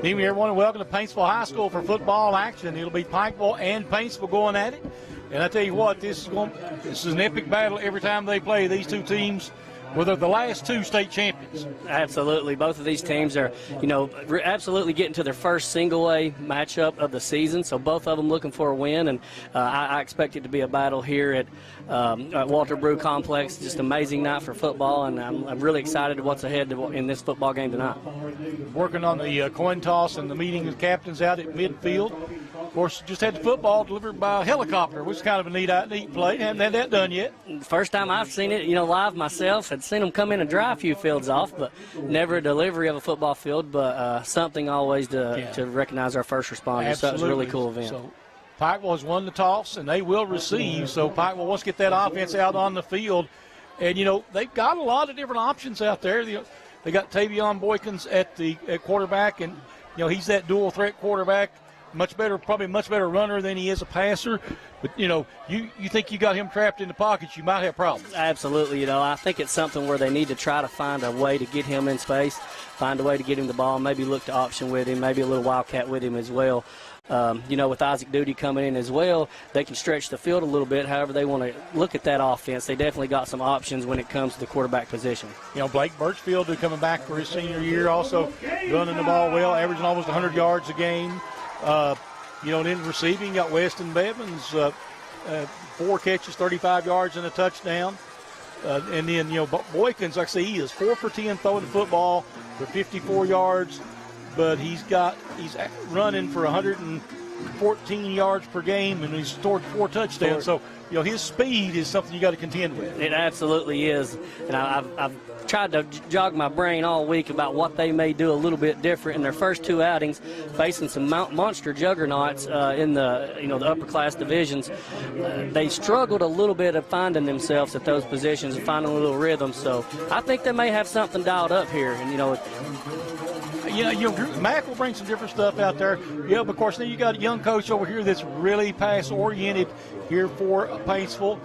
Evening, everyone, and welcome to Paintsville High School for football action. It'll be Pikeville and Paintsville going at it. And I tell you what, this is an epic battle every time they play. These two teams, well, they're the last two state champions. Absolutely. Both of these teams are, absolutely getting to their first single-A matchup of the season. So both of them looking for a win. And I expect it to be a battle here at Walter Brew Complex. Just amazing night for football, and I'm really excited to what's ahead in this football game tonight. Working on the coin toss and the meeting of captains out at midfield. Of course, just had the football delivered by a helicopter, which is kind of a neat play. Haven't had that done yet. First time I've seen it, live myself. I'd seen them come in and dry a few fields off, but never a delivery of a football field. But something always to recognize our first responders. Absolutely. So it was a really cool event. So Pikeville has won the toss, and they will receive. So Pikeville wants to get that offense out on the field. And, they've got a lot of different options out there. They got Tavion Boykins at quarterback, and, he's that dual threat quarterback. Probably much better runner than he is a passer. But, you think you got him trapped in the pockets, you might have problems. Absolutely. I think it's something where they need to try to find a way to get him in space, find a way to get him the ball, maybe look to option with him, maybe a little wildcat with him as well. With Isaac Duty coming in as well, they can stretch the field a little bit. However, they want to look at that offense. They definitely got some options when it comes to the quarterback position. Blake Birchfield, who's coming back for his senior year, also running the ball well, averaging almost 100 yards a game. And in receiving, got Weston Bevins, 4 catches, 35 yards, and a touchdown. And then, Boykins, like I say, he is 4 for 10 throwing the football for 54 yards, but he's running for 114 yards per game, and he's scored 4 touchdowns. So, his speed is something you got to contend with. It absolutely is. And I've tried to jog my brain all week about what they may do a little bit different in their first 2 outings, facing some monster juggernauts in the upper class divisions. They struggled a little bit of finding themselves at those positions and finding a little rhythm. So I think they may have something dialed up here. And Mac will bring some different stuff out there. Yeah, but of course, then you got a young coach over here that's really pass-oriented here for Paintsville.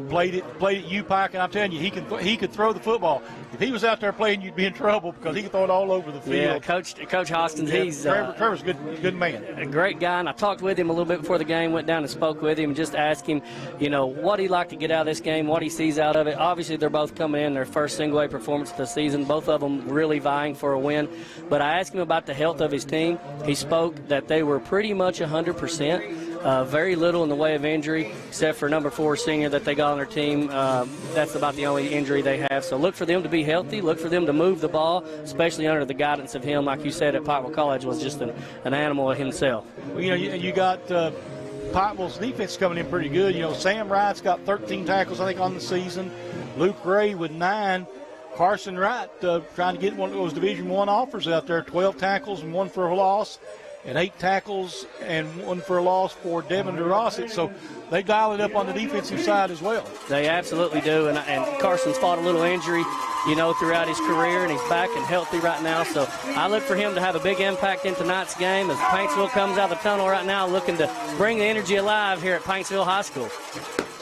Played at UPike, and I'm telling you, he could throw the football. If he was out there playing, you'd be in trouble because he could throw it all over the field. Yeah, Coach Hoskins, he's Trevor's a good man. A great guy, and I talked with him a little bit before the game, went down and spoke with him, and just asked him, what he'd like to get out of this game, what he sees out of it. Obviously, they're both coming in their first single-A performance of the season, both of them really vying for a win. But I asked him about the health of his team. He spoke that they were pretty much 100%. Very little in the way of injury, except for number 4 senior that they got on their team. That's about the only injury they have. So look for them to be healthy. Look for them to move the ball, especially under the guidance of him. Like you said, at Pikeville College was just an animal himself. Well, you got Pikeville's defense coming in pretty good. Sam Wright's got 13 tackles, I think, on the season. Luke Ray with 9. Carson Wright trying to get one of those Division I offers out there, 12 tackles and 1 for a loss. And 8 tackles and 1 for a loss for Devin DeRosset. So they dial it up on the defensive side as well. They absolutely do. And Carson's fought a little injury, throughout his career, and he's back and healthy right now. So I look for him to have a big impact in tonight's game as Paintsville comes out of the tunnel right now looking to bring the energy alive here at Paintsville High School.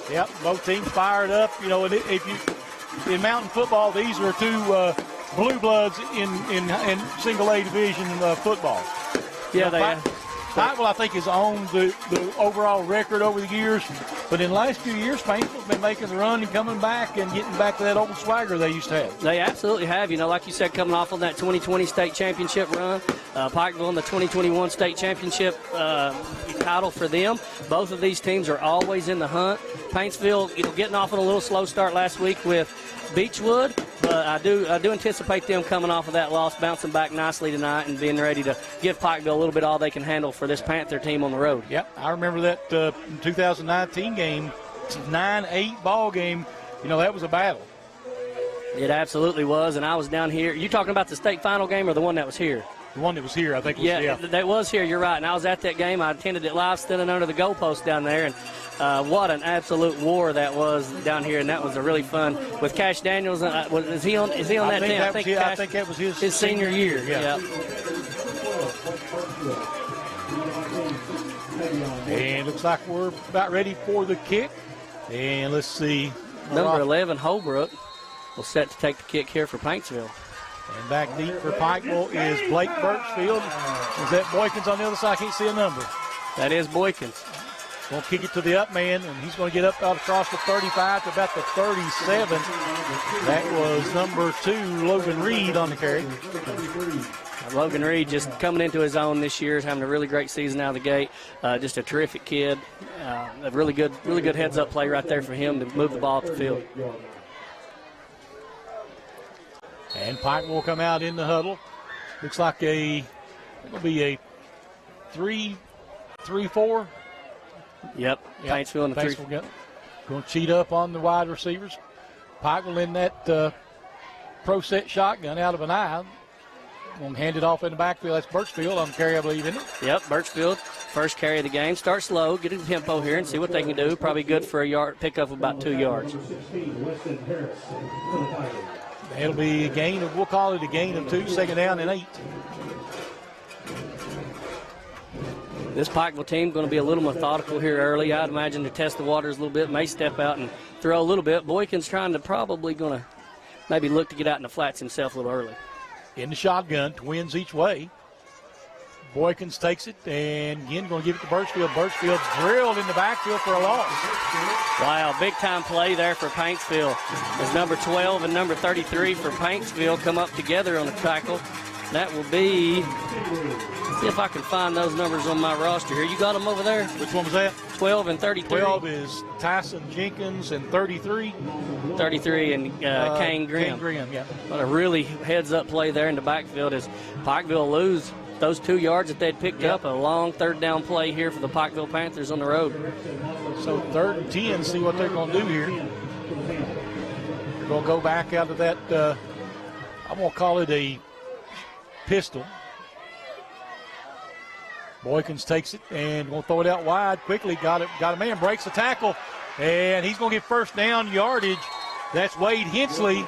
Yep, both teams fired up. In mountain football, these are 2 blue bloods in single-A division football. Yeah, Pikeville, I think, has owned the overall record over the years. But in the last few years, Paintsville's been making the run and coming back and getting back to that old swagger they used to have. They absolutely have. Like you said, coming off on that 2020 state championship run, Pikeville in the 2021 state championship title for them. Both of these teams are always in the hunt. Paintsville, getting off on a little slow start last week with Beechwood, but I do anticipate them coming off of that loss, bouncing back nicely tonight and being ready to give Pikeville a little bit all they can handle for this Panther team on the road. Yep, I remember that 2019 game, 9-8 ball game. That was a battle. It absolutely was, and I was down here. You talking about the state final game or the one that was here? The one that was here, I think. That was here. You're right, and I was at that game. I attended it live, standing under the goalpost down there, and what an absolute war that was down here, and that was a really fun with Cash Daniels. Is he on that team? I think that was his senior year. Yeah. And looks like we're about ready for the kick. And let's see. Number 11, Holbrook, will set to take the kick here for Paintsville. And back deep for Pikeville is Blake Birchfield. Is that Boykins on the other side? I can't see a number. That is Boykins. Going to kick it to the up man, and he's going to get up out across the 35 to about the 37. That was number 2, Logan Reed, on the carry. Logan Reed just coming into his own this year, is having a really great season out of the gate. Just a terrific kid. A really good heads-up play right there for him to move the ball up the field. And Pike will come out in the huddle. Looks like it'll be a 3-4. Yep. Paintsville in the 3. Going to cheat up on the wide receivers. Pike will in that pro set shotgun out of an eye. Going to hand it off in the backfield. That's Birchfield on the carry, I believe, isn't it? Yep, Birchfield, first carry of the game. Start slow, get in tempo here and see what they can do. Probably good for a yard, pick up about 2 yards. It'll be a gain of, we'll call it a gain of 2, second down and 8. This Pikeville team going to be a little methodical here early. I'd imagine to test the waters a little bit, may step out and throw a little bit. Boykins trying to probably going to maybe look to get out in the flats himself a little early. In the shotgun, twins each way. Boykins takes it, and again going to give it to Birchfield. Birchfield drilled in the backfield for a loss. Wow, big-time play there for Paintsville. As number 12 and number 33 for Paintsville come up together on the tackle. That will be, see if I can find those numbers on my roster here. You got them over there? Which one was that? 12 and 33. 12 is Tyson Jenkins, and 33? 33 and Kane Grimm. Kane Grimm, yeah. What a really heads-up play there in the backfield as Pikeville lose those 2 yards that they'd picked up. A long third down play here for the Pikeville Panthers on the road. So 3rd and 10, see what they're going to do here. They're going to go back out of that, I'm going to call it a pistol. Boykins takes it and will throw it out wide quickly. Got a man, breaks the tackle, and he's going to get first down yardage. That's Wade Hensley,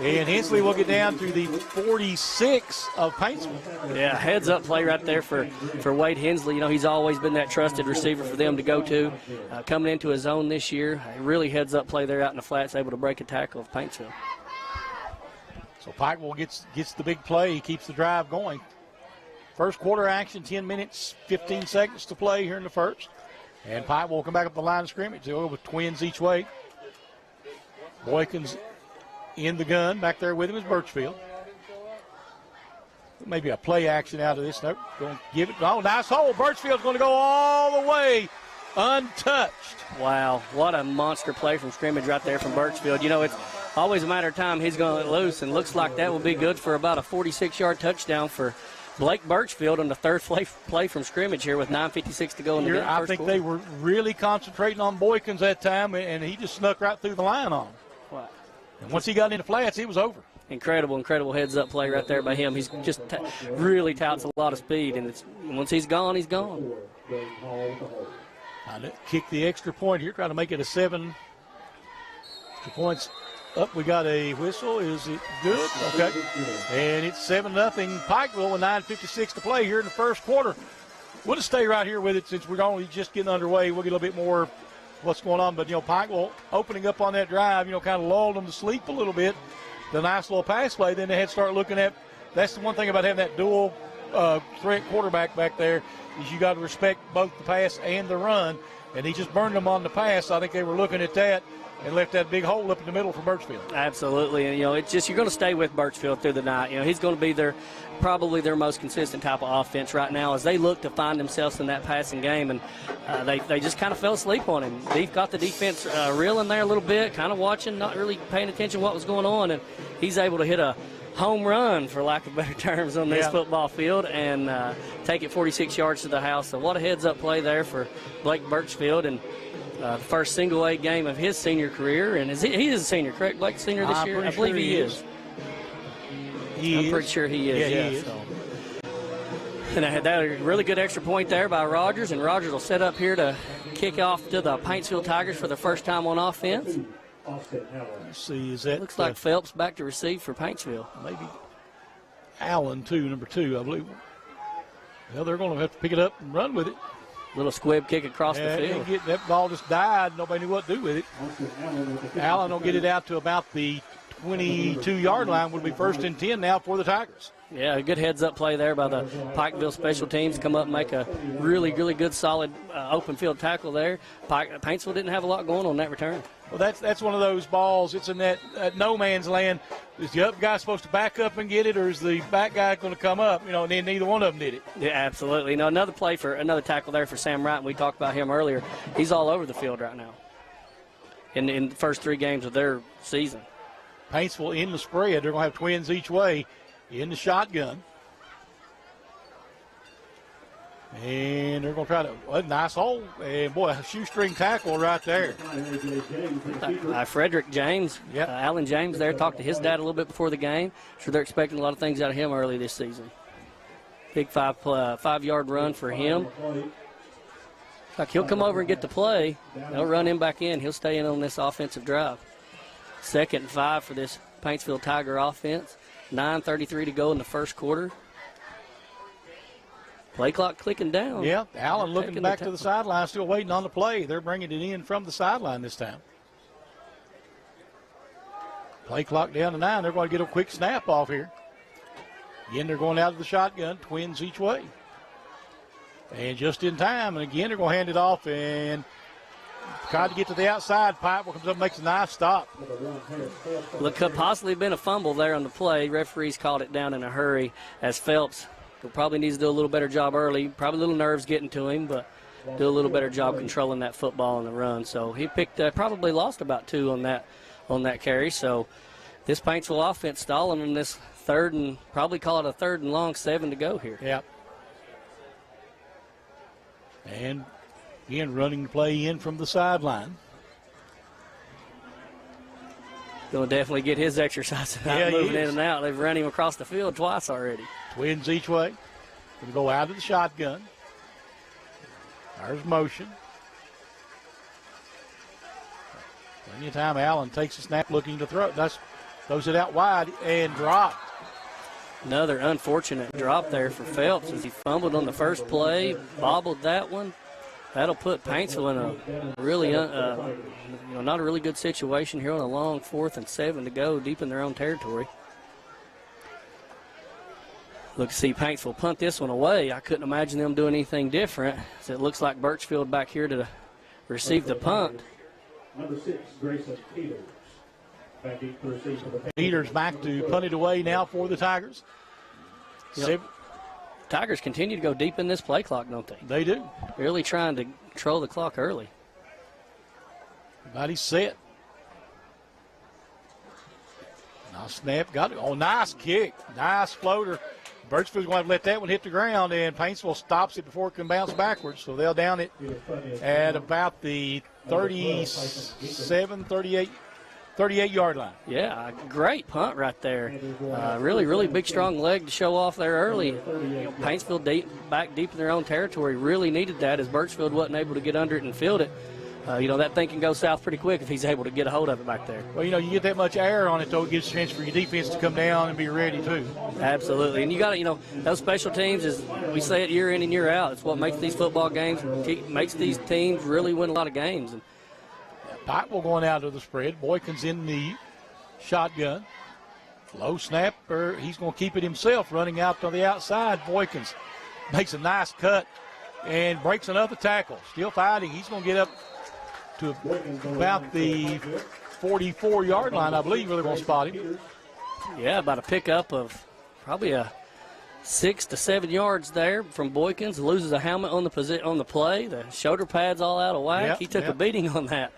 and Hensley will get down to the 46 of Paintsville. Yeah, heads-up play right there for Wade Hensley. You know, he's always been that trusted receiver for them to go to. Coming into his own this year, a really heads-up play there out in the flats, able to break a tackle of Paintsville. So Pikeville gets the big play. He keeps the drive going. First quarter action, 10 minutes, 15 seconds to play here in the first. And Pikeville will come back up the line of scrimmage. They'll go with twins each way. Boykins in the gun. Back there with him is Birchfield. Maybe a play action out of this. Nope. Going to give it. Oh, nice hole. Birchfield's going to go all the way untouched. Wow, what a monster play from scrimmage right there from Birchfield. You know, it's always a matter of time he's going to let loose, and looks like that will be good for about a 46-yard touchdown for Blake Birchfield on the third play from scrimmage here with 9:56 to go in the first quarter. I think they were really concentrating on Boykins that time, and he just snuck right through the line on him. Wow. And once he got into flats, it was over. Incredible heads-up play right there by him. He's just really touts a lot of speed, and once he's gone, he's gone. Kick the extra point here, try to make it a 7. Extra points up. We got a whistle. Is it good? Okay. And it's 7-0 Pikeville with 9:56 to play here in the first quarter. We'll just stay right here with it since we're only just getting underway. We'll get a little bit more what's going on. But, Pikeville opening up on that drive, kind of lulled them to sleep a little bit. The nice little pass play. Then they had to start looking at, that's the one thing about having that dual threat quarterback back there, is you got to respect both the pass and the run. And he just burned them on the pass. I think they were looking at that and left that big hole up in the middle for Birchfield. Absolutely. And, it's just, you're going to stay with Birchfield through the night. He's going to be probably their most consistent type of offense right now as they look to find themselves in that passing game. And they just kind of fell asleep on him. They've got the defense reeling there a little bit, kind of watching, not really paying attention to what was going on. And he's able to hit a home run, for lack of better terms, on this football field and take it 46 yards to the house. So what a heads-up play there for Blake Birchfield. And first single-A game of his senior career. And he is a senior, correct? Blake's senior this year? I believe he is. I'm pretty sure he is. Yeah, he is. So. And that a really good extra point there by Rogers. And Rogers will set up here to kick off to the Paintsville Tigers for the first time on offense. Let's see, is that... Looks like Phelps back to receive for Paintsville. Maybe Allen, number 2, I believe. Well, they're going to have to pick it up and run with it. Little squib kick across the field. That ball just died. Nobody knew what to do with it. Allen will get it out to about the 22-yard line. Would be 1st and 10 now for the Tigers. Yeah, a good heads-up play there by the Pikeville special teams. Come up and make a really, really good, solid open field tackle there. Paintsville didn't have a lot going on that return. Well, that's one of those balls. It's in that no man's land. Is the up guy supposed to back up and get it, or is the back guy going to come up? And then neither one of them did it. Yeah, absolutely. Another play for another tackle there for Sam Wright. We talked about him earlier. He's all over the field right now in the first 3 games of their season. Paintsville in the spread. They're going to have twins each way in the shotgun. And they're going to try to, a nice hole. And, boy, a shoestring tackle right there. Frederick James, yep. Alan James there, talked to his dad a little bit before the game. Sure they're expecting a lot of things out of him early this season. Big 5-yard run for him. Like he'll come over and get the play. They'll run him back in. He'll stay in on this offensive drive. 2nd and 5 for this Paintsville Tiger offense. 9:33 to go in the first quarter. Play clock clicking down. Yeah, Allen looking back to the sideline, still waiting on the play. They're bringing it in from the sideline this time. Play clock down to 9. They're going to get a quick snap off here. Again, they're going out of the shotgun, twins each way. And just in time, and again, they're going to hand it off and try to get to the outside. Pipe comes up and makes a nice stop. Look, could possibly have been a fumble there on the play. Referees called it down in a hurry as Phelps probably needs to do a little better job early. Probably a little nerves getting to him, but do a little better job controlling that football on the run. So he probably lost about 2 on that carry. So this Paintsville offense stalling on this 3rd and probably call it a 3rd and long, 7 to go here. Yep. And again, running the play in from the sideline. Going to definitely get his exercise out, moving in and out. They've run him across the field twice already. Twins each way. Going to go out of the shotgun. There's motion. Plenty of time. Allen takes a snap looking to throw. Throws it out wide and dropped. Another unfortunate drop there for Phelps as he fumbled on the first play, bobbled that one. That'll put Paintsville in a really, not a really good situation here on a long 4th and 7 to go, deep in their own territory. Look to see Paintsville punt this one away. I couldn't imagine them doing anything different. So it looks like Birchfield back here to receive the punt. Number 6, Grayson Peters. Back deep to receive for the Peters back to punt it away now for the Tigers. Yep. Tigers continue to go deep in this play clock, don't they? They do. Really trying to control the clock early. Everybody's set. Nice snap. Got it. Oh, nice kick. Nice floater. Birchfield's going to let that one hit the ground, and Paintsville stops it before it can bounce backwards. So they'll down it at about the 38-yard line. Yeah, great punt right there. Really, really big, strong leg to show off there early. Paintsville back deep in their own territory really needed that as Birchfield wasn't able to get under it and field it. That thing can go south pretty quick if he's able to get a hold of it back there. Well, you get that much air on it, though, it gives a chance for your defense to come down and be ready, too. Absolutely. And you got to, those special teams, we say it year in and year out. It's what makes these football games, makes these teams really win a lot of games. And Pikeville going out of the spread. Boykins in the shotgun. Low snap, he's going to keep it himself, running out to the outside. Boykins makes a nice cut and breaks another tackle. Still fighting. He's going to get up to about the 44-yard line, I believe, where they're going to spot him. Yeah, about a pickup of probably a 6 to 7 yards there from Boykins. Loses a helmet on the play. The shoulder pads all out of whack. Yep, he took a beating on that.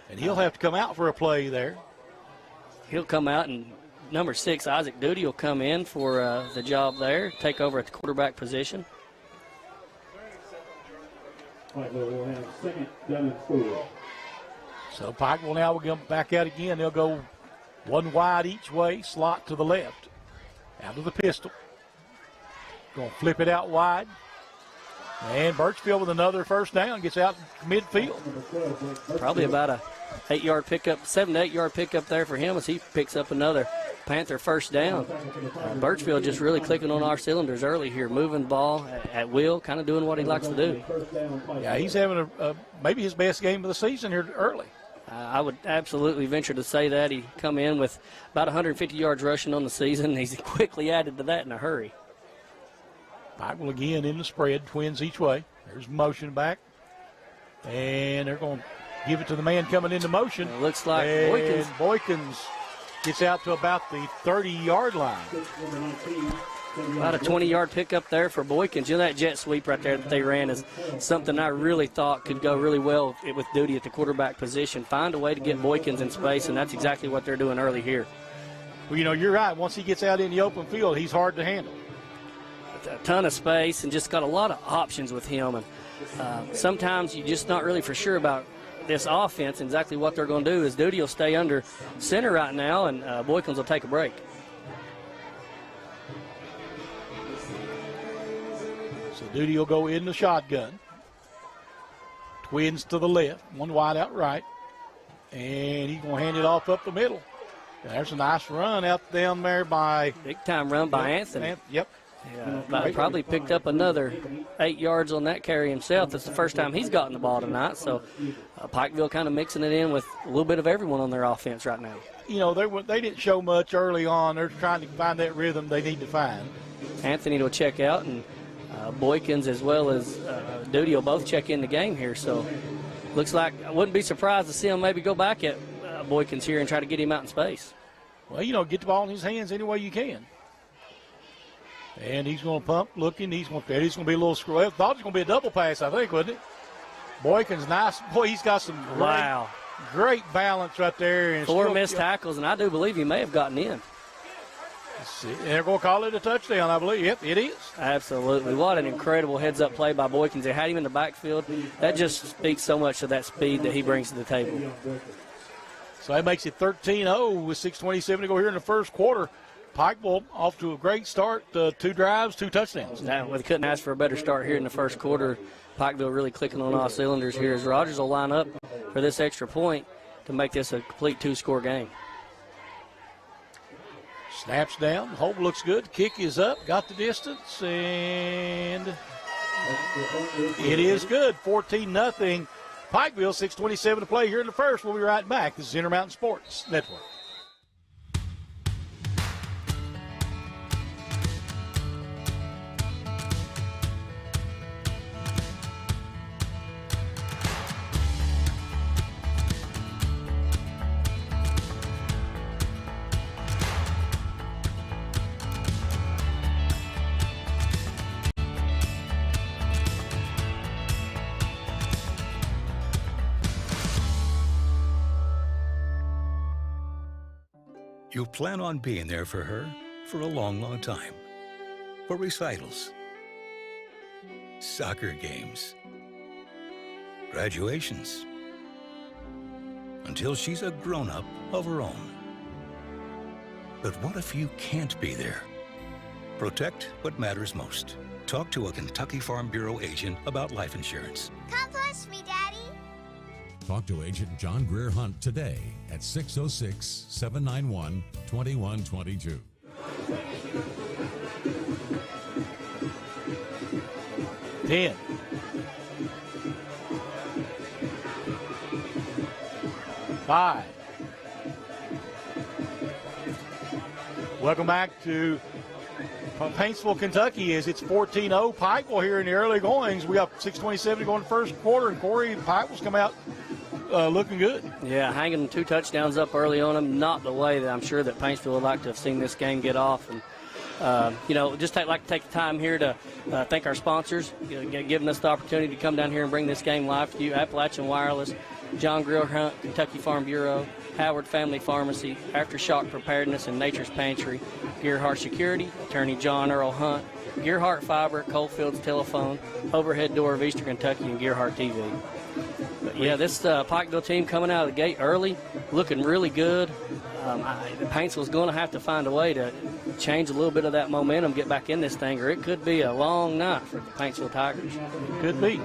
And he'll have to come out for a play there. He'll come out, and number 6, Isaac Duty, will come in for the job there, take over at the quarterback position. Pikeville will have 2nd down and 4. So Pikeville now will come back out again. They'll go one wide each way, slot to the left. Out of the pistol. Going to flip it out wide. And Birchfield with another first down, gets out midfield. Probably about a 8-yard pickup, 7 to 8 yard pickup there for him as he picks up another Panther first down. Birchfield just really clicking on our cylinders early here, moving the ball at will, kind of doing what he likes to do. Yeah, he's having maybe his best game of the season here early. I would absolutely venture to say that. He come in with about 150 yards rushing on the season. He's quickly added to that in a hurry. Pikeville again in the spread, Twins each way. There's motion back. And they're going to give it to the man coming into motion. It looks like Boykins gets out to about the 30-yard line. About a 20-yard pickup there for Boykins. You know, that jet sweep right there that they ran is something I really thought could go really well with Duty at the quarterback position. Find a way to get Boykins in space, and that's exactly what they're doing early here. Well, you know, you're right. Once he gets out in the open field, he's hard to handle. A ton of space and just got a lot of options with him. And sometimes you're just not really for sure about this offense. Exactly what they're going to do is Duty will stay under center right now, and Boykins will take a break. So Duty will go in the shotgun. Twins to the left, one wide out right. And he's going to hand it off up the middle. There's a nice run out down there by... Big time run by Anthony. Yep. Yeah, probably picked up another 8 yards on that carry himself. That's the first time he's gotten the ball tonight. So Pikeville kind of mixing it in with a little bit of everyone on their offense right now. You know, they didn't show much early on. They're trying to find that rhythm they need to find. Anthony will check out, and Boykins as well as Duty will both check in the game here. So looks like I wouldn't be surprised to see him maybe go back at Boykins here and try to get him out in space. Well, you know, get the ball in his hands any way you can. And he's going to pump, looking. He's going to be a little screw. I thought it was going to be a double pass, I think, wasn't it? Boykins, nice. Boy, he's got some great balance right there. And 4 missed tackles, and I do believe he may have gotten in. And they're going to call it a touchdown, I believe. Yep, it is. Absolutely. What an incredible heads-up play by Boykins. They had him in the backfield. That just speaks so much to that speed that he brings to the table. So that makes it 13-0 with 6:27 to go here in the first quarter. Pikeville off to a great start, 2 drives, 2 touchdowns. Now, we couldn't ask for a better start here in the first quarter. Pikeville really clicking on all cylinders here as Rogers will line up for this extra point to make this a complete 2-score game. Snaps down, hold looks good, kick is up, got the distance, and it is good, 14-0. Pikeville, 6:27 to play here in the first. We'll be right back. This is Intermountain Sports Network. You plan on being there for her for a long, long time. For recitals, soccer games, graduations, until she's a grown-up of her own. But what if you can't be there? Protect what matters most. Talk to a Kentucky Farm Bureau agent about life insurance. Come push me, Daddy. Talk to Agent John Greer Hunt today at 606-791-2122. Ten. Five. Welcome back to Paintsville, Kentucky, as it's 14-0. Pikeville here in the early goings. We got 6:27 to go in the first quarter, and Corey, Pikeville's come out looking good. Yeah, hanging 2 touchdowns up early on them. Not the way that I'm sure that Paintsville would like to have seen this game get off. And just like to take the time here to thank our sponsors, giving us the opportunity to come down here and bring this game live to you. Appalachian Wireless, John Greer Hunt, Kentucky Farm Bureau, Howard Family Pharmacy, Aftershock Preparedness and Nature's Pantry, Gearhart Security, Attorney John Earl Hunt, Gearhart Fiber, Coalfields Telephone, Overhead Door of Eastern Kentucky, and Gearhart TV. But yeah, this Pikeville team coming out of the gate early, looking really good. Paintsville's going to have to find a way to change a little bit of that momentum, get back in this thing, or it could be a long night for the Paintsville Tigers. Could be.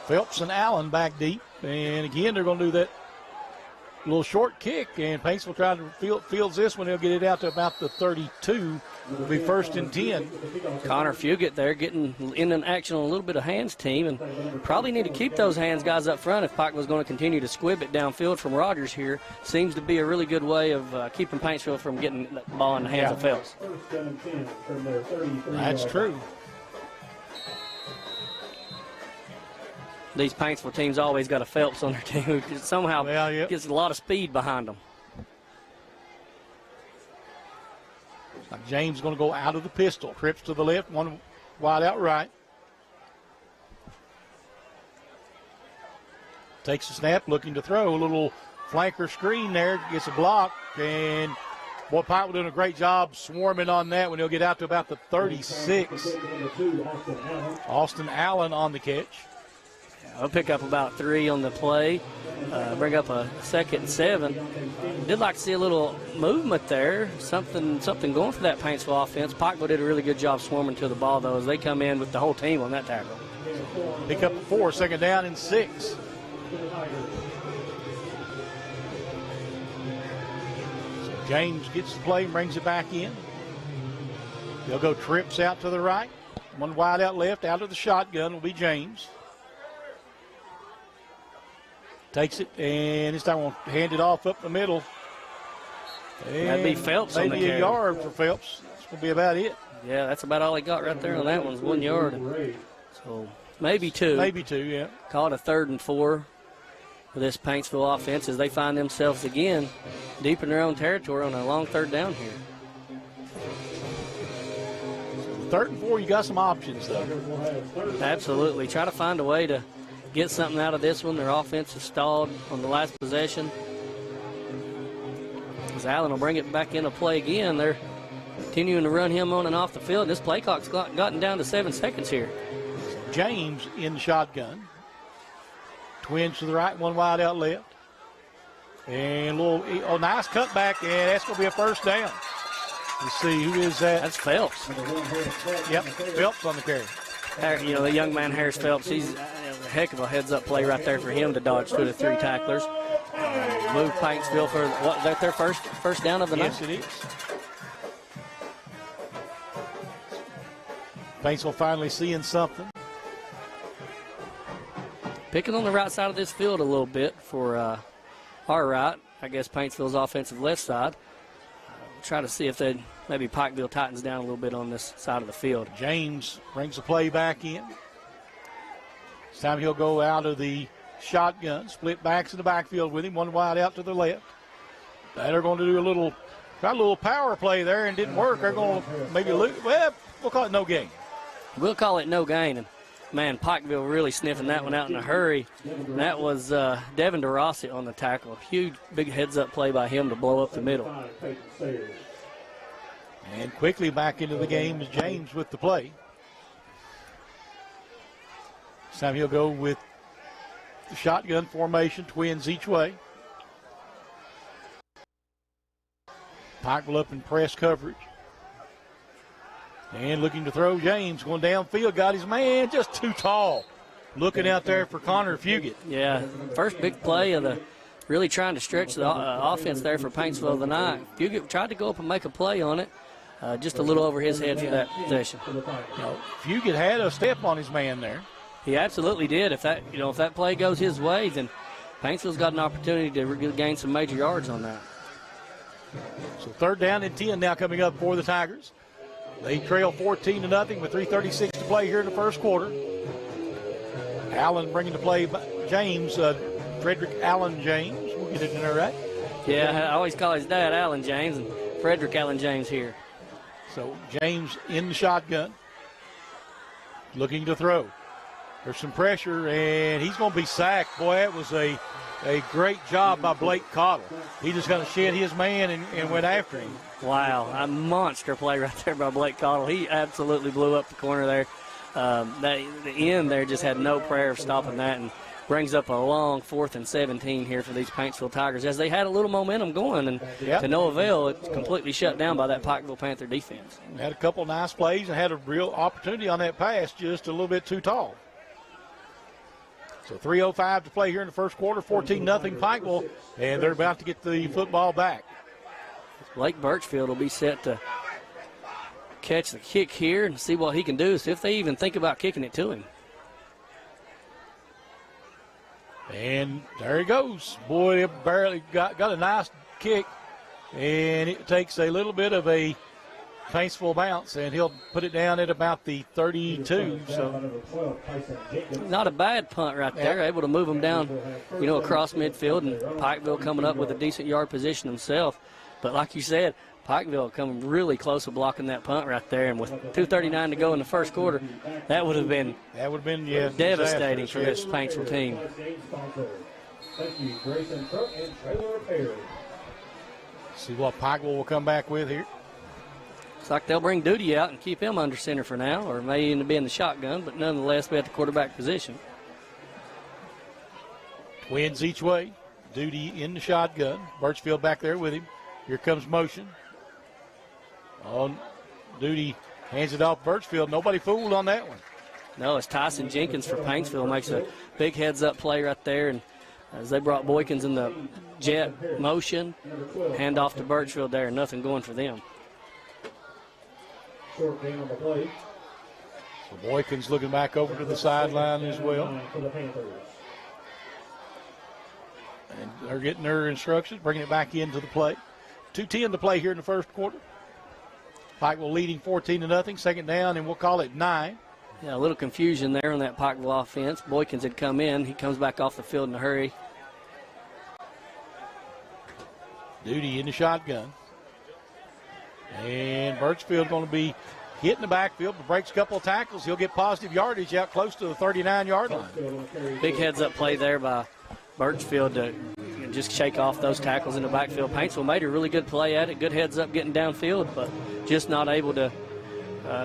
Phelps and Allen back deep. And again, they're going to do that little short kick, and Paintsville trying to fields this one. He'll get it out to about the 32. It'll be 1st and 10. Connor Fugit there getting in an action on a little bit of hands team, and probably need to keep those hands guys up front if Pikeville's going to continue to squib it downfield from Rogers here. Seems to be a really good way of keeping Paintsville from getting the ball in the hands of Phelps. That's true. These Paintsville teams always got a Phelps on their team who somehow gets a lot of speed behind them. James going to go out of the pistol. Trips to the left, one wide out right. Takes the snap, looking to throw. A little flanker screen there. Gets a block. And, boy, Pikeville doing a great job swarming on that when he'll get out to about the 36. Austin Allen on the catch. I'll pick up about 3 on the play, bring up a 2nd and 7. Did like to see a little movement there, something going for that Paintsville offense. Pikeville did a really good job swarming to the ball, though, as they come in with the whole team on that tackle. Pick up 4, 2nd down and 6. So James gets the play, brings it back in. They'll go trips out to the right. One wide out left, out of the shotgun will be James. Takes it, and this time we'll hand it off up the middle. And that'd be Phelps on the maybe carry. a yard for Phelps. That's going to be about it. Yeah, that's about all he got right there on that one's 1 yard. So maybe 2. Maybe 2, yeah. Call it a 3rd and 4 for this Paintsville offense as they find themselves again deep in their own territory on a long 3rd down here. 3rd and 4, you got some options, though. Absolutely. Try to find a way to get something out of this one. Their offense is stalled on the last possession. As Allen will bring it back into play again. They're continuing to run him on and off the field. This play clock's gotten down to 7 seconds here. James in the shotgun. Twins to the right, one wide out left. And nice cutback, and that's going to be a 1st down. Let's see, who is that? That's Phelps. Yep, Phelps on the carry. You know, the young man, Harris Phelps, he's a heck of a heads-up play right there for him to dodge 2 to 3 tacklers. Move Paintsville for, what, that their first down of the night? Yes, it is. Paintsville finally seeing something. Picking on the right side of this field a little bit for our right, I guess Paintsville's offensive left side. Try to see if maybe Pikeville tightens down a little bit on this side of the field. James brings the play back in. This time he'll go out of the shotgun, split backs in the backfield with him, one wide out to the left. They're going to do a little power play there and didn't work. They're going to maybe lose. Well, we'll call it no gain. We'll call it no gain. And man, Pikeville really sniffing that one out in a hurry. And that was Devin DeRossi on the tackle. Huge, big heads-up play by him to blow up the middle. And quickly back into the game is James with the play. This time he'll go with the shotgun formation, twins each way. Pikeville up in press coverage. And looking to throw, James going downfield, got his man just too tall. Looking out there for Connor Fugit. Yeah, first big play of the really trying to stretch the offense there for Paintsville of the night. Fugit tried to go up and make a play on it, just a little over his head for that possession. Fugit had a step on his man there. He absolutely did. If that play goes his way, then Paintsville's got an opportunity to gain some major yards on that. So 3rd down and 10 now coming up for the Tigers. They trail 14-0 with 3:36 to play here in the first quarter. Allen bringing the play, James, Frederick Allen James. We'll get it in there, right? Yeah, I always call his dad Allen James and Frederick Allen James here. So James in the shotgun, looking to throw. There's some pressure, and he's going to be sacked. Boy, that was a great job by Blake Cottle. He just kind of shed his man and went after him. Wow, a monster play right there by Blake Cottle. He absolutely blew up the corner there. The end there just had no prayer of stopping that, and brings up a long 4th and 17 here for these Paintsville Tigers as they had a little momentum going, and to no avail, it's completely shut down by that Pikeville Panther defense. Had a couple nice plays and had a real opportunity on that pass, just a little bit too tall. So 3:05 to play here in the first quarter, 14-0 Pikeville, and they're about to get the football back. Blake Birchfield will be set to catch the kick here and see what he can do, see if they even think about kicking it to him. And there he goes. Boy, it barely got a nice kick, and it takes a little bit of a Paintsville bounce, and he'll put it down at about the 32. So not a bad punt right there, able to move him down, across midfield, and Pikeville coming up with a decent yard position himself. But like you said, Pikeville coming really close to blocking that punt right there, and with 2:39 to go in the first quarter, that would have been devastating for this Paintsville team. See what Pikeville will come back with here. Looks like they'll bring Duty out and keep him under center for now, or may even be in the shotgun, but nonetheless be at the quarterback position. Twins each way. Duty in the shotgun. Birchfield back there with him. Here comes motion. On Duty hands it off Birchfield. Nobody fooled on that one. No, it's Tyson Jenkins for Paintsville. Makes a big heads-up play right there, and as they brought Boykins in the jet motion, hand off to Birchfield there, nothing going for them. Short gain on the play. So Boykins looking back over to the sideline as well. For the Panthers. And they're getting their instructions, bringing it back into the play. 2:10 to play here in the first quarter. Pikeville leading 14-0, second down, and we'll call it 9. Yeah, a little confusion there on that Pikeville offense. Boykins had come in. He comes back off the field in a hurry. Duty in the shotgun. And Birchfield going to be hitting the backfield, but breaks a couple of tackles. He'll get positive yardage out close to the 39-yard line. Big heads-up play there by Birchfield to just shake off those tackles in the backfield. Paintsville made a really good play at it. Good heads-up getting downfield, but just not able to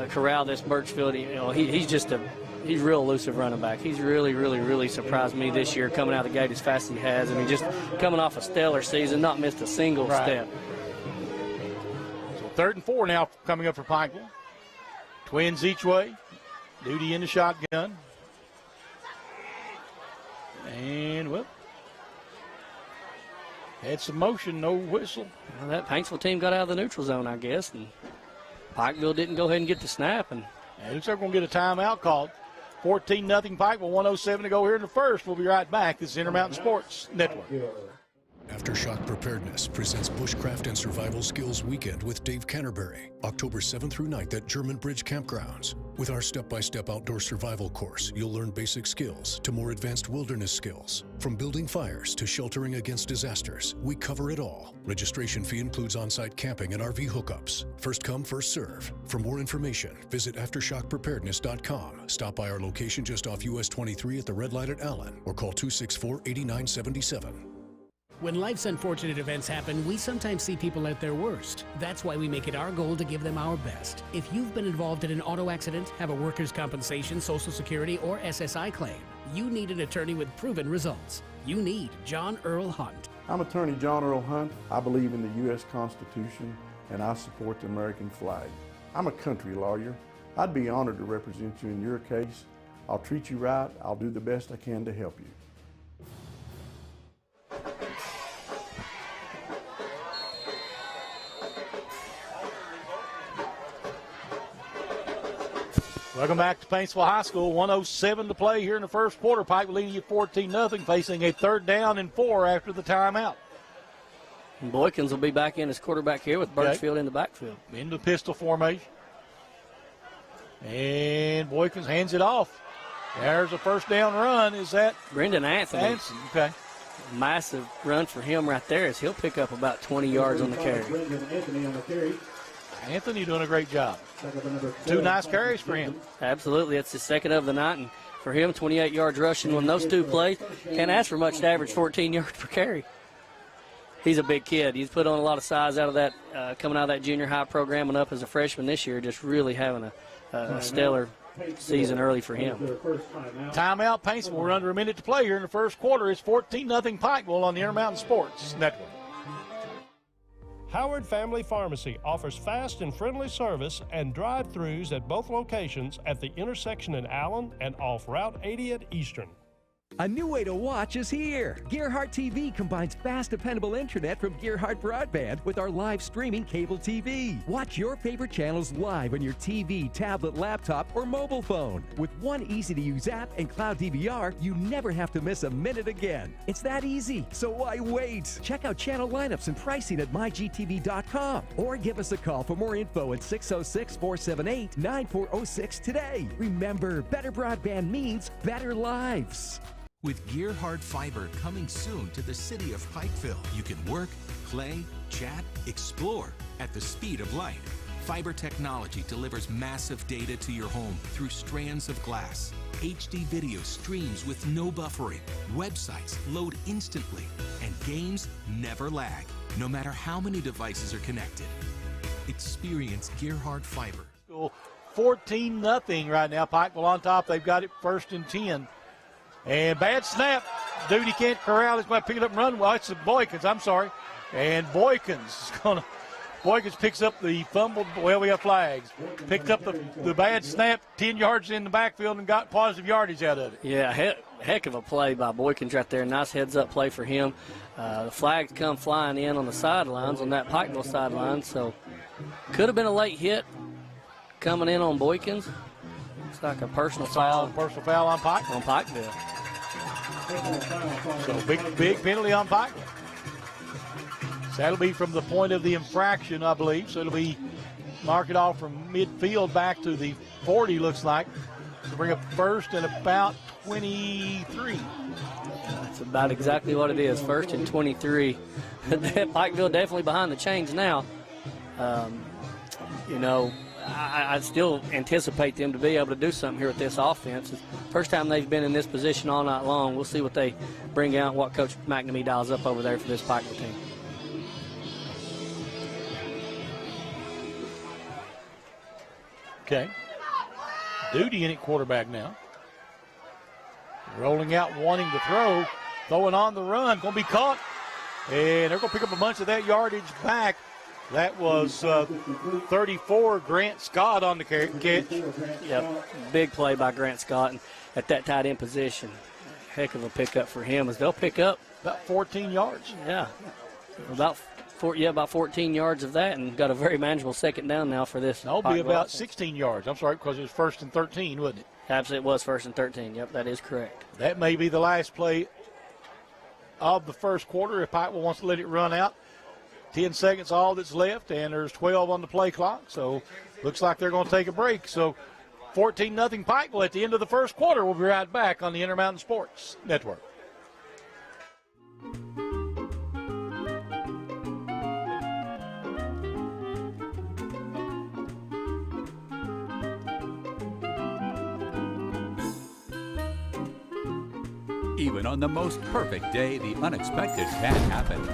corral this Birchfield. He's real elusive running back. He's really surprised me this year coming out of the gate as fast as he has. I mean, just coming off a stellar season, not missed a single step. So 3rd and 4 now coming up for Pikeville. Twins each way. Duty in the shotgun. And, well, had some motion, no whistle. Well, that Paintsville team got out of the neutral zone, I guess, and Pikeville didn't go ahead and get the snap. And it looks like we're going to get a timeout called. 14-0 Pikeville, 1:07 to go here in the first. We'll be right back. This is Intermountain Sports Network. Aftershock Preparedness presents Bushcraft and Survival Skills Weekend with Dave Canterbury, October 7th through 9th at German Bridge Campgrounds. With our step-by-step outdoor survival course, you'll learn basic skills to more advanced wilderness skills. From building fires to sheltering against disasters, we cover it all. Registration fee includes on-site camping and RV hookups. First come, first serve. For more information, visit AftershockPreparedness.com. Stop by our location just off US 23 at the Red Light at Allen, or call 264-8977. When life's unfortunate events happen, we sometimes see people at their worst. That's why we make it our goal to give them our best. If you've been involved in an auto accident, have a workers' compensation, Social Security, or SSI claim, you need an attorney with proven results. You need John Earl Hunt. I'm attorney John Earl Hunt. I believe in the U.S. Constitution, and I support the American flag. I'm a country lawyer. I'd be honored to represent you in your case. I'll treat you right. I'll do the best I can to help you. Welcome back to Paintsville High School. 1:07 to play here in the first quarter. Pikeville leading at 14-0, facing a 3rd down and 4 after the timeout. And Boykins will be back in as quarterback here with Birchfield in the backfield. Into the pistol formation. And Boykins hands it off. There's a first down run. Is that Brendan Anthony? Anson? Okay. Massive run for him right there as he'll pick up about 20 yards on the carry. Anthony doing a great job. 2 nice carries for him. Absolutely. That's the second of the night. And for him, 28 yards rushing on those 2 plays. Can't ask for much to average 14 yards per carry. He's a big kid. He's put on a lot of size out of that, coming out of that junior high program and up as a freshman this year, just really having a stellar season early for him. Timeout, Paintsville. We're under a minute to play here in the first quarter. It's 14-0 Pikeville on the Intermountain Sports Network. Howard Family Pharmacy offers fast and friendly service and drive-thrus at both locations at the intersection in Allen and off Route 80 at Eastern. A new way to watch is here. Gearhart TV combines fast, dependable internet from Gearhart Broadband with our live streaming cable TV. Watch your favorite channels live on your TV, tablet, laptop, or mobile phone. With one easy-to-use app and cloud DVR, you never have to miss a minute again. It's that easy, so why wait? Check out channel lineups and pricing at mygtv.com or give us a call for more info at 606-478-9406 today. Remember, better broadband means better lives. With Gearhart Fiber coming soon to the city of Pikeville, you can work, play, chat, explore at the speed of light. Fiber technology delivers massive data to your home through strands of glass. HD video streams with no buffering. Websites load instantly, and games never lag, no matter how many devices are connected. Experience Gearhart Fiber. 14-0 right now. Pikeville on top. They've got it 1st and 10. And bad snap. Duty can't corral. He's going to pick it up and run. Well, it's Boykins. I'm sorry. And Boykins picks up the fumbled. Well, we have flags. Picked up the bad snap, 10 yards in the backfield, and got positive yardage out of it. Yeah, heck of a play by Boykins right there. Nice heads-up play for him. The flags come flying in on the sidelines, on that Pikeville sideline. So could have been a late hit coming in on Boykins. It's like a personal foul. Personal foul on Pikeville. On Pikeville. So big penalty on Pikeville. So that'll be from the point of the infraction, I believe. So it'll be mark it off from midfield back to the 40, looks like. To bring up 1st and about 23. That's about exactly what it is. 1st and 23. Pikeville definitely behind the chains now. I still anticipate them to be able to do something here with this offense. It's the first time they've been in this position all night long. We'll see what they bring out, what Coach McNamee dials up over there for this Pikeville team. Okay. Duty in at quarterback now. Rolling out, wanting to throw. Throwing on the run. Going to be caught. And they're going to pick up a bunch of that yardage back. That was 34, Grant Scott on the catch. Yep, big play by Grant Scott at that tight end position. Heck of a pickup for him as they'll pick up. About 14 yards. Yeah, about 14 yards of that, and got a very manageable second down now for this. That'll be about 16 yards. I'm sorry, because it was 1st and 13, wasn't it? Absolutely, it was 1st and 13. Yep, that is correct. That may be the last play of the first quarter if Pikeville wants to let it run out. 10 seconds all that's left, and there's 12 on the play clock, so looks like they're going to take a break. So 14-0 Pikeville at the end of the first quarter. We'll be right back on the Intermountain Sports Network. Even on the most perfect day, the unexpected can happen.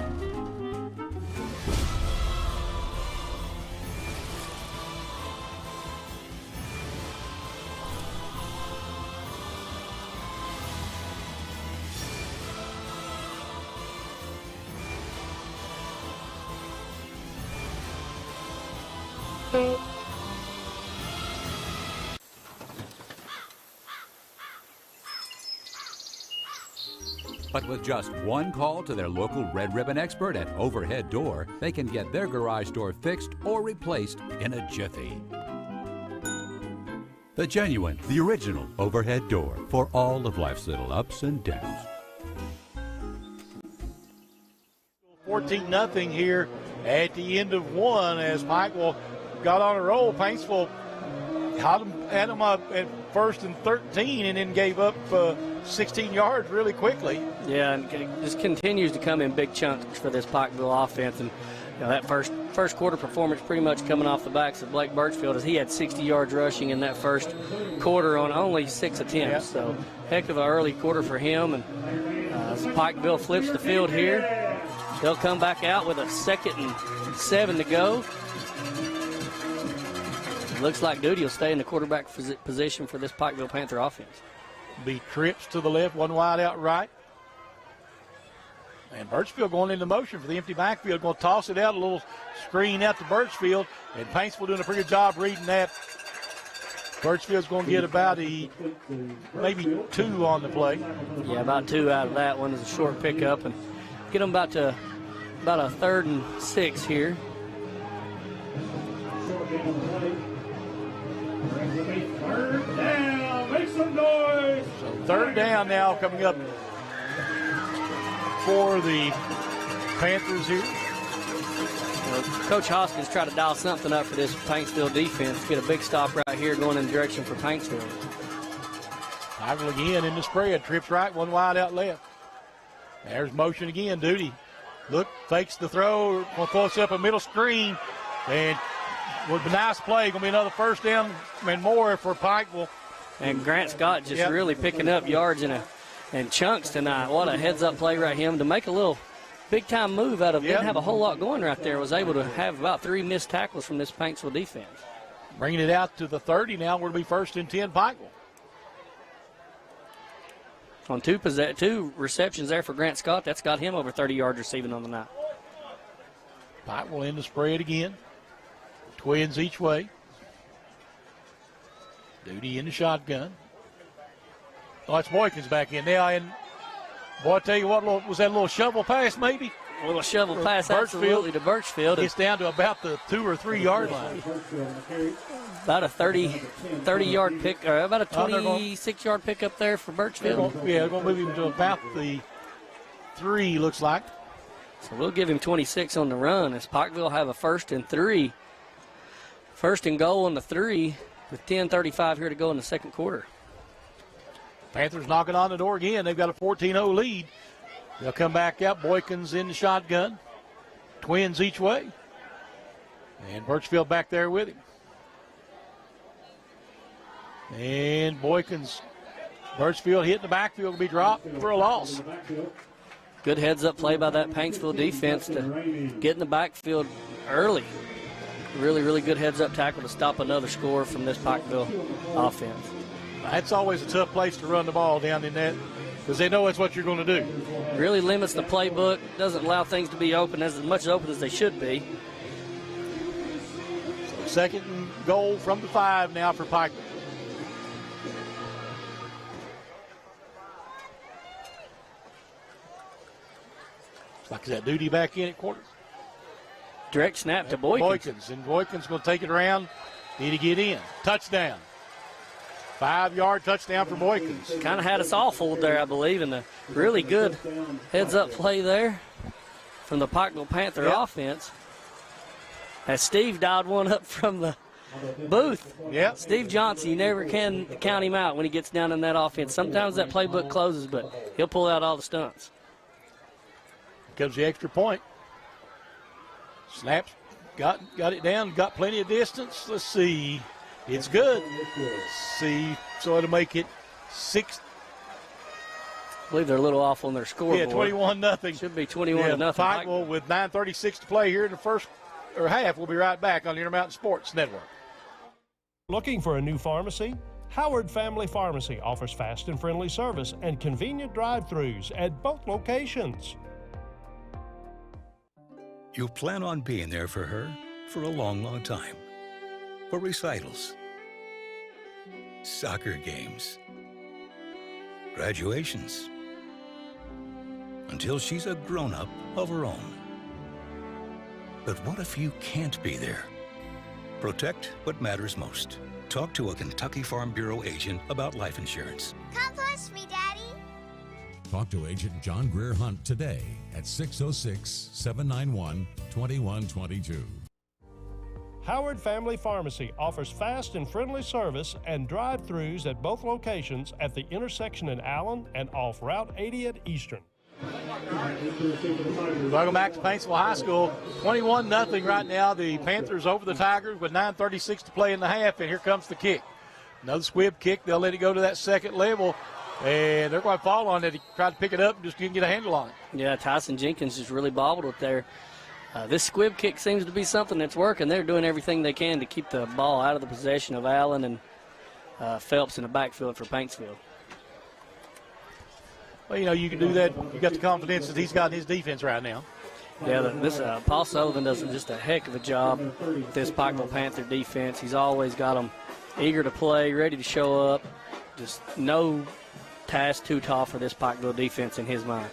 But with just one call to their local Red Ribbon expert at Overhead Door, they can get their garage door fixed or replaced in a jiffy. The genuine, the original Overhead Door for all of life's little ups and downs. 14-0 here at the end of one as Pikeville got on a roll. Paintsville had them up at 1st and 13 and then gave up 16 yards really quickly. Yeah, and it just continues to come in big chunks for this Pikeville offense. And that first quarter performance pretty much coming off the backs of Blake Birchfield as he had 60 yards rushing in that first quarter on only 6 attempts. Yeah. So heck of an early quarter for him. And as Pikeville flips the field here, they'll come back out with a 2nd and 7 to go. Looks like Duty will stay in the quarterback position for this Pikeville Panther offense. Be trips to the left, one wide out right. And Birchfield going into motion for the empty backfield. Going to toss it out, a little screen out to Birchfield. And Paintsville doing a pretty good job reading that. Birchfield's going to get about maybe 2 on the play. Yeah, about 2 out of that one is a short pickup, and get them about a 3rd and 6 here. Third down, make some noise. So 3rd down now coming up for the Panthers here. Coach Hoskins tried to dial something up for this Paintsville defense. Get a big stop right here going in the direction for Paintsville. Pikeville again in the spread. Trips right, 1 wide out left. There's motion again. Duty. Look, fakes the throw. Going to close up a middle screen. And with a nice play, going to be another 1st down and more for Pikeville. And Grant Scott just really picking up yards and chunks tonight. What a heads-up play right here to make a little big-time move out of didn't have a whole lot going right there. Was able to have about 3 missed tackles from this Paintsville defense. Bringing it out to the 30 now. We'll be 1st and 10 Pikeville. On 2 receptions there for Grant Scott, that's got him over 30 yards receiving on the night. Pikeville in the spread again. Twins each way. Duty in the shotgun. Oh, it's Boykins back in now. And, boy, I tell you what, was that a little shovel pass maybe? A little shovel pass, absolutely, to Birchfield. It's down to about the 2 or 3 yard line. About a 30-yard pick, or about a 26-yard pick up there for Birchfield. They're going to move him to about the 3, looks like. So we'll give him 26 on the run as Pikeville have a 1st and 3. 1st and goal on the 3 with 10:35 here to go in the 2nd quarter. Panthers knocking on the door again. They've got a 14-0 lead. They'll come back out. Boykins in the shotgun. Twins each way. And Birchfield back there with him. And Boykins, Birchfield hitting the backfield will be dropped for a loss. Good heads-up play by that Paintsville defense to get in the backfield early. Really, really good heads-up tackle to stop another score from this Pikeville offense. That's always a tough place to run the ball down in that because they know that's what you're going to do. Really limits the playbook, doesn't allow things to be open as much open as they should be. So 2nd and goal from the 5 now for Pikeville. Like that Duty back in at quarter. Direct snap to Boykins. And Boykins going to take it around. Need to get in. Touchdown. 5-yard touchdown for Boykins. Kind of had us all fooled there, I believe, and a really good heads-up play there from the Pikeville Panther offense. As Steve dialed one up from the booth. Yep. Steve Johnson, you never can count him out when he gets down in that offense. Sometimes that playbook closes, but he'll pull out all the stunts. Comes the extra point. Snaps, got it down, got plenty of distance. Let's see. It's good. See, so it'll make it 6. I believe they're a little off on their scoreboard. Yeah, 21-0. Should be 21-0. Pikeville with 9:36 to play here in the first or half. We'll be right back on the Intermountain Sports Network. Looking for a new pharmacy? Howard Family Pharmacy offers fast and friendly service and convenient drive-thrus at both locations. You plan on being there for her for a long, long time. For recitals, soccer games, graduations, until she's a grown-up of her own. But what if you can't be there? Protect what matters most. Talk to a Kentucky Farm Bureau agent about life insurance. Come push me, Daddy. Talk to Agent John Greer Hunt today at 606-791-2122. Howard Family Pharmacy offers fast and friendly service and drive-thrus at both locations at the intersection in Allen and off Route 80 at Eastern. Welcome back to Paintsville High School. 21-0 right now. The Panthers over the Tigers with 9:36 to play in the half, and here comes the kick. Another squib kick. They'll let it go to that second level, and they're going to fall on it. He tried to pick it up and just didn't get a handle on it. Yeah, Tyson Jenkins just really bobbled it there. This squib kick seems to be something that's working. They're doing everything they can to keep the ball out of the possession of Allen and Phelps in the backfield for Paintsville. Well, you know, you can do that. You got the confidence that he's got in his defense right now. Yeah, this Paul Sullivan does just a heck of a job with this Pikeville Panther defense. He's always got them eager to play, ready to show up. Just no task too tall for this Pikeville defense in his mind.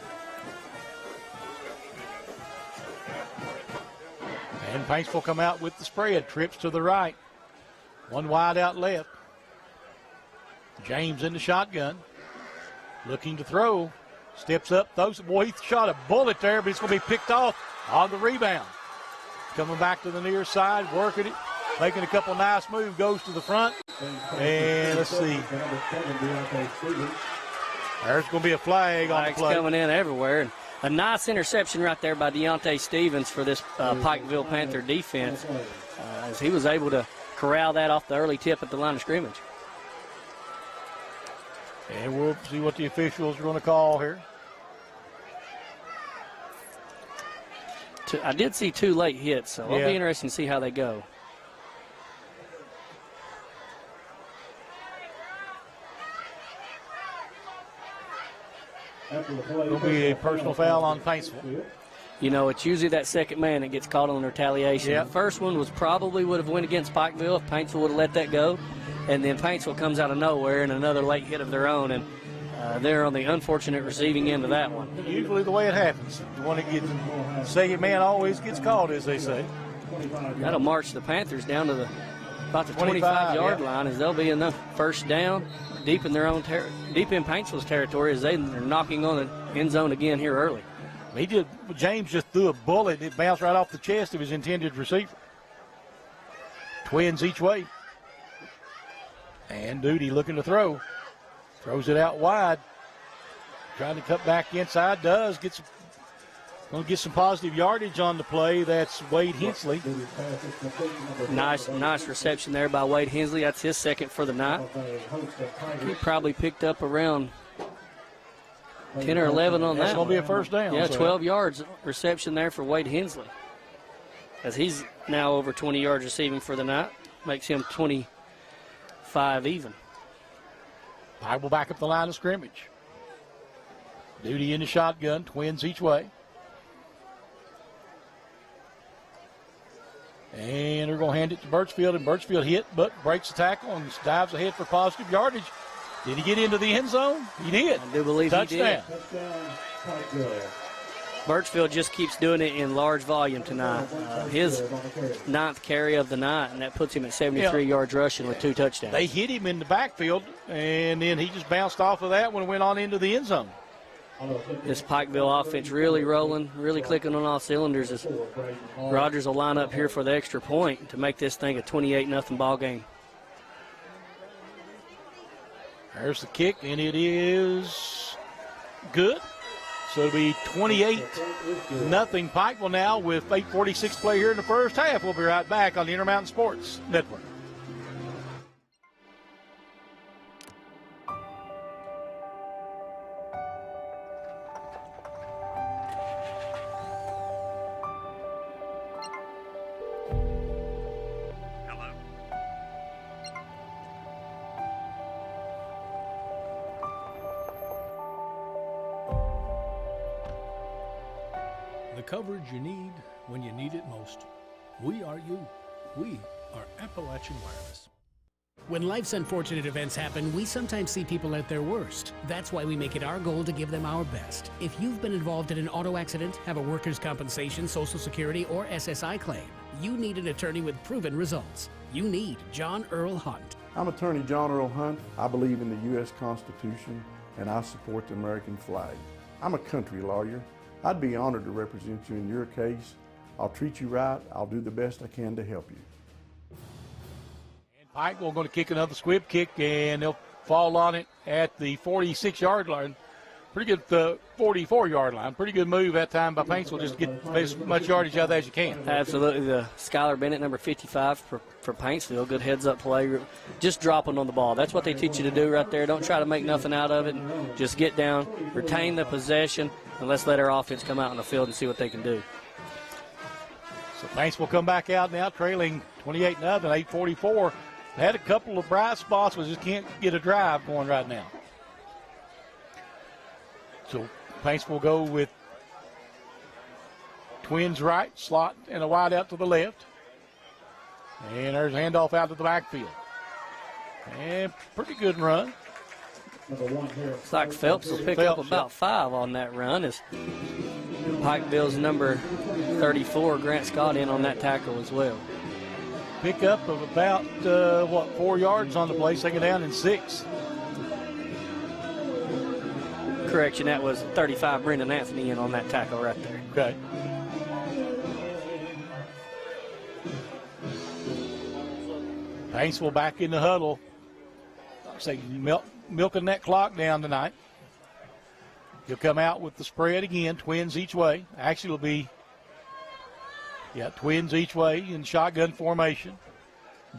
And Paintsville come out with the spread. Trips to the right. One wide out left. James in the shotgun. Looking to throw. Steps up, throws it. Boy, he shot a bullet there, but it's going to be picked off on the rebound. Coming back to the near side, working it, making a couple nice moves, goes to the front. And let's see. There's going to be a flag on the play. Coming in everywhere. And a nice interception right there by Deontay Stevens for this Pikeville Panther defense, as he was able to corral that off the early tip at the line of scrimmage. And we'll see what the officials are going to call here. I did see 2 late hits, so it'll be interesting to see how they go. It'll be a personal foul on Paintsville. You know, it's usually that second man that gets caught on retaliation. Yep. The first one would have went against Pikeville if Paintsville would have let that go. And then Paintsville comes out of nowhere and another late hit of their own. And they're on the unfortunate receiving end of that one. Usually the way it happens. The one that gets, second man always gets called, as they say. That'll march the Panthers down to about the 25-yard line, as they'll be in the first down, deep in their own deep in Paintsville's territory, as they're knocking on the end zone again here early. James just threw a bullet, and it bounced right off the chest of his intended receiver. Twins each way. And Duty looking to throw. Throws it out wide. Trying to cut back inside. Does. Going to get some positive yardage on the play. That's Wade Hensley. Nice reception there by Wade Hensley. That's his second for the night. He probably picked up around 10 or 11 on that. That's going to be a first down. Yeah, 12 yards reception there for Wade Hensley, as he's now over 20 yards receiving for the night. Makes him 25 even. Pikeville back up the line of scrimmage. Duty in the shotgun, twins each way. And they're going to hand it to Birchfield, and Birchfield hit, but breaks the tackle and dives ahead for positive yardage. Did he get into the end zone? He did. I do believe Touchdown. He did. Birchfield just keeps doing it in large volume tonight. His 9th carry of the night, and that puts him at 73 yards rushing with 2 touchdowns. They hit him in the backfield, and then he just bounced off of that one and went on into the end zone. This Pikeville offense really rolling, really clicking on all cylinders, as Rogers will line up here for the extra point to make this thing a 28-0 ball game. There's the kick, and it is good. So it'll be 28-0 Pikeville now with 8:46 play here in the first half. We'll be right back on the Intermountain Sports Network. The coverage you need when you need it most. We are you. We are Appalachian Wireless. When life's unfortunate events happen, we sometimes see people at their worst. That's why we make it our goal to give them our best. If you've been involved in an auto accident, have a workers' compensation, Social Security, or SSI claim, you need an attorney with proven results. You need John Earl Hunt. I'm attorney John Earl Hunt. I believe in the U.S. Constitution, and I support the American flag. I'm a country lawyer. I'd be honored to represent you in your case. I'll treat you right. I'll do the best I can to help you. And Pikeville going to kick another squib kick, and they'll fall on it at the 46-yard line. Pretty good 44-yard line. Pretty good move that time by Paintsville, just to get as much yardage out of that as you can. Absolutely. The Skylar Bennett, number 55 for Paintsville. Good heads-up play. Just dropping on the ball. That's what they teach you to do right there. Don't try to make nothing out of it. Just get down, retain the possession, and let's let our offense come out on the field and see what they can do. So Paintsville come back out now, trailing 28-0, 8:44. Had a couple of bright spots, but just can't get a drive going right now. So Paintsville go with twins right, slot, and a wide out to the left. And there's a handoff out to the backfield. And pretty good run. Looks like Phelps will pick up about 5 on that run as Pikeville's number 34, Grant Scott, in on that tackle as well. Pickup of about, 4 yards on the play, second down and 6. Correction, that was 35, Brendan Anthony, in on that tackle right there. Okay. Paintsville back in the huddle. Say milking that clock down tonight. He'll come out with the spread again, twins each way. Actually, it'll be, twins each way in shotgun formation.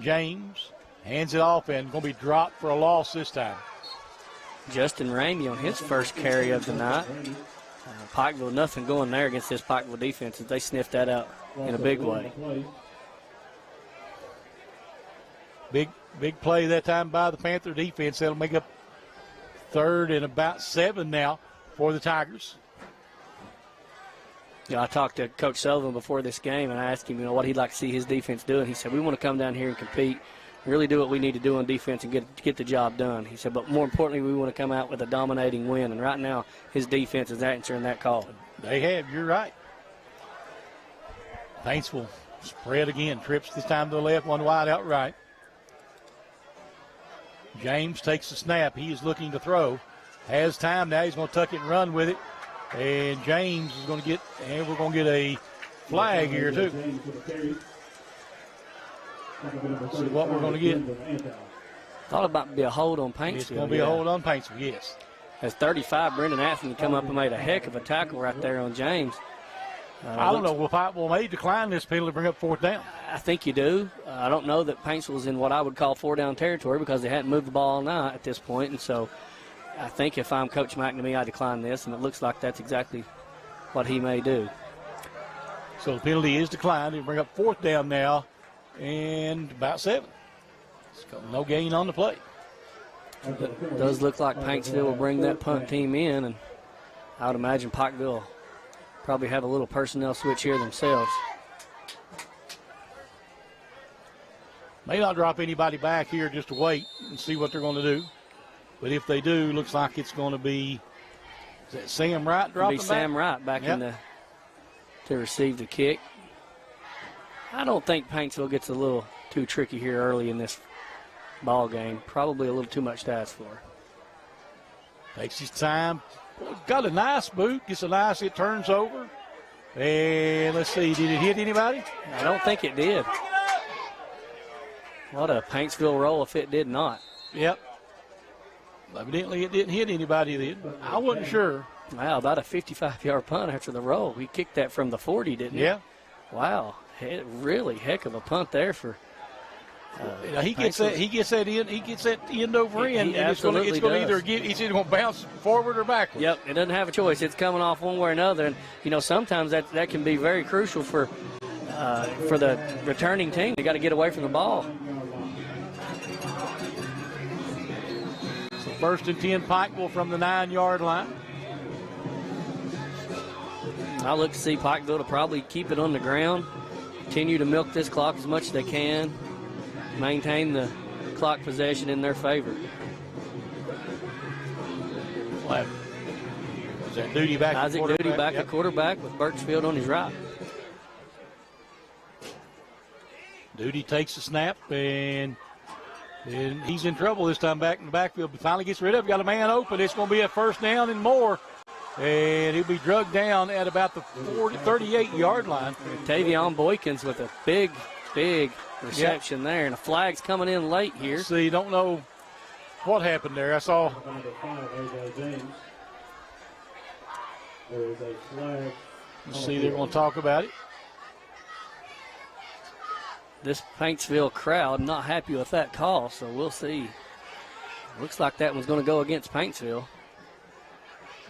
James hands it off and going to be dropped for a loss this time. Justin Ramey on his first carry of the night. Pikeville, nothing going there against this Pikeville defense as they sniffed that out in a big way. Big play that time by the Panther defense. That'll make up 3rd and about 7 now for the Tigers. Yeah, I talked to Coach Sullivan before this game, and I asked him, what he'd like to see his defense do. And he said, we want to come down here and compete, really do what we need to do on defense and get the job done. He said, but more importantly, we want to come out with a dominating win. And right now, his defense is answering that call. They have. You're right. Paintsville spread again. Trips this time to the left, one wide out right. James takes the snap. He is looking to throw. Has time now. He's going to tuck it and run with it. And James is going to get, and we're going to get a flag here too. See what we're going to get. Thought about to be a hold on Paintsville. It's going to be a hold on Paintsville, yes. As 35, Brendan Anthony come up and made a heck of a tackle right there on James. I don't know if Pikeville may decline this penalty to bring up 4th down. I think you do. I don't know that Paintsville's in what I would call 4-down territory because they hadn't moved the ball all night at this point. And so I think if I'm Coach McNamee, I decline this, and it looks like that's exactly what he may do. So the penalty is declined. He'll bring up 4th down now and about 7. No gain on the play. It does look like Paintsville will bring that punt team in, and I would imagine Pikeville probably have a little personnel switch here themselves. May not drop anybody back here just to wait and see what they're going to do. But if they do, looks like it's going to be, is that Sam Wright dropping back? Sam Wright back in to receive the kick. I don't think Paintsville gets a little too tricky here early in this ball game. Probably a little too much to ask for. Takes his time. Got a nice boot. Gets a nice, it turns over. And let's see, did it hit anybody? I don't think it did. What a Paintsville roll if it did not. Yep. Evidently it didn't hit anybody then. I wasn't sure. Wow, about a 55-yard punt after the roll. He kicked that from the 40, didn't he? Yeah. Wow, really heck of a punt there for. He gets that end over end. He absolutely it's going to he's either going to bounce forward or backwards. Yep, it doesn't have a choice. It's coming off one way or another, and sometimes that can be very crucial for the returning team. They got to get away from the ball. So 1st and 10, Pikeville from the 9-yard line. I look to see Pikeville to probably keep it on the ground, continue to milk this clock as much as they can, maintain the clock possession in their favor. Is that Duty back? Isaac Duty back at quarterback with Birchfield on his right. Duty takes the snap, and he's in trouble this time back in the backfield. But finally gets rid of it. Got a man open. It's going to be a 1st down and more. And he'll be drugged down at about the 38-yard line. Tavion Boykins with a big reception there. And the flag's coming in late here. See, don't know what happened there. I saw. See, they're going to talk about it. This Paintsville crowd not happy with that call, so we'll see. Looks like that one's going to go against Paintsville.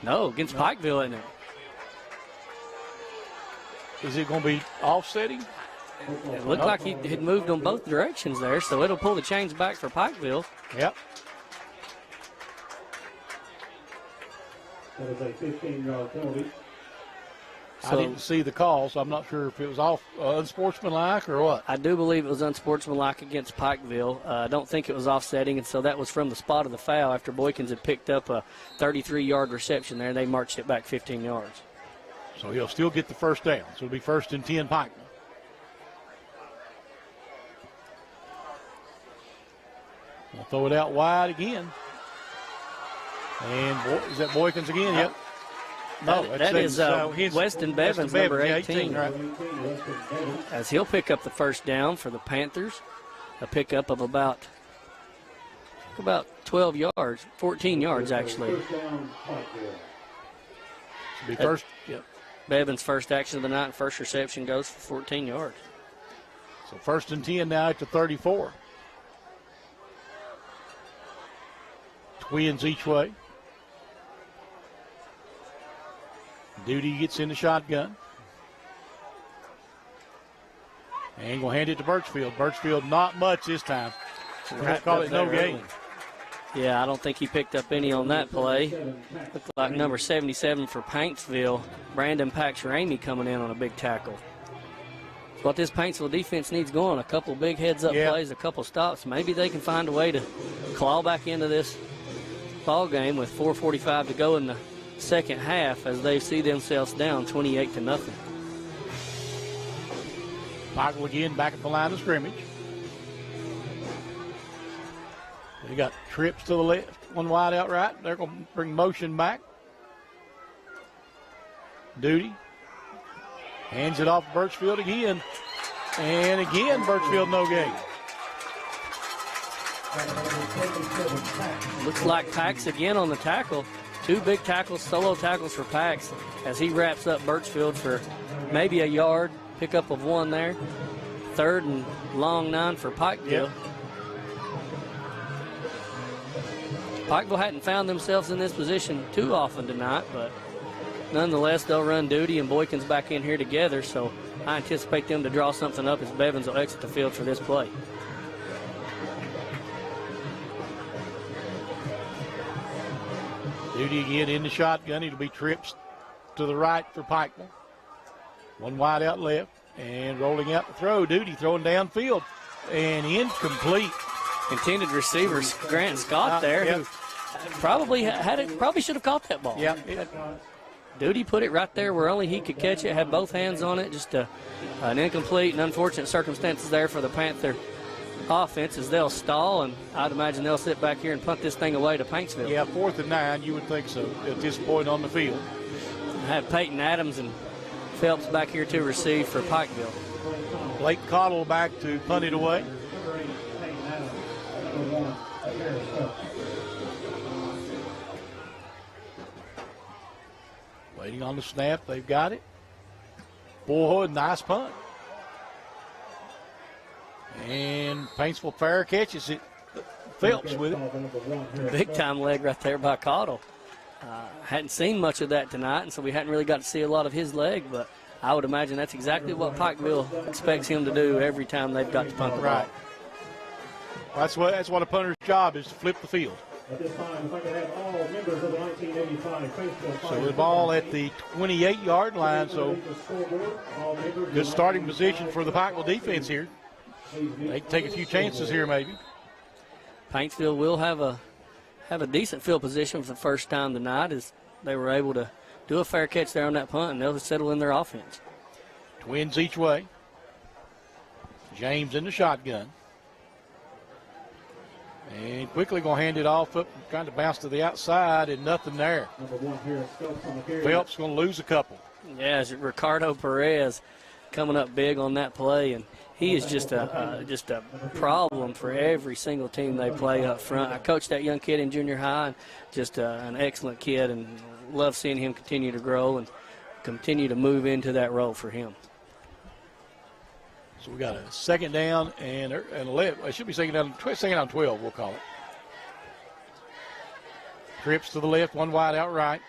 No, against Pikeville, isn't it? Is it going to be offsetting? It looked like he had moved on both directions there, so it'll pull the chains back for Pikeville. Yep. That is a 15-yard penalty. I didn't see the call, so I'm not sure if it was off unsportsmanlike or what. I do believe it was unsportsmanlike against Pikeville. I don't think it was offsetting, and so that was from the spot of the foul after Boykins had picked up a 33-yard reception there. They marched it back 15 yards. So he'll still get the first down. So it'll be 1st and 10 Pikeville. We'll throw it out wide again. And is that Boykins again? Yep. No, that is Weston Bevins, number 18. Right. As he'll pick up the first down for the Panthers. A pickup of about 12 yards, 14 yards actually. Be first. Yep. Bevins' first action of the night and first reception goes for 14 yards. So 1st and 10 now at the 34. Twins each way. Duty gets in the shotgun. And going to hand it to Birchfield. Birchfield not much this time. We're going to call it no gain. Yeah, I don't think he picked up any on that play. Looked like number 77 for Paintsville, Brandon Paxramy coming in on a big tackle. What this Paintsville defense needs going, a couple big heads-up plays, a couple stops. Maybe they can find a way to claw back into this ball game with 4:45 to go in the second half as they see themselves down 28-0. Pikeville again back at the line of scrimmage. They got trips to the left, one wide out right. They're going to bring motion back. Duty hands it off to Birchfield again. And again, Birchfield no gain. Looks like Pax again on the tackle. Two big tackles, solo tackles for Pax as he wraps up Birchfield for maybe a yard. Pickup of one there. 3rd and long 9 for Pikeville. Yep. Pikeville hadn't found themselves in this position too often tonight, but nonetheless, they'll run Duty and Boykins back in here together, so I anticipate them to draw something up as Bevins will exit the field for this play. Duty again in the shotgun. It'll be trips to the right for Pikeville. One wide out left and rolling out the throw. Duty throwing downfield and incomplete. Intended receiver Grant Scott there, who probably should have caught that ball. Yeah. Duty put it right there where only he could catch it, had both hands on it. Just an incomplete and unfortunate circumstances there for the Panther offense as they'll stall, and I'd imagine they'll sit back here and punt this thing away to Paintsville. Yeah, 4th and 9, you would think so at this point on the field. I have Peyton Adams and Phelps back here to receive for Pikeville. Blake Cottle back to punt it away. Waiting on the snap. They've got it. Boy, nice punt. And Paintsville Fair catches it. Phelps with it. Big time leg right there by Cottle. Hadn't seen much of that tonight, and so we hadn't really got to see a lot of his leg, but I would imagine that's exactly what Pikeville expects him to do every time they've got to punt the ball. Right. That's what a punter's job is, to flip the field. At this time, if I could have all members of the 1985 Paintsville. So the ball at the 28-yard line, so good starting position for the Pikeville defense here. They can take a few chances here maybe. Paintsville will have a decent field position for the first time tonight as they were able to do a fair catch there on that punt, and they'll settle in their offense. Twins each way. James in the shotgun. And quickly going to hand it off up, trying to bounce to the outside, and nothing there. Phelps going to lose a couple. Yeah, it's Ricardo Perez coming up big on that play, and he is just a problem for every single team they play up front. I coached that young kid in junior high, and just an excellent kid, and love seeing him continue to grow and continue to move into that role for him. So we got a second down and 11. It should be second down 12, we'll call it. Trips to the left, one wide out right.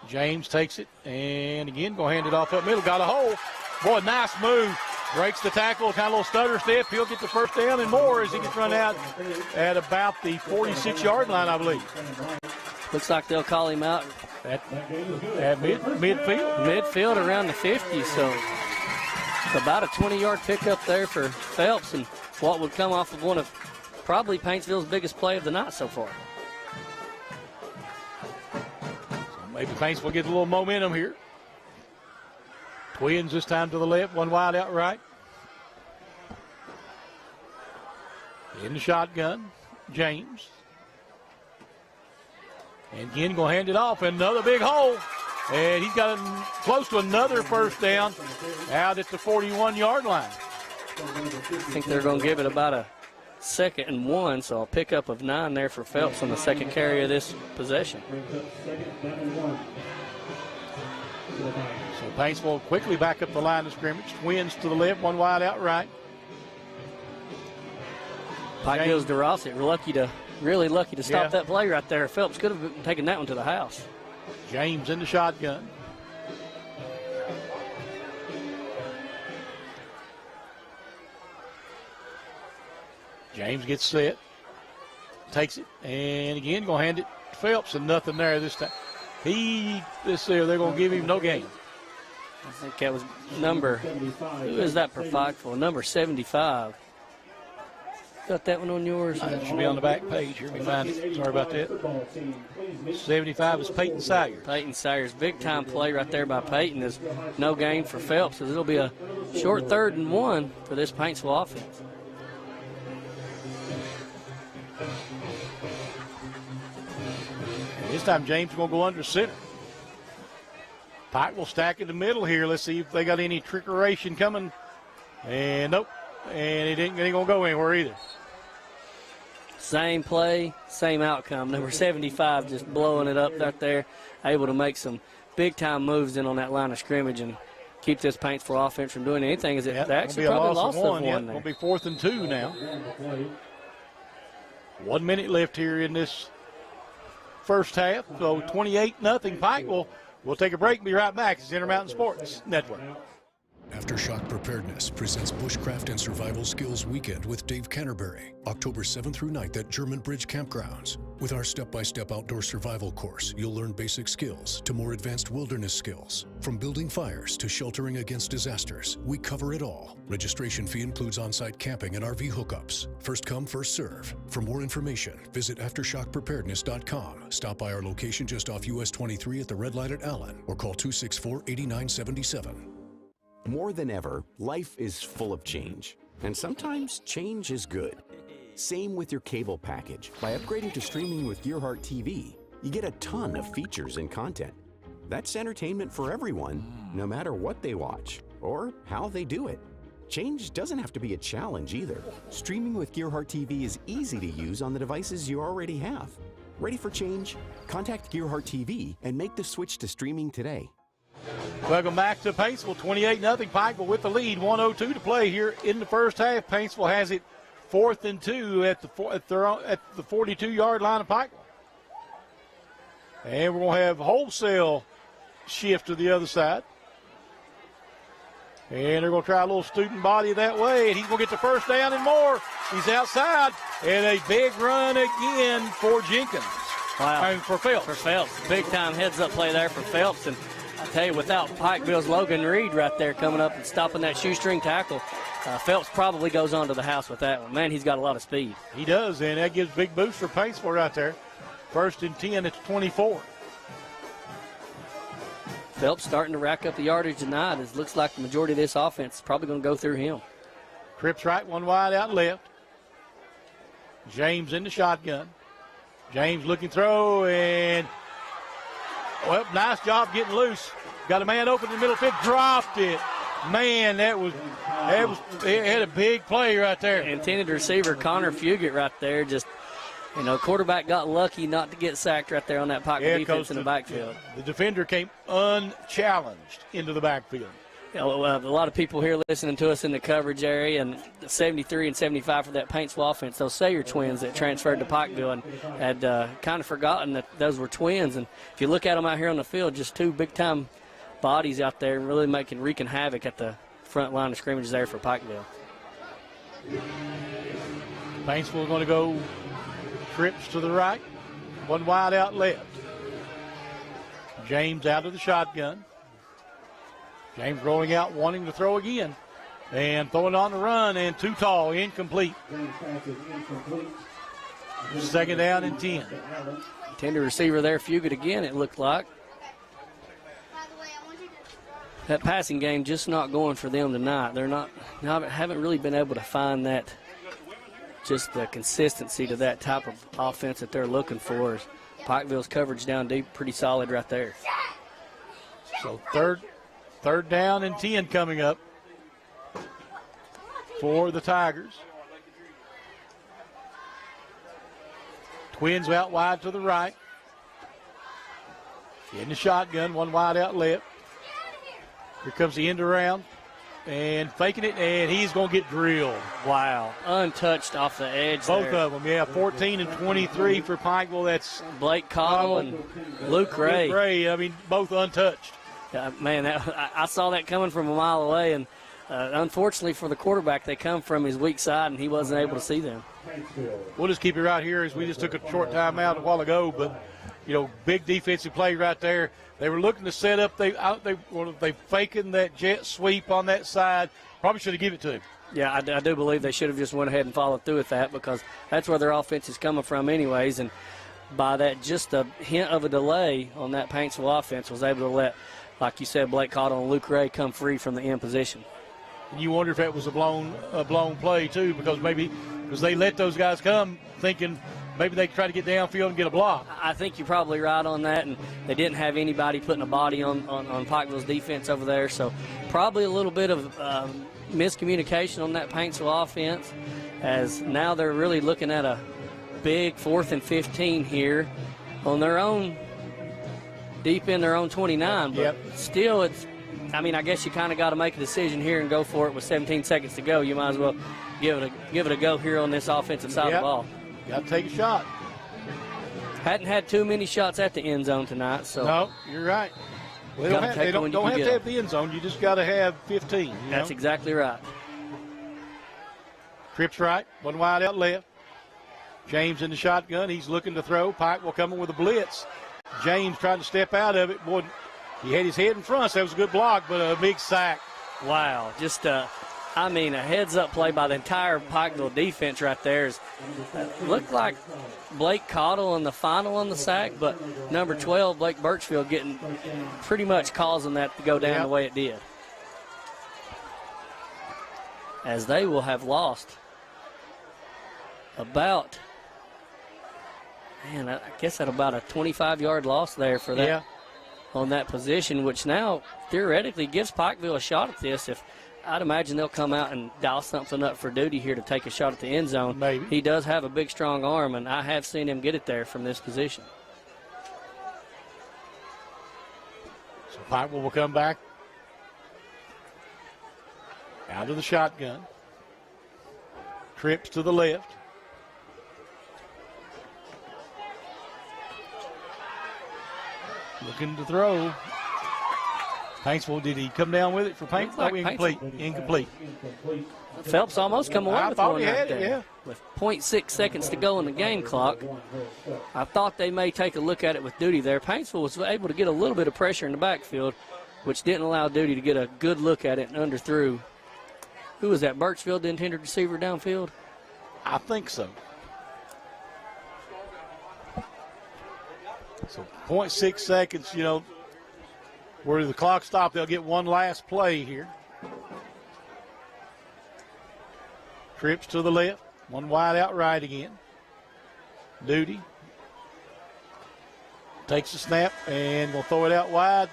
James takes it, and again, going to hand it off up middle. Got a hole. Boy, nice move. Breaks the tackle, kind of a little stutter step. He'll get the first down and more as he gets run out at about the 46-yard line, I believe. Looks like they'll call him out at midfield. Midfield around the 50, so it's about a 20-yard pickup there for Phelps, and what would come off of one of probably Paintsville's biggest play of the night so far. So maybe Paintsville get a little momentum here. Twins this time to the left, one wide out right. In the shotgun, James. And again, going to hand it off. Another big hole. And he's got close to another first down out at the 41-yard line. I think they're going to give it about a 2nd and 1, so a pickup of 9 there for Phelps on the second carry of this possession. So Paintsville quickly back up the line of scrimmage. Twins to the left, one wide out right. Pikeville's DeRossi really lucky to stop that play right there. Phelps could have taken that one to the house. James in the shotgun. James gets set, takes it, and again going to hand it to Phelps, and nothing there this time. They're going to give him no gain. I think that was who is that for Pikeville? Number 75. Got that one on yours? It should be on the back page here. Let me find it. Sorry about that. 75 is Peyton Sayers. Peyton Sayers. Big time play right there by Peyton. Is no gain for Phelps. So it'll be a short 3rd and 1 for this Paintsville offense. And this time James is going to go under center. Pike will stack in the middle here. Let's see if they got any trickeration coming. And nope. And it ain't going to go anywhere either. Same play, same outcome. Number 75 just blowing it up right there, able to make some big-time moves in on that line of scrimmage and keep this Paintsville offense from doing anything. They actually probably lost one there. It'll be 4th and 2 now. 1 minute left here in this first half. So 28-0 Pikeville. We'll take a break and be right back. It's Intermountain Sports Network. Aftershock Preparedness presents Bushcraft and Survival Skills Weekend with Dave Canterbury, October 7th through 9th at German Bridge Campgrounds. With our step-by-step outdoor survival course, you'll learn basic skills to more advanced wilderness skills. From building fires to sheltering against disasters, we cover it all. Registration fee includes on-site camping and RV hookups. First come, first serve. For more information, visit AftershockPreparedness.com. Stop by our location just off US 23 at the Red Light at Allen, or call 264-8977. More than ever, life is full of change, and sometimes change is good. Same with your cable package. By upgrading to streaming with Gearhart TV, you get a ton of features and content. That's entertainment for everyone, no matter what they watch or how they do it. Change doesn't have to be a challenge either. Streaming with Gearhart TV is easy to use on the devices you already have. Ready for change? Contact Gearhart TV and make the switch to streaming today. Welcome back to Paintsville. 28-0 Pikeville with the lead. 1:02 to play here in the first half. Paintsville has it 4th and 2 at the 42-yard line of Pikeville. And we're going to have wholesale shift to the other side. And they're going to try a little student body that way. And he's going to get the first down and more. He's outside. And a big run again for Jenkins. Wow. I mean, for Phelps. For Phelps. Big time heads-up play there for Phelps. And I tell you, without Pikeville's Logan Reed right there coming up and stopping that shoestring tackle, Phelps probably goes on to the house with that one. Man, he's got a lot of speed. He does, and that gives big boost for Paintsville right there. 1st and 10, it's 24. Phelps starting to rack up the yardage tonight. It looks like the majority of this offense is probably going to go through him. Trips right, one wide out left. James in the shotgun. James looking throw, and well, nice job getting loose. Got a man open in the middle field, dropped it. Man, it had a big play right there. Intended receiver Connor Fugit right there. Just, quarterback got lucky not to get sacked right there on that Pikeville defense in the backfield. The defender came unchallenged into the backfield. A lot of people here listening to us in the coverage area, and 73 and 75 for that Paintsville offense. Those Sayer twins that transferred to Pikeville and had kind of forgotten that those were twins. And if you look at them out here on the field, just two big-time bodies out there and really wreaking havoc at the front line of scrimmage there for Pikeville. Paintsville going to go trips to the right, one wide out left. James out of the shotgun. James rolling out, wanting to throw again. And throwing on the run, and too tall, incomplete. Second down and 10. Tender receiver there, Fugit again, it looked like. That passing game just not going for them tonight. Haven't really been able to find that, just the consistency to that type of offense that they're looking for. Pikeville's coverage down deep, pretty solid right there. So third down and 10 coming up for the Tigers. Twins out wide to the right. In the shotgun, one wide out left. Here comes the end around and faking it, and he's going to get drilled. Wow, untouched off the edge. Both there. of them, yeah, 14 and 23 for Pikeville. That's Blake Cottle and Luke Ray. Luke Ray, I mean, both untouched. Man, I saw that coming from a mile away, and unfortunately for the quarterback, they come from his weak side, and he wasn't able to see them. We'll just keep it right here as we just took a short time out a while ago, but, big defensive play right there. They were looking to set up. They faking that jet sweep on that side. Probably should have given it to him. Yeah, I do believe they should have just went ahead and followed through with that, because that's where their offense is coming from anyways, and by that, just a hint of a delay on that Paintsville offense was able to let, like you said, Blake Cottle and Luke Ray come free from the end position. And you wonder if that was a blown play too, because they let those guys come thinking maybe they try to get downfield and get a block. I think you're probably right on that, and they didn't have anybody putting a body on Pikeville's defense over there, so probably a little bit of miscommunication on that Paintsville offense, as now they're really looking at a big 4th and 15 here on their own, deep in their own 29, but still it's, I guess you kind of got to make a decision here and go for it with 17 seconds to go. You might as well give it a go here on this offensive side of the ball. Got to take a shot. Hadn't had too many shots at the end zone tonight, so. No, you're right. They don't have to have the end zone. You just got to have 15. That's exactly right. Trips right, one wide out left. James in the shotgun. He's looking to throw. Pike will come in with a blitz. James trying to step out of it. Boy, he had his head in front, so that was a good block, but a big sack. Wow, just a heads-up play by the entire Pikeville defense right there. Looked like Blake Cottle in the final on the sack, but number 12, Blake Birchfield, getting pretty much causing that to go down the way it did. As they will have lost about, I guess at about a 25-yard loss there for that on that position, which now theoretically gives Pikeville a shot at this. If I'd imagine they'll come out and dial something up for Duty here to take a shot at the end zone. Maybe. He does have a big, strong arm, and I have seen him get it there from this position. So Pikeville will come back out of the shotgun. Trips to the left. Looking to throw. Paintsville, did he come down with it for Paintsville? Incomplete. Phelps almost come away with one right there. Yeah. With 0.6 seconds to go in the game clock. I thought they may take a look at it with Duty there. Paintsville was able to get a little bit of pressure in the backfield, which didn't allow Duty to get a good look at it and underthrew. Who was that? Birchfield, the intended receiver downfield? I think so. So 0.6 seconds, where the clock stopped, they'll get one last play here. Trips to the left, one wide out right again. Duty takes the snap and will throw it out wide.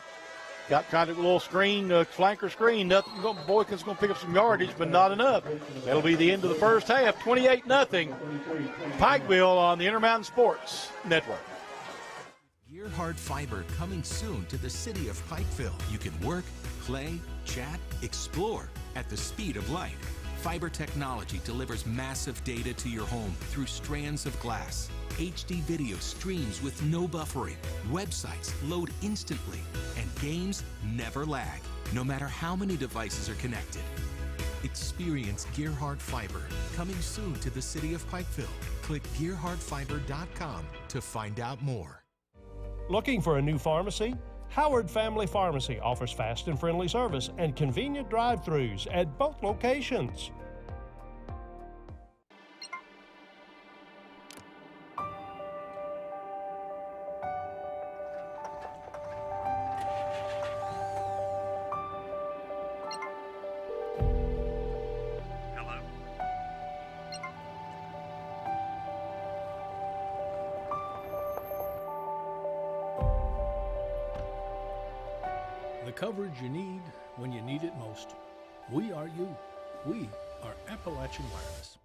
Got trying to do a little screen, flanker screen. Nothing. Boykins going to pick up some yardage, but not enough. That'll be the end of the first half. 28-0. Pikeville on the Intermountain Sports Network. Gearhart Fiber coming soon to the city of Pikeville. You can work, play, chat, explore at the speed of light. Fiber technology delivers massive data to your home through strands of glass. HD video streams with no buffering. Websites load instantly. And games never lag, no matter how many devices are connected. Experience Gearhart Fiber coming soon to the city of Pikeville. Click GearhartFiber.com to find out more. Looking for a new pharmacy? Howard Family Pharmacy offers fast and friendly service and convenient drive-thrus at both locations. The coverage you need when you need it most. We are you. We are Appalachian Wireless.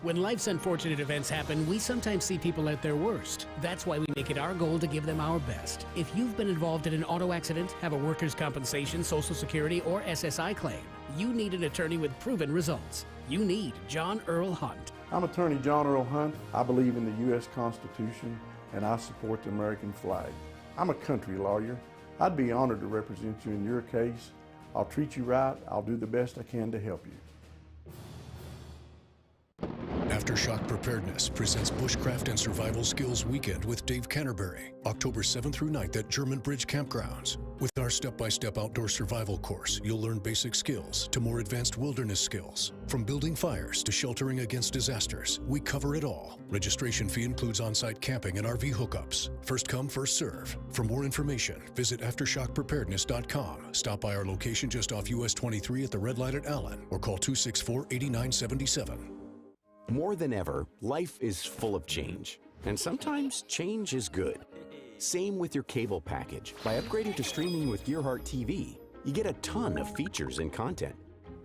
When life's unfortunate events happen, we sometimes see people at their worst. That's why we make it our goal to give them our best. If you've been involved in an auto accident, have a workers' compensation, Social Security, or SSI claim, you need an attorney with proven results. You need John Earl Hunt. I'm Attorney John Earl Hunt. I believe in the U.S. Constitution and I support the American flag. I'm a country lawyer. I'd be honored to represent you in your case. I'll treat you right. I'll do the best I can to help you. Aftershock Preparedness presents Bushcraft and Survival Skills Weekend with Dave Canterbury, October 7th through 9th at German Bridge Campgrounds. With our step-by-step outdoor survival course, you'll learn basic skills to more advanced wilderness skills. From building fires to sheltering against disasters, we cover it all. Registration fee includes on-site camping and RV hookups. First come, first serve. For more information, visit AftershockPreparedness.com. Stop by our location just off US 23 at the Red Light at Allen or call 264-8977. More than ever, life is full of change, and sometimes change is good. Same with your cable package. By upgrading to streaming with Gearhart TV, you get a ton of features and content.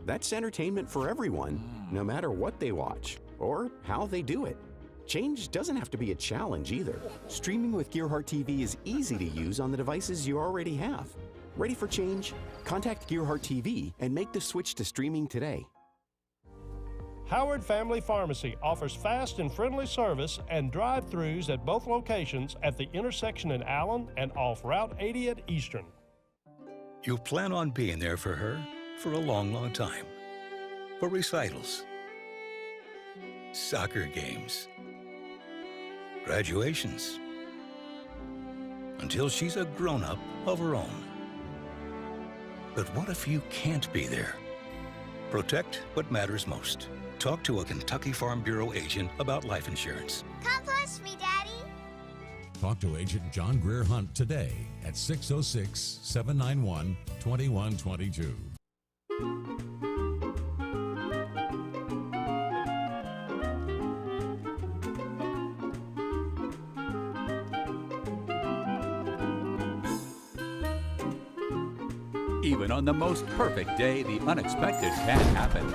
That's entertainment for everyone, no matter what they watch or how they do it. Change doesn't have to be a challenge either. Streaming with Gearhart TV is easy to use on the devices you already have. Ready for change? Contact Gearhart TV and make the switch to streaming today. Howard Family Pharmacy offers fast and friendly service and drive-thrus at both locations at the intersection in Allen and off Route 80 at Eastern. You plan on being there for her for a long, long time. For recitals, soccer games, graduations, until she's a grown-up of her own. But what if you can't be there? Protect what matters most. Talk to a Kentucky Farm Bureau agent about life insurance. Come push me, Daddy. Talk to Agent John Greer Hunt today at 606-791-2122. Even on the most perfect day, the unexpected can happen.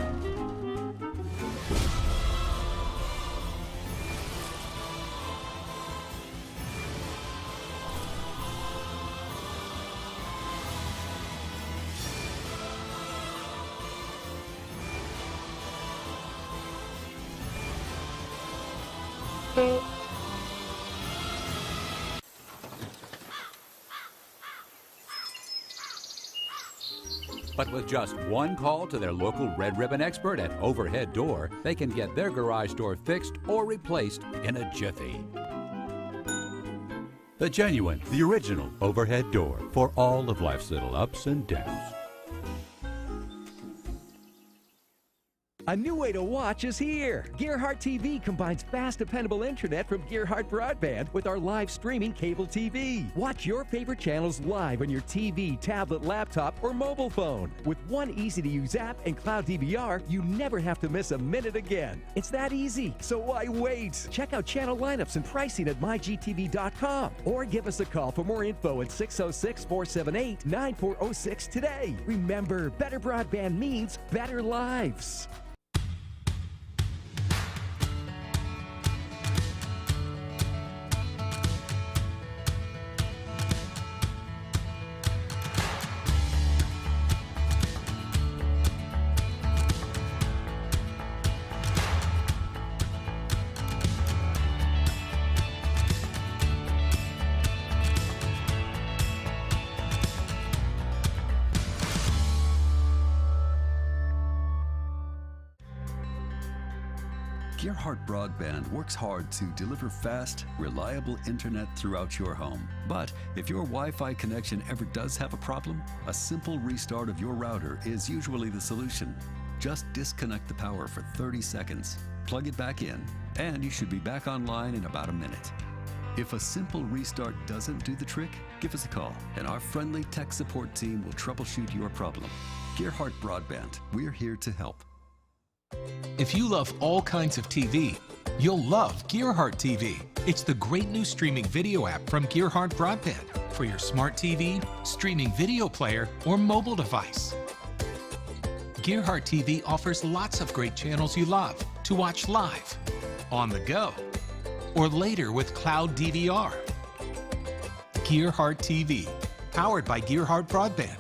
But with just one call to their local Red Ribbon expert at Overhead Door, they can get their garage door fixed or replaced in a jiffy. The genuine, the original Overhead Door for all of life's little ups and downs. A new way to watch is here. Gearhart TV combines fast, dependable internet from Gearhart Broadband with our live streaming cable TV. Watch your favorite channels live on your TV, tablet, laptop, or mobile phone. With one easy-to-use app and cloud DVR, you never have to miss a minute again. It's that easy, so why wait? Check out channel lineups and pricing at mygtv.com or give us a call for more info at 606-478-9406 today. Remember, better broadband means better lives. Gearhart Broadband works hard to deliver fast, reliable internet throughout your home. But if your Wi-Fi connection ever does have a problem, a simple restart of your router is usually the solution. Just disconnect the power for 30 seconds, plug it back in, and you should be back online in about a minute. If a simple restart doesn't do the trick, give us a call, and our friendly tech support team will troubleshoot your problem. Gearhart Broadband, we're here to help. If you love all kinds of TV, you'll love Gearhart TV. It's the great new streaming video app from Gearhart Broadband for your smart TV, streaming video player, or mobile device. Gearhart TV offers lots of great channels you love to watch live, on the go, or later with cloud DVR. Gearhart TV, powered by Gearhart Broadband.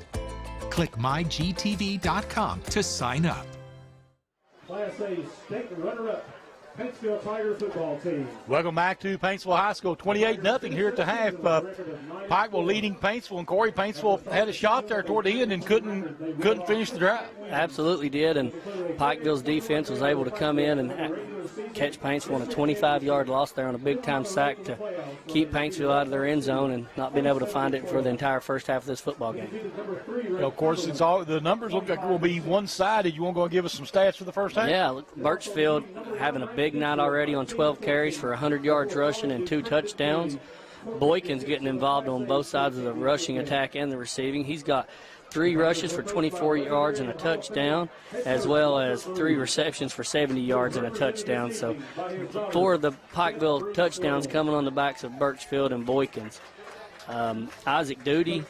Click mygtv.com to sign up. Class A state runner-up, Paintsville Tiger football team. Welcome back to Paintsville High School. 28-0 here at the half. Pikeville leading Paintsville, and Corey, Paintsville had a shot there toward the end and couldn't finish the drive. Absolutely did, and Pikeville's defense was able to come in and catch Paintsville on a 25-yard loss there on a big-time sack to keep Paintsville out of their end zone and not being able to find it for the entire first half of this football game. You know, of course, the numbers look like it will be one-sided. You want to go and give us some stats for the first half? Yeah, look, Birchfield having a big night already on 12 carries for 100 yards rushing and 2 touchdowns. Boykin's getting involved on both sides of the rushing attack and the receiving. He's got 3 rushes for 24 yards and a touchdown, as well as 3 receptions for 70 yards and a touchdown. So 4 of the Pikeville touchdowns coming on the backs of Birchfield and Boykins. Isaac Duty,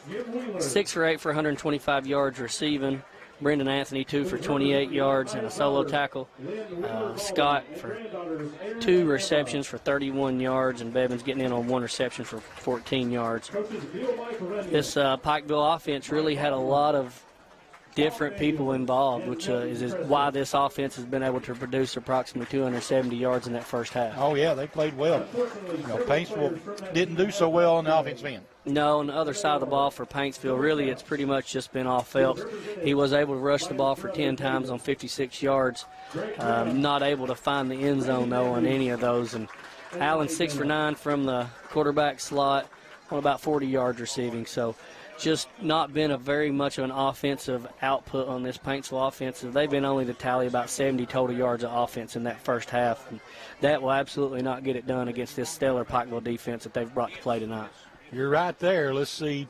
6 for 8 for 125 yards receiving. Brendan Anthony, 2 for 28 yards and a solo tackle. Scott for 2 receptions for 31 yards, and Bevins getting in on 1 reception for 14 yards. This Pikeville offense really had a lot of different people involved, which is why this offense has been able to produce approximately 270 yards in that first half. Oh, yeah, they played well. You know, Paintsville didn't do so well on the offensive end. No, on the other side of the ball for Paintsville, really it's pretty much just been off Phelps. He was able to rush the ball for 10 times on 56 yards. Not able to find the end zone, though, on any of those. And Allen 6 for 9 from the quarterback slot on about 40 yards receiving. So just not been a very much of an offensive output on this Paintsville offense. They've been only to tally about 70 total yards of offense in that first half. And that will absolutely not get it done against this stellar Pikeville defense that they've brought to play tonight. You're right there. Let's see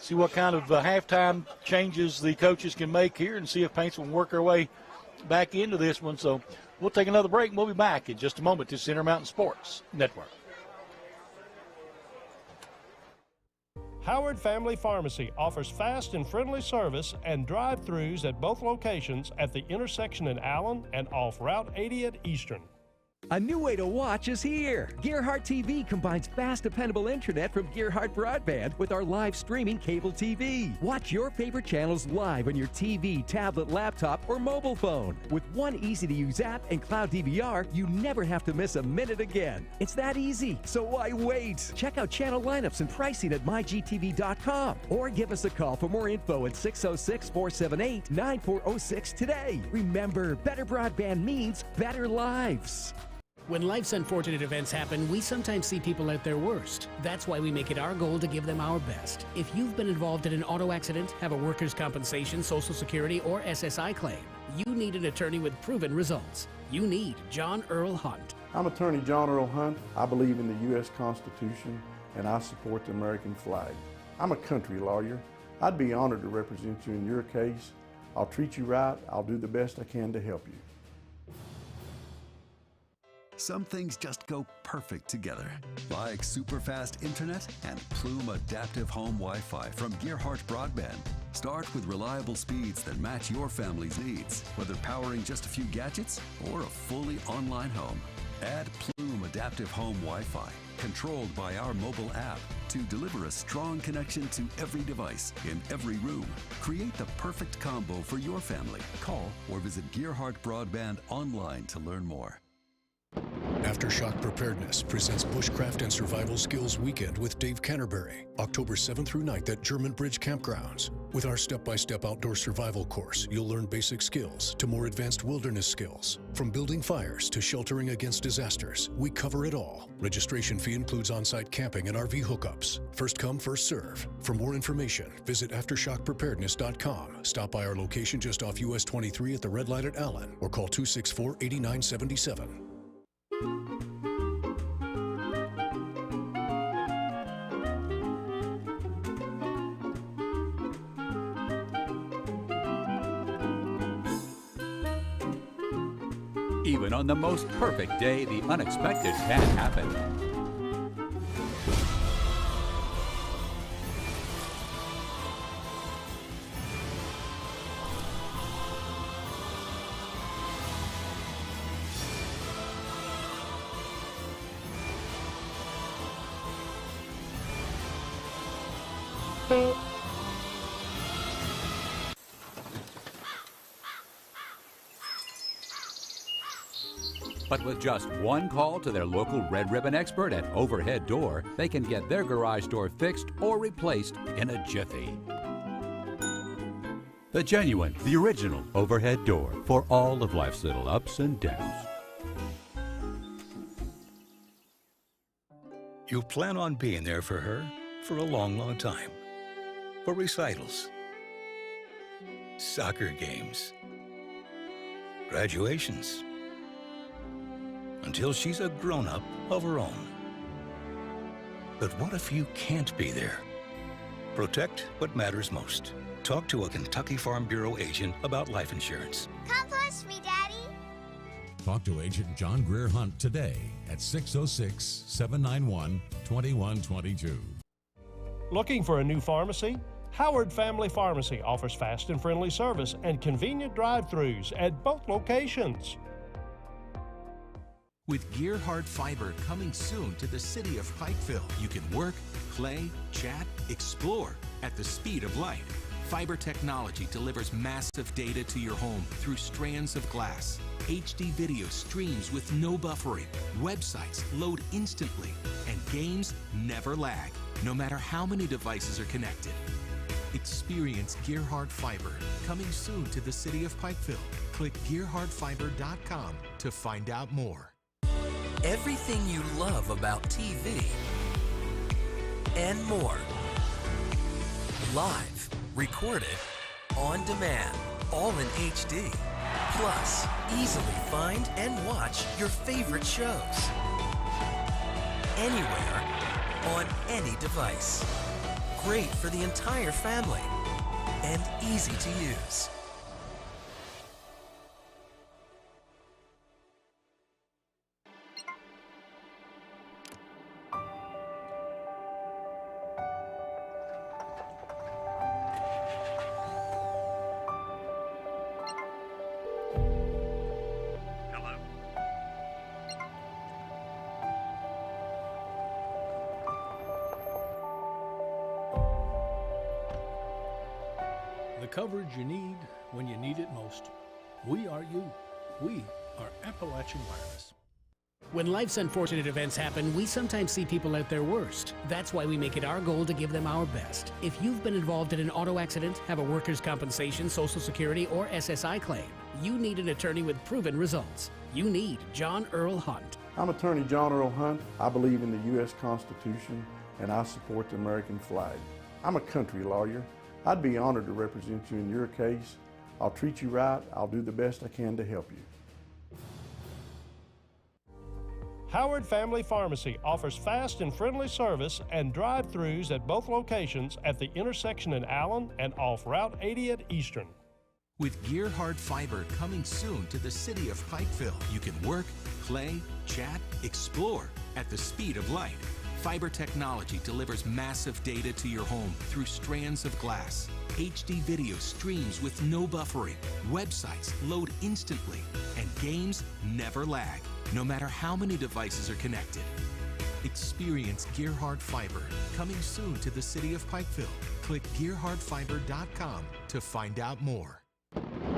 what kind of halftime changes the coaches can make here and see if Paintsville can work their way back into this one. So we'll take another break, and we'll be back in just a moment to Center Mountain Sports Network. Howard Family Pharmacy offers fast and friendly service and drive-thrus at both locations at the intersection in Allen and off Route 80 at Eastern. A new way to watch is here. Gearhart TV combines fast, dependable internet from Gearhart Broadband with our live streaming cable TV. Watch your favorite channels live on your TV, tablet, laptop, or mobile phone. With one easy-to-use app and cloud DVR, you never have to miss a minute again. It's that easy, so why wait? Check out channel lineups and pricing at mygtv.com or give us a call for more info at 606-478-9406 today. Remember, better broadband means better lives. When life's unfortunate events happen, we sometimes see people at their worst. That's why we make it our goal to give them our best. If you've been involved in an auto accident, have a workers' compensation, Social Security, or SSI claim, you need an attorney with proven results. You need John Earl Hunt. I'm attorney John Earl Hunt. I believe in the U.S. Constitution, and I support the American flag. I'm a country lawyer. I'd be honored to represent you in your case. I'll treat you right. I'll do the best I can to help you. Some things just go perfect together, like super fast internet and Plume Adaptive Home Wi-Fi from Gearhart Broadband. Start with reliable speeds that match your family's needs, whether powering just a few gadgets or a fully online home. Add Plume Adaptive Home Wi-Fi, controlled by our mobile app, to deliver a strong connection to every device in every room. Create the perfect combo for your family. Call or visit Gearhart Broadband online to learn more. Aftershock Preparedness presents Bushcraft and Survival Skills Weekend with Dave Canterbury, October 7th through 9th at German Bridge Campgrounds. With our step-by-step outdoor survival course, you'll learn basic skills to more advanced wilderness skills. From building fires to sheltering against disasters, we cover it all. Registration fee includes on-site camping and RV hookups. First come, first serve. For more information, visit aftershockpreparedness.com. Stop by our location just off US 23 at the Red Light at Allen or call 264-8977. Even on the most perfect day, the unexpected can happen. But with just one call to their local Red Ribbon expert at Overhead Door, they can get their garage door fixed or replaced in a jiffy. The genuine, the original Overhead Door for all of life's little ups and downs. You plan on being there for her for a long, long time. For recitals, soccer games, graduations, until she's a grown-up of her own. But what if you can't be there? Protect what matters most. Talk to a Kentucky Farm Bureau agent about life insurance. Come push me, Daddy. Talk to Agent John Greer Hunt today at 606-791-2122. Looking for a new pharmacy? Howard Family Pharmacy offers fast and friendly service and convenient drive-thrus at both locations. With Gearhart Fiber coming soon to the city of Pikeville, you can work, play, chat, explore at the speed of light. Fiber technology delivers massive data to your home through strands of glass. HD video streams with no buffering. Websites load instantly, and games never lag, no matter how many devices are connected. Experience Gearhart Fiber coming soon to the city of Pikeville. Click gearhartfiber.com to find out more. Everything you love about TV and more. Live, recorded, on demand, all in HD. Plus, easily find and watch your favorite shows. Anywhere, on any device. Great for the entire family and easy to use. The coverage you need when you need it most. We are you. We are Appalachian Wireless. When life's unfortunate events happen, we sometimes see people at their worst. That's why we make it our goal to give them our best. If you've been involved in an auto accident, have a workers' compensation, Social Security, or SSI claim, you need an attorney with proven results. You need John Earl Hunt. I'm Attorney John Earl Hunt. I believe in the U.S. Constitution, and I support the American flag. I'm a country lawyer. I'd be honored to represent you in your case. I'll treat you right. I'll do the best I can to help you. Howard Family Pharmacy offers fast and friendly service and drive-thrus at both locations at the intersection in Allen and off Route 80 at Eastern. With Gearhart Fiber coming soon to the city of Pikeville, you can work, play, chat, explore at the speed of light. Fiber technology delivers massive data to your home through strands of glass. HD video streams with no buffering. Websites load instantly, and games never lag, no matter how many devices are connected. Experience Gearhart Fiber coming soon to the city of Pikeville. Click gearhartfiber.com to find out more.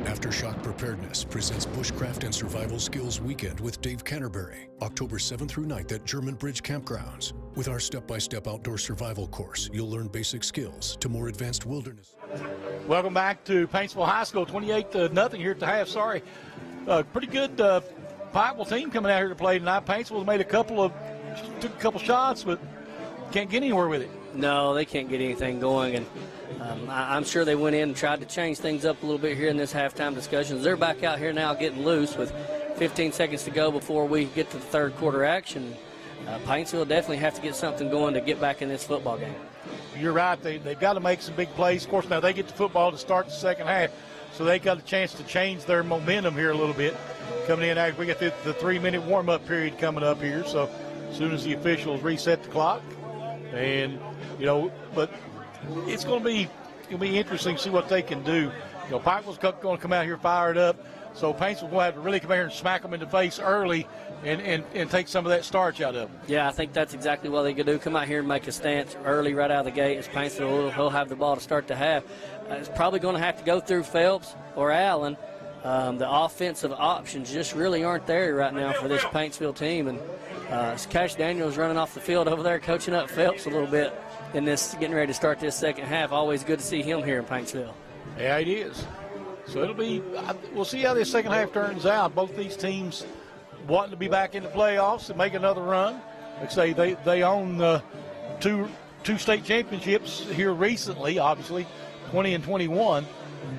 Aftershock Preparedness presents Bushcraft and Survival Skills Weekend with Dave Canterbury, October 7th through 9th at German Bridge Campgrounds. With our step-by-step outdoor survival course, you'll learn basic skills to more advanced wilderness. Welcome back to Paintsville High School, 28-0 here at the half. Sorry, pretty good Pikeville team coming out here to play tonight. Paintsville's made took a couple shots, but can't get anywhere with it. No, they can't get anything going, and I'm sure they went in and tried to change things up a little bit here in this halftime discussions. They're back out here now getting loose with 15 seconds to go before we get to the third quarter action. Paintsville definitely have to get something going to get back in this football game. You're right. They've got to make some big plays. Of course, now they get the football to start the second half, so they got a chance to change their momentum here a little bit. Coming in, we got the 3-minute warm-up period coming up here, so as soon as the officials reset the clock, and but it's going to be interesting to see what they can do. Pikeville's going to come out here fired up, so Paintsville will have to really come out here and smack them in the face early and take some of that starch out of them. Yeah, I think that's exactly what they could do. Come out here and make a stance early right out of the gate. As Paintsville will have the ball to start the half. It's probably going to have to go through Phelps or Allen. The offensive options just really aren't there right now for this Paintsville team. And Cash Daniels running off the field over there, coaching up Phelps a little bit in this, getting ready to start this second half. Always good to see him here in Paintsville. Yeah, it is. So we'll see how this second half turns out. Both these teams wanting to be back in the playoffs and make another run. Like I say, they own two state championships here recently, obviously, 20 and 21.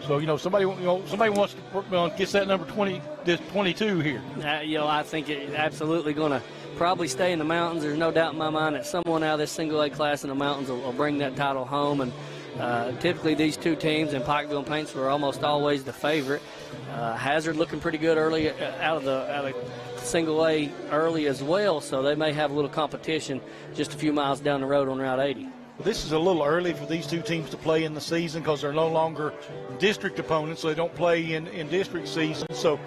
So somebody wants to get that number 22 here. I think it's absolutely going to probably stay in the mountains. There's no doubt in my mind that someone out of this single A class in the mountains will bring that title home. And typically these two teams in Pikeville and Paintsville are almost always the favorite. Hazard looking pretty good early out of the single A early as well, so they may have a little competition just a few miles down the road on Route 80. This is a little early for these two teams to play in the season because they're no longer district opponents, so they don't play in district season. So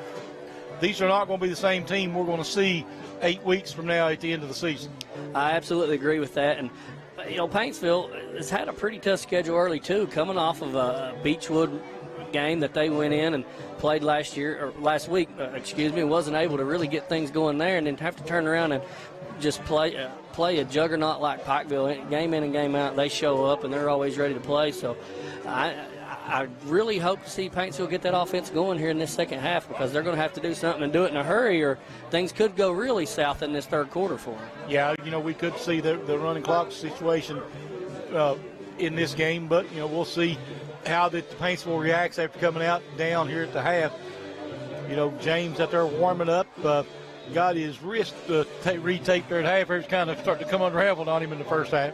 these are not going to be the same team we're going to see 8 weeks from now at the end of the season. I absolutely agree with that. And Paintsville has had a pretty tough schedule early too, coming off of a Beechwood game that they went in and played last week, wasn't able to really get things going there, and then have to turn around and just play a juggernaut like Pikeville, game in and game out. They show up and they're always ready to play. So I really hope to see Paintsville get that offense going here in this second half, because they're going to have to do something and do it in a hurry, or things could go really south in this third quarter for them. Yeah, we could see the running clock situation in this game, but we'll see how the Paintsville reacts after coming out down here at the half. James out there warming up, got his wrist retaped there at half. It was kind of starting to come unraveled on him in the first half.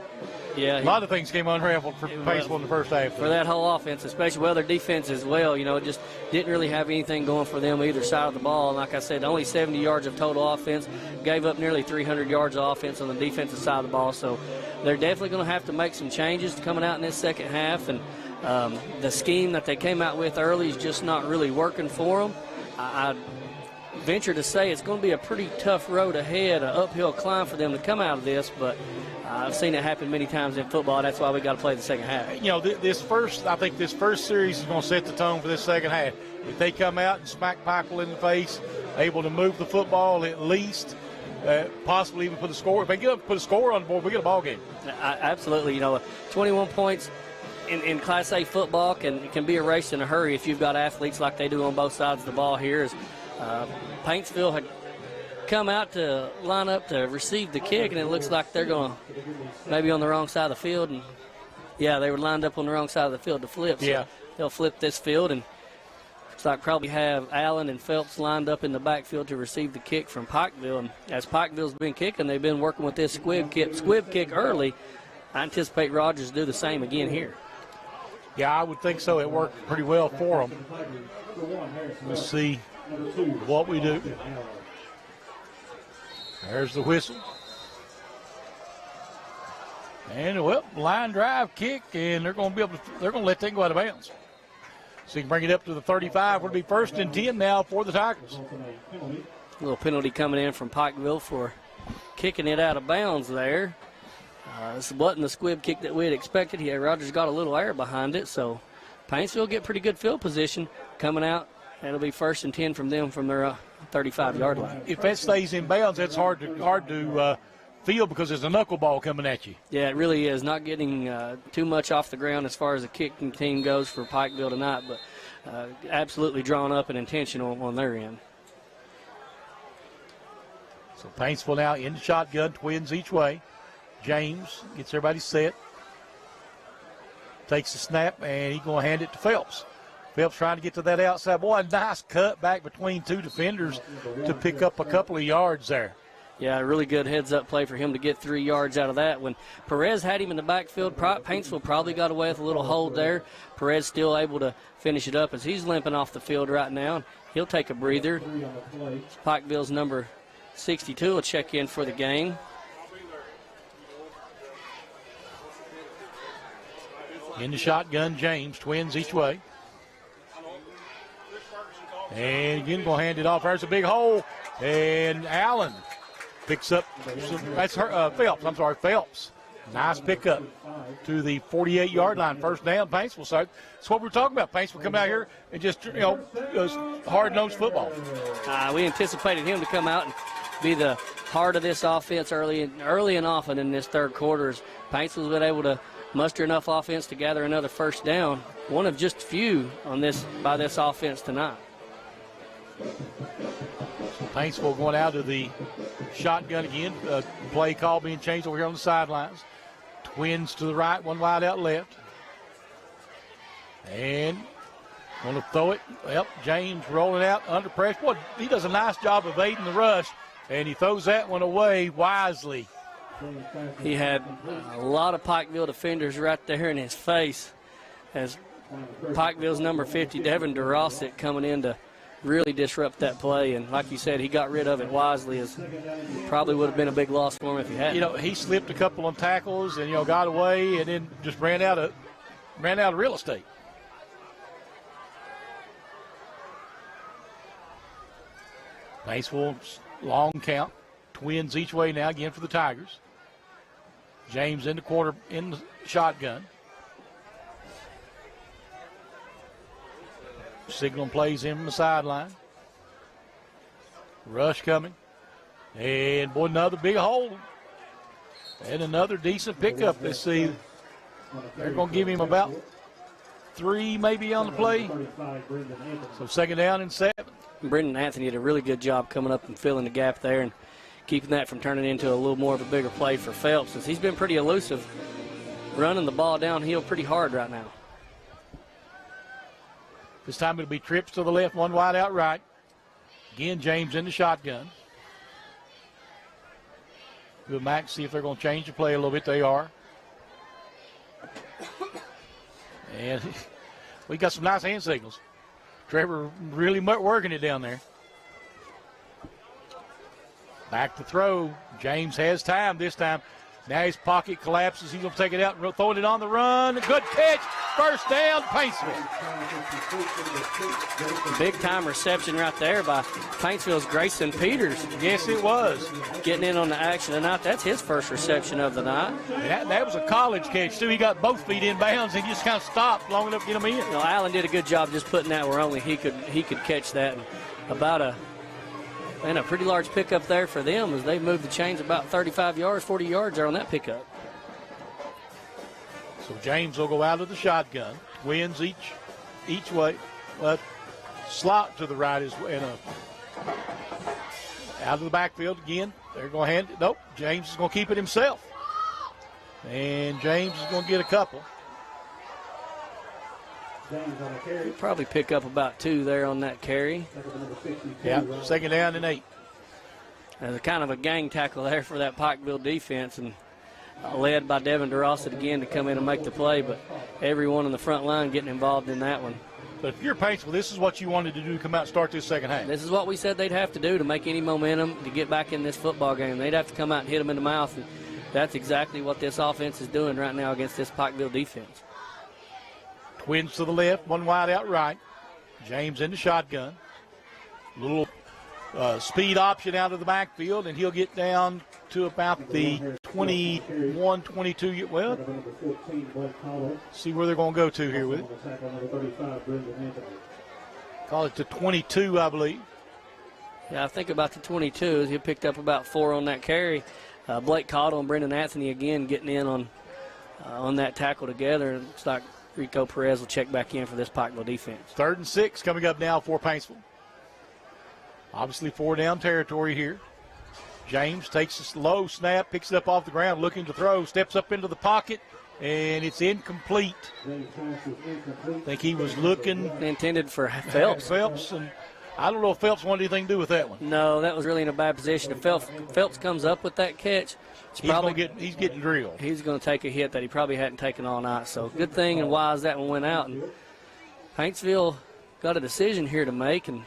Yeah, a lot of things came unraveled for Paintsville in the first half. For that whole offense, especially their defense as well. Just didn't really have anything going for them either side of the ball. And like I said, only 70 yards of total offense, gave up nearly 300 yards of offense on the defensive side of the ball. So they're definitely going to have to make some changes coming out in this second half. And the scheme that they came out with early is just not really working for them. I venture to say it's going to be a pretty tough road ahead, an uphill climb for them to come out of this, but I've seen it happen many times in football. That's why we got to play the second half. I think this first series is going to set the tone for this second half. If they come out and smack Pikeville in the face, able to move the football at least, possibly even put a score. If they get up and put a score on the board, we get a ball game. Absolutely. 21 points in Class A football can be erased in a hurry if you've got athletes like they do on both sides of the ball here. Paintsville had come out to line up to receive the kick, and it looks like they're going to maybe on the wrong side of the field. And yeah, they were lined up on the wrong side of the field to flip. So yeah, they'll flip this field, and looks like probably have Allen and Phelps lined up in the backfield to receive the kick from Pikeville. And as Pikeville's been kicking, they've been working with this squib kick early. I anticipate Rogers to do the same again here. Yeah, I would think so. It worked pretty well for them. Let's see what we do. There's the whistle. And line drive kick, and they're going to let that go out of bounds. So you can bring it up to the 35. Would be 1st and 10 now for the Tigers. A little penalty coming in from Pikeville for kicking it out of bounds there. This wasn't the squib kick that we had expected. Rogers got a little air behind it, so Paintsville get pretty good field position coming out It'll be 1st and 10 from them from their 35-yard line. If that stays in bounds, that's hard to field because there's a knuckleball coming at you. Yeah, it really is. Not getting too much off the ground as far as the kicking team goes for Pikeville tonight, but absolutely drawn up and intentional on their end. So Paintsville now in the shotgun, twins each way. James gets everybody set. Takes the snap, and he's going to hand it to Phelps. Phelps trying to get to that outside. Boy, a nice cut back between two defenders to pick up a couple of yards there. Yeah, a really good heads-up play for him to get 3 yards out of that. When Perez had him in the backfield, Paintsville probably got away with a little hold there. Perez still able to finish it up as he's limping off the field right now. He'll take a breather. Pikeville's number 62 will check in for the game. In the shotgun, James, twins each way. And again, going to hand it off. There's a big hole. And Allen picks up. That's her, Phelps. I'm sorry, Phelps. Nice pickup to the 48-yard line. First down, Paintsville. So that's what we're talking about. Paintsville come out here and just, hard-nosed football. We anticipated him to come out and be the heart of this offense early and often in this third quarter. Paintsville's been able to muster enough offense to gather another first down. One of just few on by this offense tonight. Paintsville going out of the shotgun again. Play call being changed over here on the sidelines. Twins to the right, one wide out left. And going to throw it. Well, James rolling out under pressure. Boy, he does a nice job evading the rush, and he throws that one away wisely. He had a lot of Pikeville defenders right there in his face as Pikeville's number 50, Devin DeRosset, coming in to really disrupt that play. And like you said, he got rid of it wisely, as probably would have been a big loss for him if he hadn't. He slipped a couple of tackles and, got away and then just ran out of real estate. Paintsville, long count. Twins each way now again for the Tigers. James in the shotgun. Signal plays in from the sideline. Rush coming. And, boy, another big hole. And another decent pickup. Let's see. They're going to give him about 3 maybe on the play. So second down and 7. Brendan Anthony did a really good job coming up and filling the gap there and keeping that from turning into a little more of a bigger play for Phelps, since he's been pretty elusive, running the ball downhill pretty hard right now. This time it'll be trips to the left, one wide out right. Again, James in the shotgun. We'll back, see if they're going to change the play a little bit. They are. And we got some nice hand signals. Trevor really working it down there. Back to throw. James has time this time. Now his pocket collapses. He's going to take it out and throwing it on the run. Good catch. First down, Paintsville. Big-time reception right there by Paintsville's Grayson Peters. Yes, it was. Getting in on the action tonight. That's his first reception of the night. That was a college catch, too. He got both feet in bounds and just kind of stopped long enough to get him in. Allen did a good job just putting that where only he could catch that. And a pretty large pickup there for them as they moved the chains about 35 yards, 40 yards there on that pickup. So James will go out of the shotgun. Twins each way. Slot to the right is out of the backfield again. They're going to hand it. Nope. James is going to keep it himself. And James is going to get a couple. He'll probably pick up about 2 there on that carry. Yeah, second down and 8. There's a kind of a gang tackle there for that Pikeville defense, and led by Devin DeRosset again to come in and make the play, but everyone on the front line getting involved in that one. But if you're Paintsville, this is what you wanted to do to come out and start this second half. This is what we said they'd have to do to make any momentum to get back in this football game. They'd have to come out and hit them in the mouth, and that's exactly what this offense is doing right now against this Pikeville defense. Twins to the left, one wide out right. James in the shotgun. Little speed option out of the backfield, and he'll get down to about the 21, 22. Well, see where they're going to go to here with it. Call it to 22, I believe. Yeah, I think about the 22. He picked up about 4 on that carry. Blake Cottle and Brendan Anthony again getting in on that tackle together. It looks like Rico Perez will check back in for this Pikeville defense. 3rd and 6 coming up now for Paintsville. Obviously 4-down territory here. James takes a low snap, picks it up off the ground, looking to throw, steps up into the pocket, and it's incomplete. I think he was looking. Intended for Phelps. And I don't know if Phelps wanted anything to do with that one. No, that was really in a bad position. If Phelps comes up with that catch, he's getting drilled. He's going to take a hit that he probably hadn't taken all night. So good thing and wise that one went out. And Paintsville got a decision here to make. And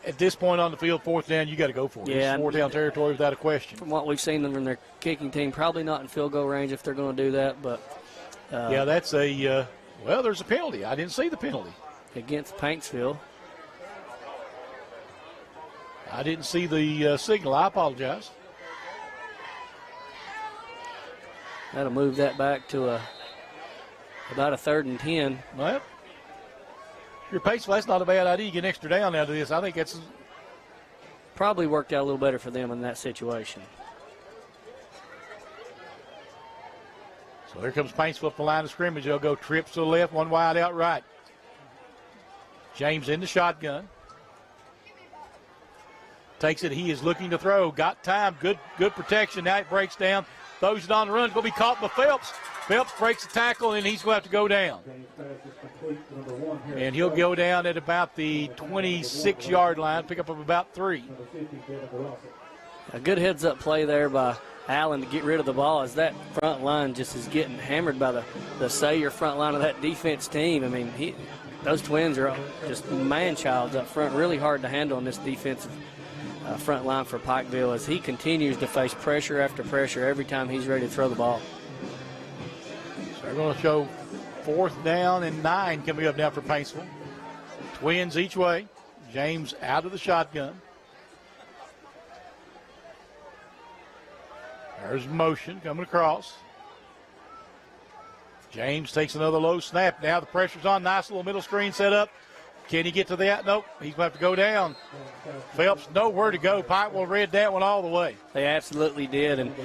at this point on the field, 4th down, you got to go for it. Yeah, it's 4th down territory without a question. From what we've seen them in their kicking team, probably not in field goal range if they're going to do that. But yeah, that's there's a penalty. I didn't see the penalty against Paintsville. I didn't see the signal. I apologize. That'll move that back to about a 3rd and 10. Well, if you're Paintsville, that's not a bad idea. You get an extra down out of this. I think that's probably worked out a little better for them in that situation. So here comes Paintsville up the line of scrimmage. They'll go trips to the left, one wide out right. James in the shotgun. Takes it. He is looking to throw. Got time. Good protection. Now it breaks down. Throws it on the run. It's going to be caught by Phelps. Phelps breaks the tackle, and he's going to have to go down. And he'll go down at about the 26-yard line, pick up about 3. A good heads-up play there by Allen to get rid of the ball as that front line just is getting hammered by the Sayre front line of that defense team. I mean, those twins are just man-childs up front. Really hard to handle on this defensive front line for Pikeville as he continues to face pressure after pressure every time he's ready to throw the ball. So they're going to show 4th down and 9 coming up now for Paintsville. Twins each way. James out of the shotgun. There's motion coming across. James takes another low snap. Now the pressure's on. Nice little middle screen set up. Can he get to that? Nope. He's going to have to go down. Phelps nowhere to go. Pikeville read that one all the way. They absolutely did. And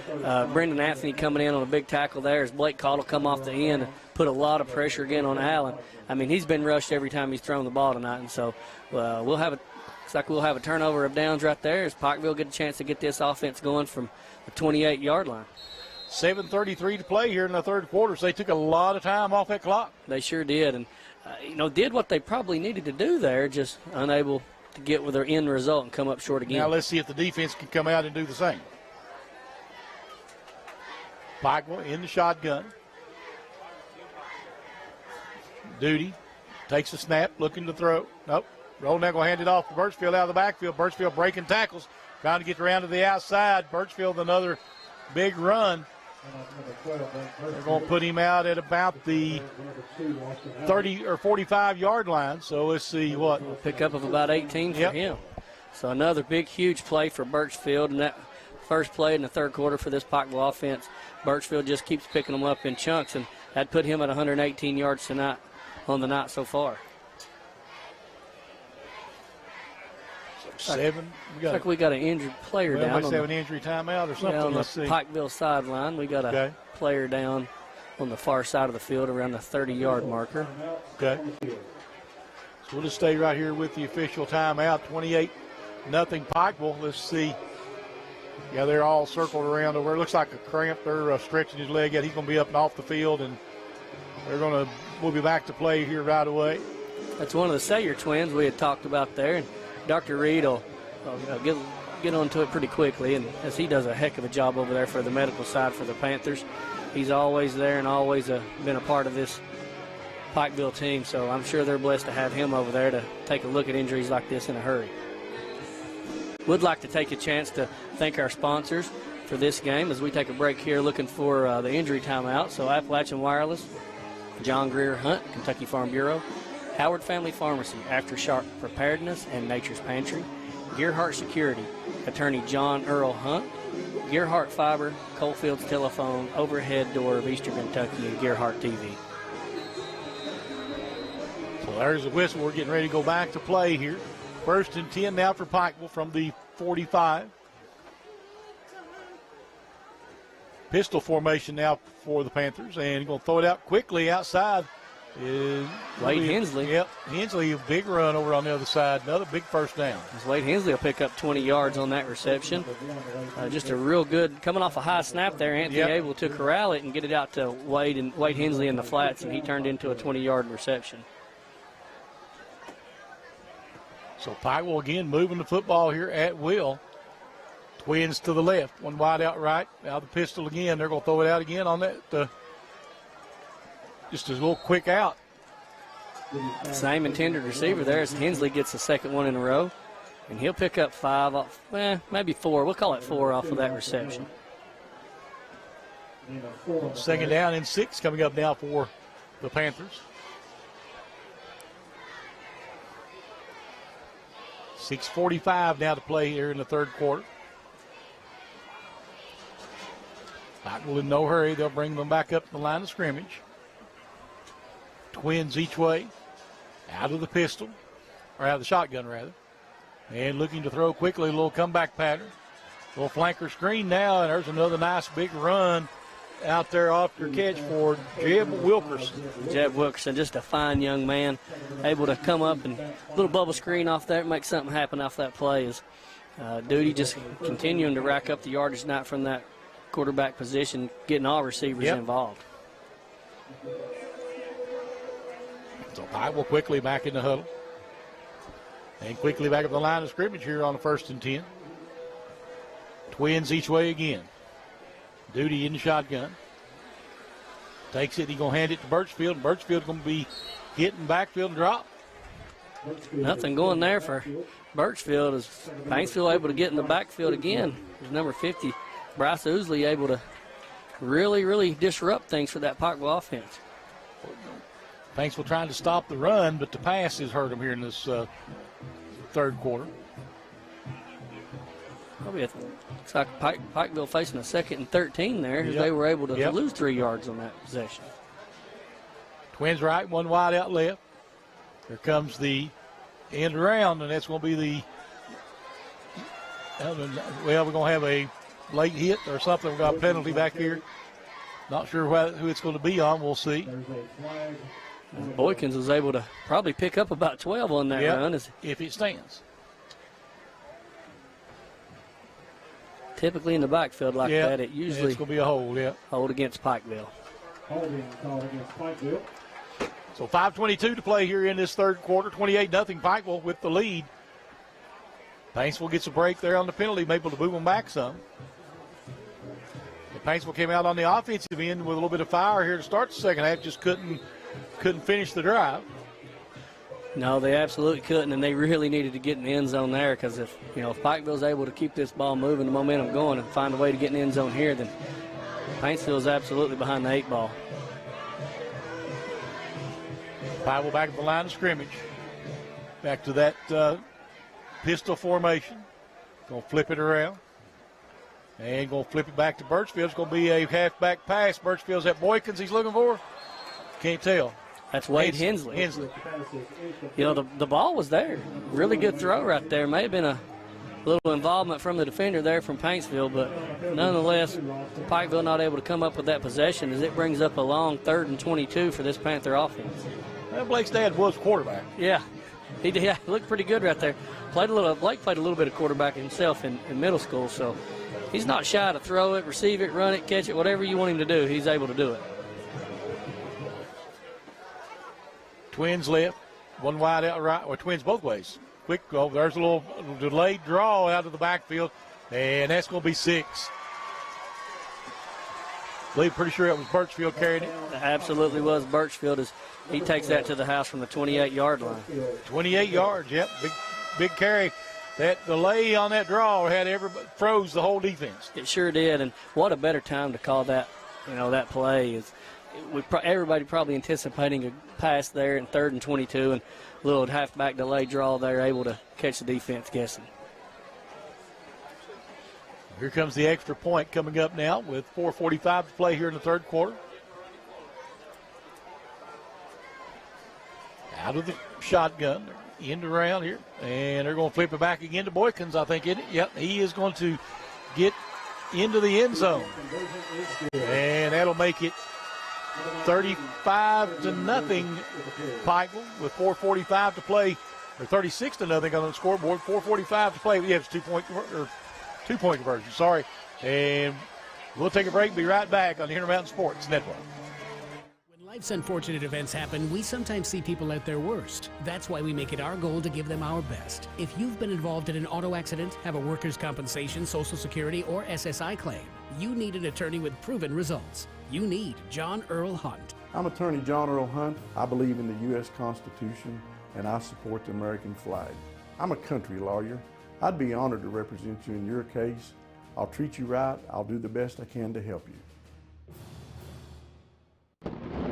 Brendan Anthony coming in on a big tackle there as Blake Cottle come off the end and put a lot of pressure again on Allen. I mean, he's been rushed every time he's thrown the ball tonight. And so we'll have a turnover of downs right there as Pikeville get a chance to get this offense going from the 28-yard line. 7:33 to play here in the 3rd quarter, so they took a lot of time off that clock. They sure did. And did what they probably needed to do there, just unable to get with their end result and come up short again. Now let's see if the defense can come out and do the same. Pikeville in the shotgun. Duty takes a snap, looking to throw. Nope. Roll now going to hand it off to Birchfield out of the backfield. Birchfield breaking tackles, trying to get around to the outside. Birchfield another big run. They're going to put him out at about the 30 or 45-yard line. So let's see what. Pickup of about 18 for him. So another big, huge play for Birchfield. And that first play in the 3rd quarter for this Pikeville offense, Birchfield just keeps picking them up in chunks. And that put him at 118 yards tonight on the night so far. We got an injured player down. Have an injury timeout or something. On the Pikeville sideline, we got a player down on the far side of the field around the 30-yard marker. Okay. So we'll just stay right here with the official timeout. 28-0 Pikeville. Let's see. Yeah, they're all circled around over. It looks like a cramp. They're stretching his leg out. He's going to be up and off the field, and we'll be back to play here right away. That's one of the Sayre twins we had talked about there. And Dr. Reed will get onto it pretty quickly, and as he does a heck of a job over there for the medical side for the Panthers. He's always there and always been a part of this Pikeville team, so I'm sure they're blessed to have him over there to take a look at injuries like this in a hurry. Would like to take a chance to thank our sponsors for this game as we take a break here looking for the injury timeout. So Appalachian Wireless, John Greer Hunt, Kentucky Farm Bureau, Howard Family Pharmacy, Aftershock Preparedness and Nature's Pantry, Gearhart Security, Attorney John Earl Hunt, Gearhart Fiber, Coalfields Telephone, Overhead Door of Eastern Kentucky, and Gearhart TV. So So there's the whistle. We're getting ready to go back to play here. 1st and 10 now for Pikeville from the 45. Pistol formation now for the Panthers, and going to throw it out quickly outside is Wade Hensley. Yep, Hensley, a big run over on the other side. Another big first down. Wade Hensley will pick up 20 yards on that reception. Just a real good, coming off a high snap there, Anthony able to corral it and get it out to Wade Hensley in the flats, and he turned into a 20-yard reception. So Pikeville again moving the football here at will. Twins to the left, one wide out right. Now the pistol again. They're going to throw it out again on that. Just a little quick out. Same intended receiver there as Hensley gets the second one in a row. And he'll pick up 5 off, maybe 4. We'll call it 4 off of that reception. 2nd down and 6 coming up now for the Panthers. 6:45 now to play here in the third quarter. Pikeville in no hurry. They'll bring them back up to the line of scrimmage. Twins each way. Out of the pistol. Or out of the shotgun, rather. And looking to throw quickly. A little comeback pattern. A little flanker screen now. And there's another nice big run out there after catch for Jeb Wilkerson. Jeb Wilkerson, just a fine young man. Able to come up and a little bubble screen off there. Make something happen off that play. Is Duty just continuing to rack up the yardage not from that quarterback position, getting all receivers involved. So Pikeville quickly back in the huddle. And quickly back up the line of scrimmage here on the 1st and 10. Twins each way again. Duty in the shotgun. Takes it. He's going to hand it to Birchfield. Birchfield's going to be hitting backfield and drop. Nothing going there for Birchfield. Is Paintsville able to get in the backfield again? Number 50, Bryce Ousley, able to really, really disrupt things for that Pikeville offense. Paintsville trying to stop the run, but the pass has hurt them here in this third quarter. Probably looks like Pikeville facing a 2nd and 13 there. They were able to lose 3 yards on that possession. Twins right, one wide out left. Here comes the end around, and that's going to be the, well, we're going to have a late hit or something. We've got a penalty back here. Not sure who it's going to be on. We'll see. Boykins was able to probably pick up about 12 on that run. If it stands. Typically in the backfield like that, it usually it's going to be a hold, hold against Pikeville. Holding called against Pikeville. So 5:22 to play here in this third quarter. 28-0 Pikeville with the lead. Paintsville gets a break there on the penalty, able to move them back some. But Paintsville came out on the offensive end with a little bit of fire here to start the second half. Just couldn't finish the drive. No, they absolutely couldn't, and they really needed to get in the end zone there, because if Pikeville's able to keep this ball moving, the momentum going, and find a way to get in the end zone here, then Paintsville's absolutely behind the 8 ball. Pikeville back at the line of scrimmage. Back to that pistol formation. Going to flip it around. And going to flip it back to Birchfield. It's going to be a halfback pass. Birchfield's at Boykins he's looking for. Can't tell. That's Wade Hensley. The ball was there. Really good throw right there. May have been a little involvement from the defender there from Paintsville, but nonetheless, Pikeville not able to come up with that possession as it brings up a long 3rd and 22 for this Panther offense. Well, Blake's dad was quarterback. Yeah, he did. Yeah, looked pretty good right there. Blake played a little bit of quarterback himself in middle school, so he's not shy to throw it, receive it, run it, catch it, whatever you want him to do, he's able to do it. Twins left, one wide out right, or Twins both ways. Quick go. There's a little delayed draw out of the backfield, and that's going to be 6. Pretty sure it was Birchfield carrying it. Absolutely was Birchfield as he takes that to the house from the 28-yard line. 28 yards, yep. Big carry. That delay on that draw had froze the whole defense. It sure did, and what a better time to call that, that play is. Everybody probably anticipating a pass there in 3rd and 22 and a little halfback delay draw there, able to catch the defense guessing. Here comes the extra point coming up now with 4:45 to play here in the third quarter. Out Out of the shotgun, end around here, and they're going to flip it back again to Boykins, I think, isn't it? Yep, he is going to get into the end zone. And that'll make it 35-0 Pikeville with 4:45 to play, or 36-0 on the scoreboard. 4:45 to play. We have two-point conversion. Sorry, and we'll take a break. Be right back on the Intermountain Sports Network. When life's unfortunate events happen, we sometimes see people at their worst. That's why we make it our goal to give them our best. If you've been involved in an auto accident, have a workers' compensation, Social Security, or SSI claim, you need an attorney with proven results. You need John Earl Hunt. I'm attorney John Earl Hunt. I believe in the U.S. Constitution, and I support the American flag. I'm a country lawyer. I'd be honored to represent you in your case. I'll treat you right. I'll do the best I can to help you.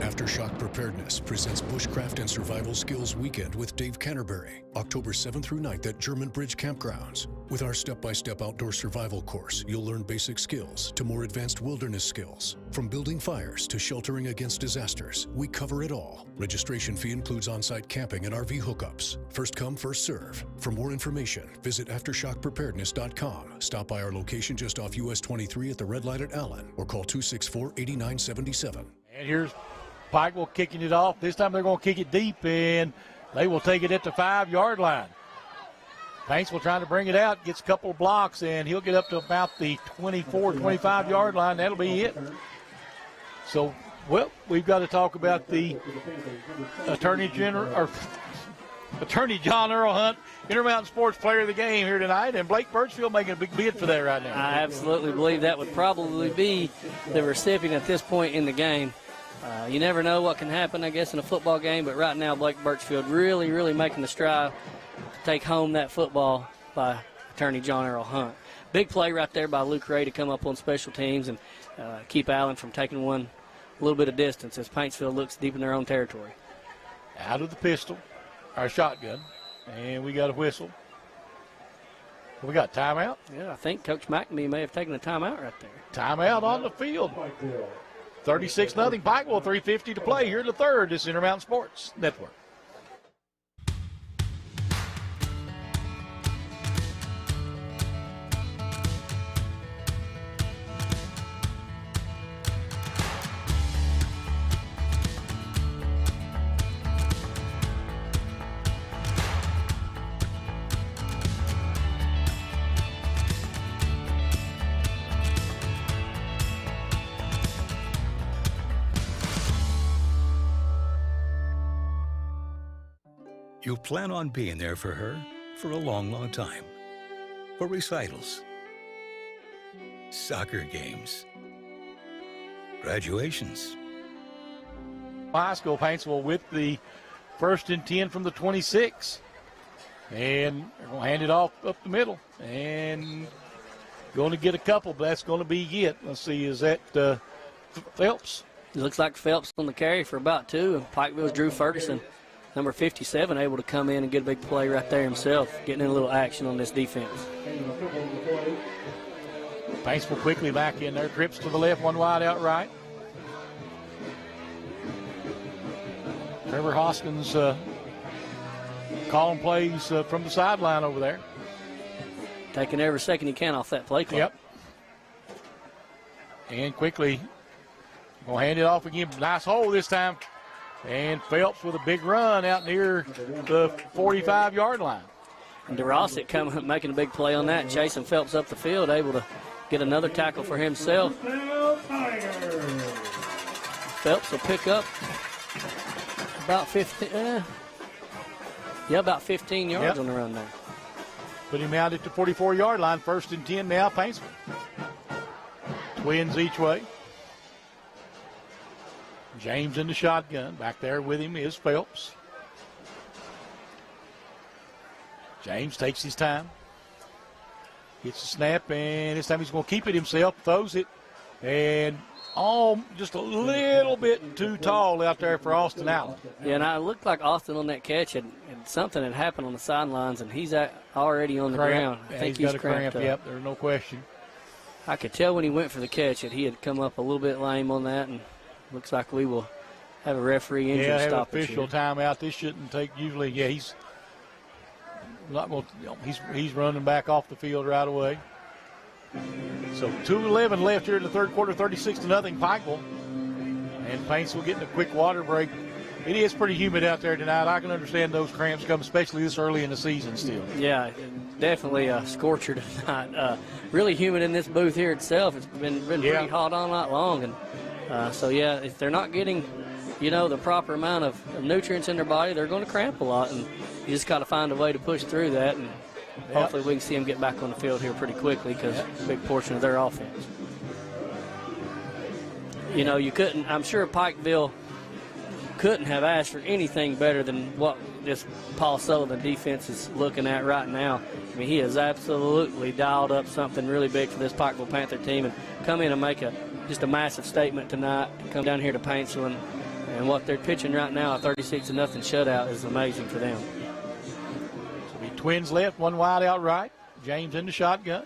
Aftershock Preparedness presents Bushcraft and Survival Skills Weekend with Dave Canterbury, October 7th through 9th at German Bridge Campgrounds. With our step-by-step outdoor survival course, you'll learn basic skills to more advanced wilderness skills. From building fires to sheltering against disasters, we cover it all. Registration fee includes on-site camping and RV hookups. First come, first serve. For more information, visit AftershockPreparedness.com. Stop by our location just off US 23 at the Red Light at Allen, or call 264-8977. And here's Pikeville kicking it off. This time they're going to kick it deep, and they will take it at the 5-yard line. Paintsville trying to bring it out, gets a couple of blocks, and he'll get up to about the 24, 25-yard line. That'll be it. So, well, we've got to talk about the Attorney John Earl Hunt, Intermountain Sports Player of the Game here tonight, and Blake Birchfield making a big bid for that right now. I absolutely believe that would probably be the recipient at this point in the game. You never know what can happen, I guess, in a football game, but right now Blake Birchfield really, really making the strive to take home that football by Attorney John Earl Hunt. Big play right there by Luke Ray to come up on special teams and keep Allen from taking one a little bit of distance as Paintsville looks deep in their own territory. Out of the pistol, our shotgun, and we got a whistle. We got timeout? Yeah, I think Coach McNamee may have taken a timeout right there. Timeout on the field. 36-0 Pikeville, 3:50 to play here in the third. This is Intermountain Sports Network. You plan on being there for her for a long, long time. For recitals, soccer games, graduations. High school, Paintsville with the 1st and 10 from the 26. And they're going to hand it off up the middle. And going to get a couple, but that's going to be it. Let's see, is that Phelps? It looks like Phelps on the carry for about 2, and Pikeville's Drew Ferguson, number 57, able to come in and get a big play right there himself, getting in a little action on this defense. Paintsville quickly back in there. Trips to the left, one wide out right. Trevor Hoskins calling plays from the sideline over there. Taking every second he can off that play clock. Yep. And quickly, going to hand it off again. Nice hole this time. And Phelps with a big run out near the 45-yard line. And DeRossick coming up, making a big play on that, chasing Phelps up the field, able to get another tackle for himself. Phelps will pick up about 15, about 15 yards on the run there. Put him out at the 44-yard line, 1st and 10 now, Paintsville. Twins each way. James in the shotgun. Back there with him is Phelps. James takes his time. Gets the snap, and this time he's going to keep it himself. Throws it, and just a little bit too tall out there for Austin Allen. Yeah, and it looked like Austin on that catch, and something had happened on the sidelines, and he's already on the ground. I think he's got a cramp. Yep, there's no question. I could tell when he went for the catch that he had come up a little bit lame on that, and looks like we will have a referee injury have stoppage. official timeout. This shouldn't take usually. Yeah, he's not going. He's running back off the field right away. So 2:11 left here in the third quarter, 36-0 Pikeville. And Paintsville getting a quick water break. It is pretty humid out there tonight. I can understand those cramps come, especially this early in the season still. Yeah, definitely a scorcher tonight. Really humid in this booth here itself. It's been pretty hot all night long. And so, yeah, if they're not getting, the proper amount of nutrients in their body, they're going to cramp a lot. And you just got to find a way to push through that. And hopefully we can see them get back on the field here pretty quickly because a big portion of their offense. You couldn't, I'm sure Pikeville couldn't have asked for anything better than what this Paul Sullivan defense is looking at right now. I mean, he has absolutely dialed up something really big for this Pikeville Panther team and come in and make just a massive statement tonight. Come down here to Paintsville and what they're pitching right now, a 36-0 shutout, is amazing for them. So be Twins left, one wide out right. James in the shotgun.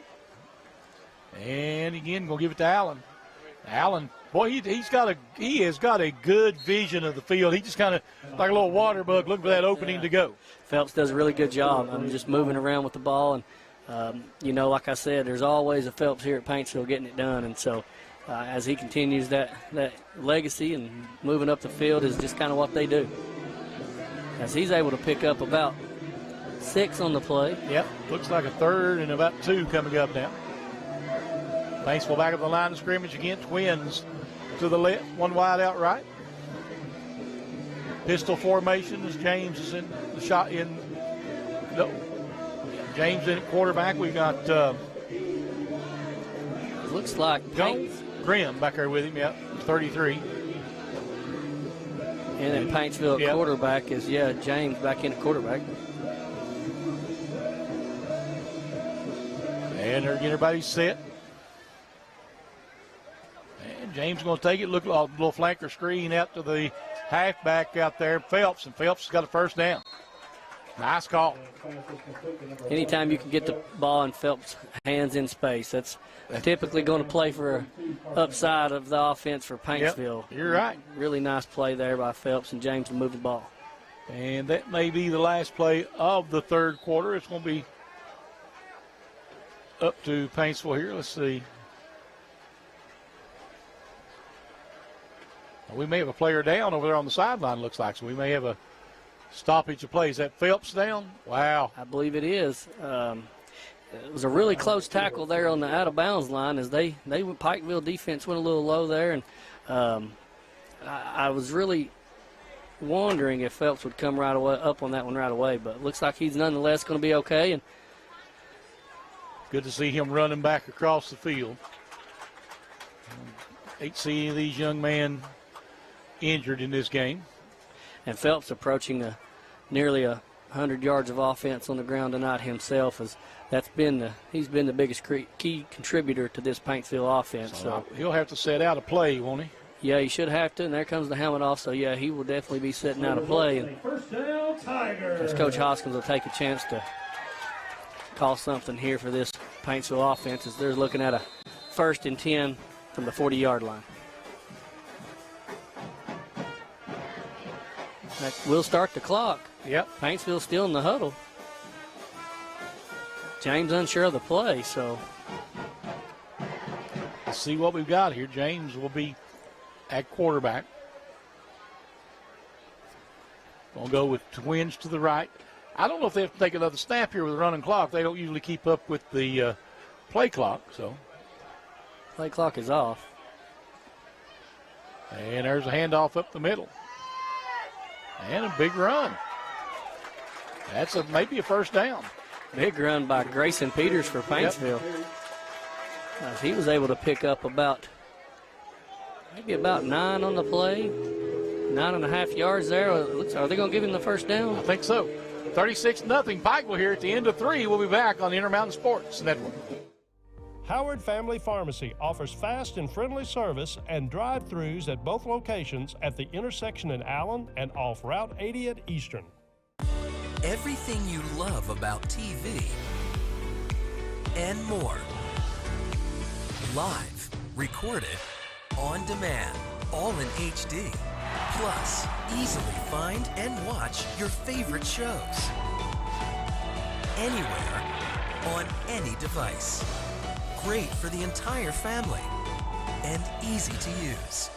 And again, going to give it to Allen. Allen, boy, he has got a good vision of the field. He just kind of like a little water bug looking for that opening to go. Phelps does a really good job. Just moving around with the ball. And, like I said, there's always a Phelps here at Paintsville getting it done. And so as he continues that legacy and moving up the field is just kind of what they do. As he's able to pick up about 6 on the play. Yep, looks like a third and about 2 coming up now. Paintsville back up the line of scrimmage again. Twins to the left, one wide out right. Pistol formation as James is in the shot in. No, James in at quarterback. We got looks like Grimm back there with him. Yep, 33. And then Paintsville at quarterback is James back in at quarterback. And they're getting everybody set. James going to take it. Look, a little flanker screen out to the halfback out there, Phelps, and Phelps has got a first down. Nice call. Anytime you can get the ball in Phelps' hands in space, that's typically going to play for an upside of the offense for Paintsville. Yep, you're right. Really nice play there by Phelps and James to move the ball. And that may be the last play of the third quarter. It's going to be up to Paintsville here. Let's see. We may have a player down over there on the sideline, looks like. So we may have a stoppage of play. Is that Phelps down? Wow. I believe it is. It was a really close tackle there on the out-of-bounds line as Pikeville defense went a little low there. And I was really wondering if Phelps would come right away up on that one right away. But it looks like he's nonetheless going to be okay. And good to see him running back across the field. Hate to see any of these young men injured in this game. And Phelps approaching nearly 100 yards of offense on the ground tonight himself. He's been the biggest key contributor to this Paintsville offense. So he'll have to set out a play, won't he? Yeah, he should have to. And there comes the helmet off. So yeah, he will definitely be setting out a play. And as Coach Hoskins will take a chance to call something here for this Paintsville offense as they're looking at a 1st and 10 from the 40-yard line. That will start the clock. Yep. Paintsville still in the huddle. James unsure of the play, so. Let's see what we've got here. James will be at quarterback. We'll go with Twins to the right. I don't know if they have to take another snap here with the running clock. They don't usually keep up with the play clock, so. Play clock is off. And there's a handoff up the middle. And a big run. That's maybe a first down. Big run by Grayson Peters for Paintsville. Yep. He was able to pick up maybe about 9 on the play. 9.5 yards there. Are they going to give him the first down? I think so. 36-0 Pikeville here at the end of 3. We'll be back on the Intermountain Sports Network. Howard Family Pharmacy offers fast and friendly service and drive-thrus at both locations at the intersection in Allen and off Route 80 at Eastern. Everything you love about TV and more. Live, recorded, on demand, all in HD. Plus, easily find and watch your favorite shows. Anywhere, on any device. Great for the entire family and easy to use.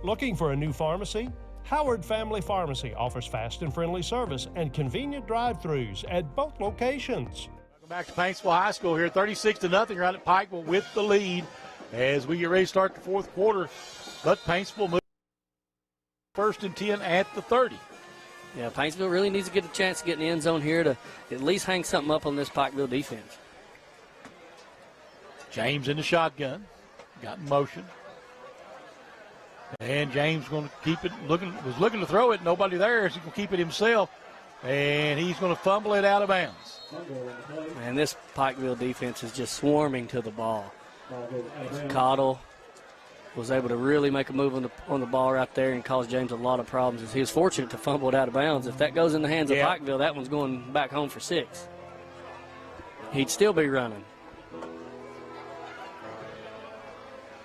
Looking for a new pharmacy? Howard Family Pharmacy offers fast and friendly service and convenient drive-thrus at both locations. Welcome back to Paintsville High School here, 36-0, right at Pikeville with the lead as we get ready to start the fourth quarter. But Paintsville moves first and 10 at the 30. Yeah, Paintsville really needs to get a chance to get in the end zone here to at least hang something up on this Pikeville defense. James in the shotgun, got in motion. And James going to keep it, was looking to throw it, nobody there, so he's going to keep it himself. And he's going to fumble it out of bounds. And this Pikeville defense is just swarming to the ball. Cottle was able to really make a move on the ball right there and cause James a lot of problems. He was fortunate to fumble it out of bounds. If that goes in the hands of Pikeville, that one's going back home for 6. He'd still be running.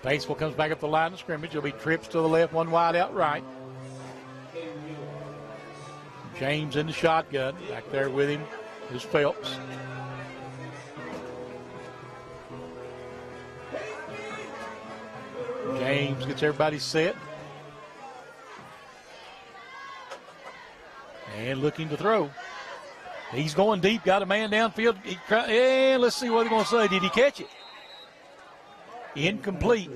Paintsville comes back up the line of scrimmage. There'll be trips to the left, one wide out right. James in the shotgun. Back there with him is Phelps. James gets everybody set. And looking to throw. He's going deep, got a man downfield. And let's see what they're going to say. Did he catch it? Incomplete.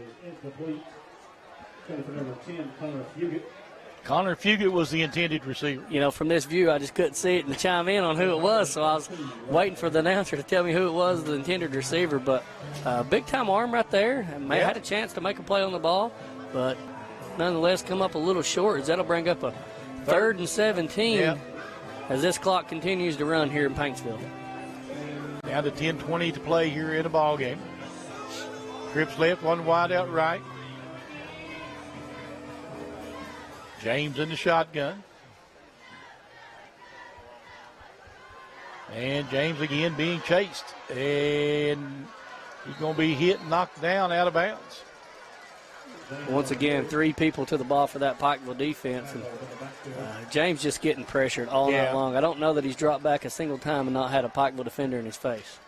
Connor Fugit was the intended receiver. You know, from this view, I just couldn't see it and chime in on who it was, so I was waiting for the announcer to tell me who it was, the intended receiver. But big-time arm right there. Had a chance to make a play on the ball, but nonetheless come up a little short, as that'll bring up a 3rd and 17 as this clock continues to run here in Paintsville. Down to 10:20 to play here in the ball game. Trips left, one wide out right. James in the shotgun. And James again being chased. And he's going to be hit and knocked down out of bounds. Once again, 3 people to the ball for that Pikeville defense. And James just getting pressured all night long. I don't know that he's dropped back a single time and not had a Pikeville defender in his face.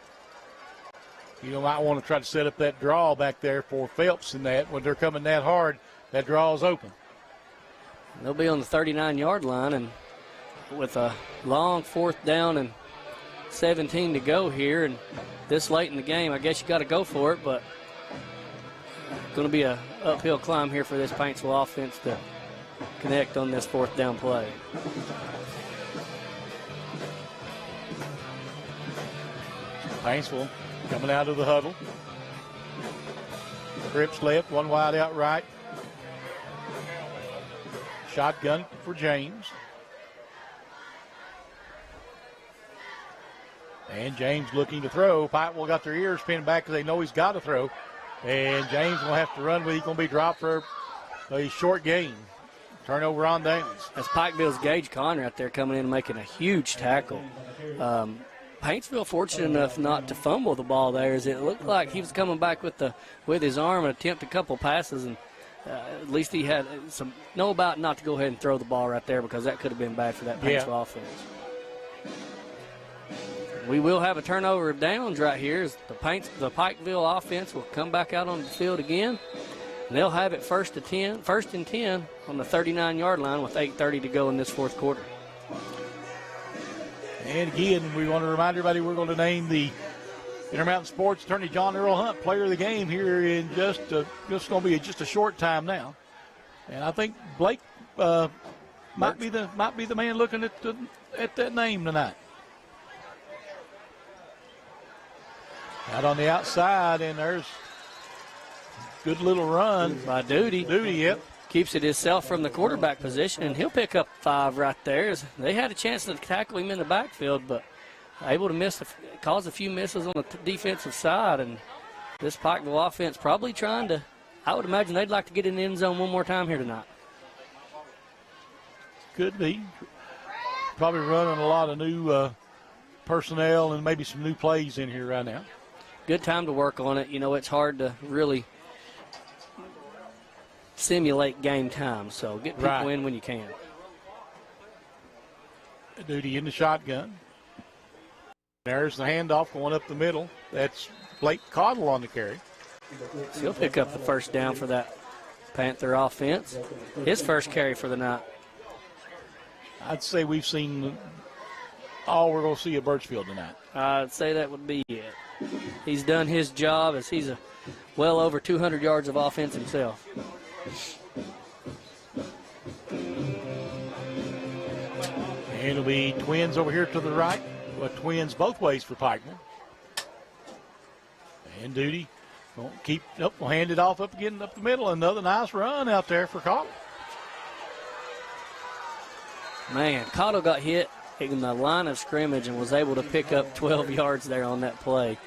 You might want to try to set up that draw back there for Phelps in that. When they're coming that hard, that draw is open. They'll be on the 39-yard line, and with a long 4th down and 17 to go here, and this late in the game, I guess you got to go for it, but it's going to be an uphill climb here for this Paintsville offense to connect on this 4th down play. Paintsville coming out of the huddle. Trips left, one wide out right. Shotgun for James. And James looking to throw. Pikeville got their ears pinned back because they know he's got to throw. And James will have to run with it. He's going to be dropped for a short gain. Turnover on downs. That's Pikeville's Gage Conner out there coming in and making a huge tackle. Paintsville fortunate enough not to fumble the ball there, as it looked like he was coming back with his arm and attempt a couple passes, and at least he had know about not to go ahead and throw the ball right there, because that could have been bad for that Paintsville offense. We will have a turnover of downs right here, as the Pikeville offense will come back out on the field again. And they'll have it first and 10 on the 39-yard line with 8:30 to go in this 4th quarter. And again, we want to remind everybody we're going to name the Intermountain Sports Attorney John Earl Hunt Player of the Game here in just going to be just a short time now. And I think Blake might be the man looking at that name tonight. Out on the outside, and there's good little run by Duty. Yep. Keeps it himself from the quarterback position, and he'll pick up 5 right there. They had a chance to tackle him in the backfield, but able to cause a few misses on the defensive side. And this Pikeville offense probably trying to, I would imagine they'd like to get in the end zone one more time here tonight. Could be. Probably running a lot of new personnel and maybe some new plays in here right now. good time to work on it. You know, it's hard to really simulate game time, so get people in when you can. Duty in the shotgun. There's the handoff going up the middle. That's Blake Cottle on the carry. So he'll pick up the first down for that Panther offense. His first carry for the night. I'd say we've seen all we're going to see at Birchfield tonight. I'd say that would be it. He's done his job as he's well over 200 yards of offense himself. And it'll be Twins over here to the right. But Twins both ways for Pikeville. And Duty will will hand it off up again up the middle. Another nice run out there for Cottle. Man, Cottle got hit in the line of scrimmage and was able to pick up 12 yards there on that play.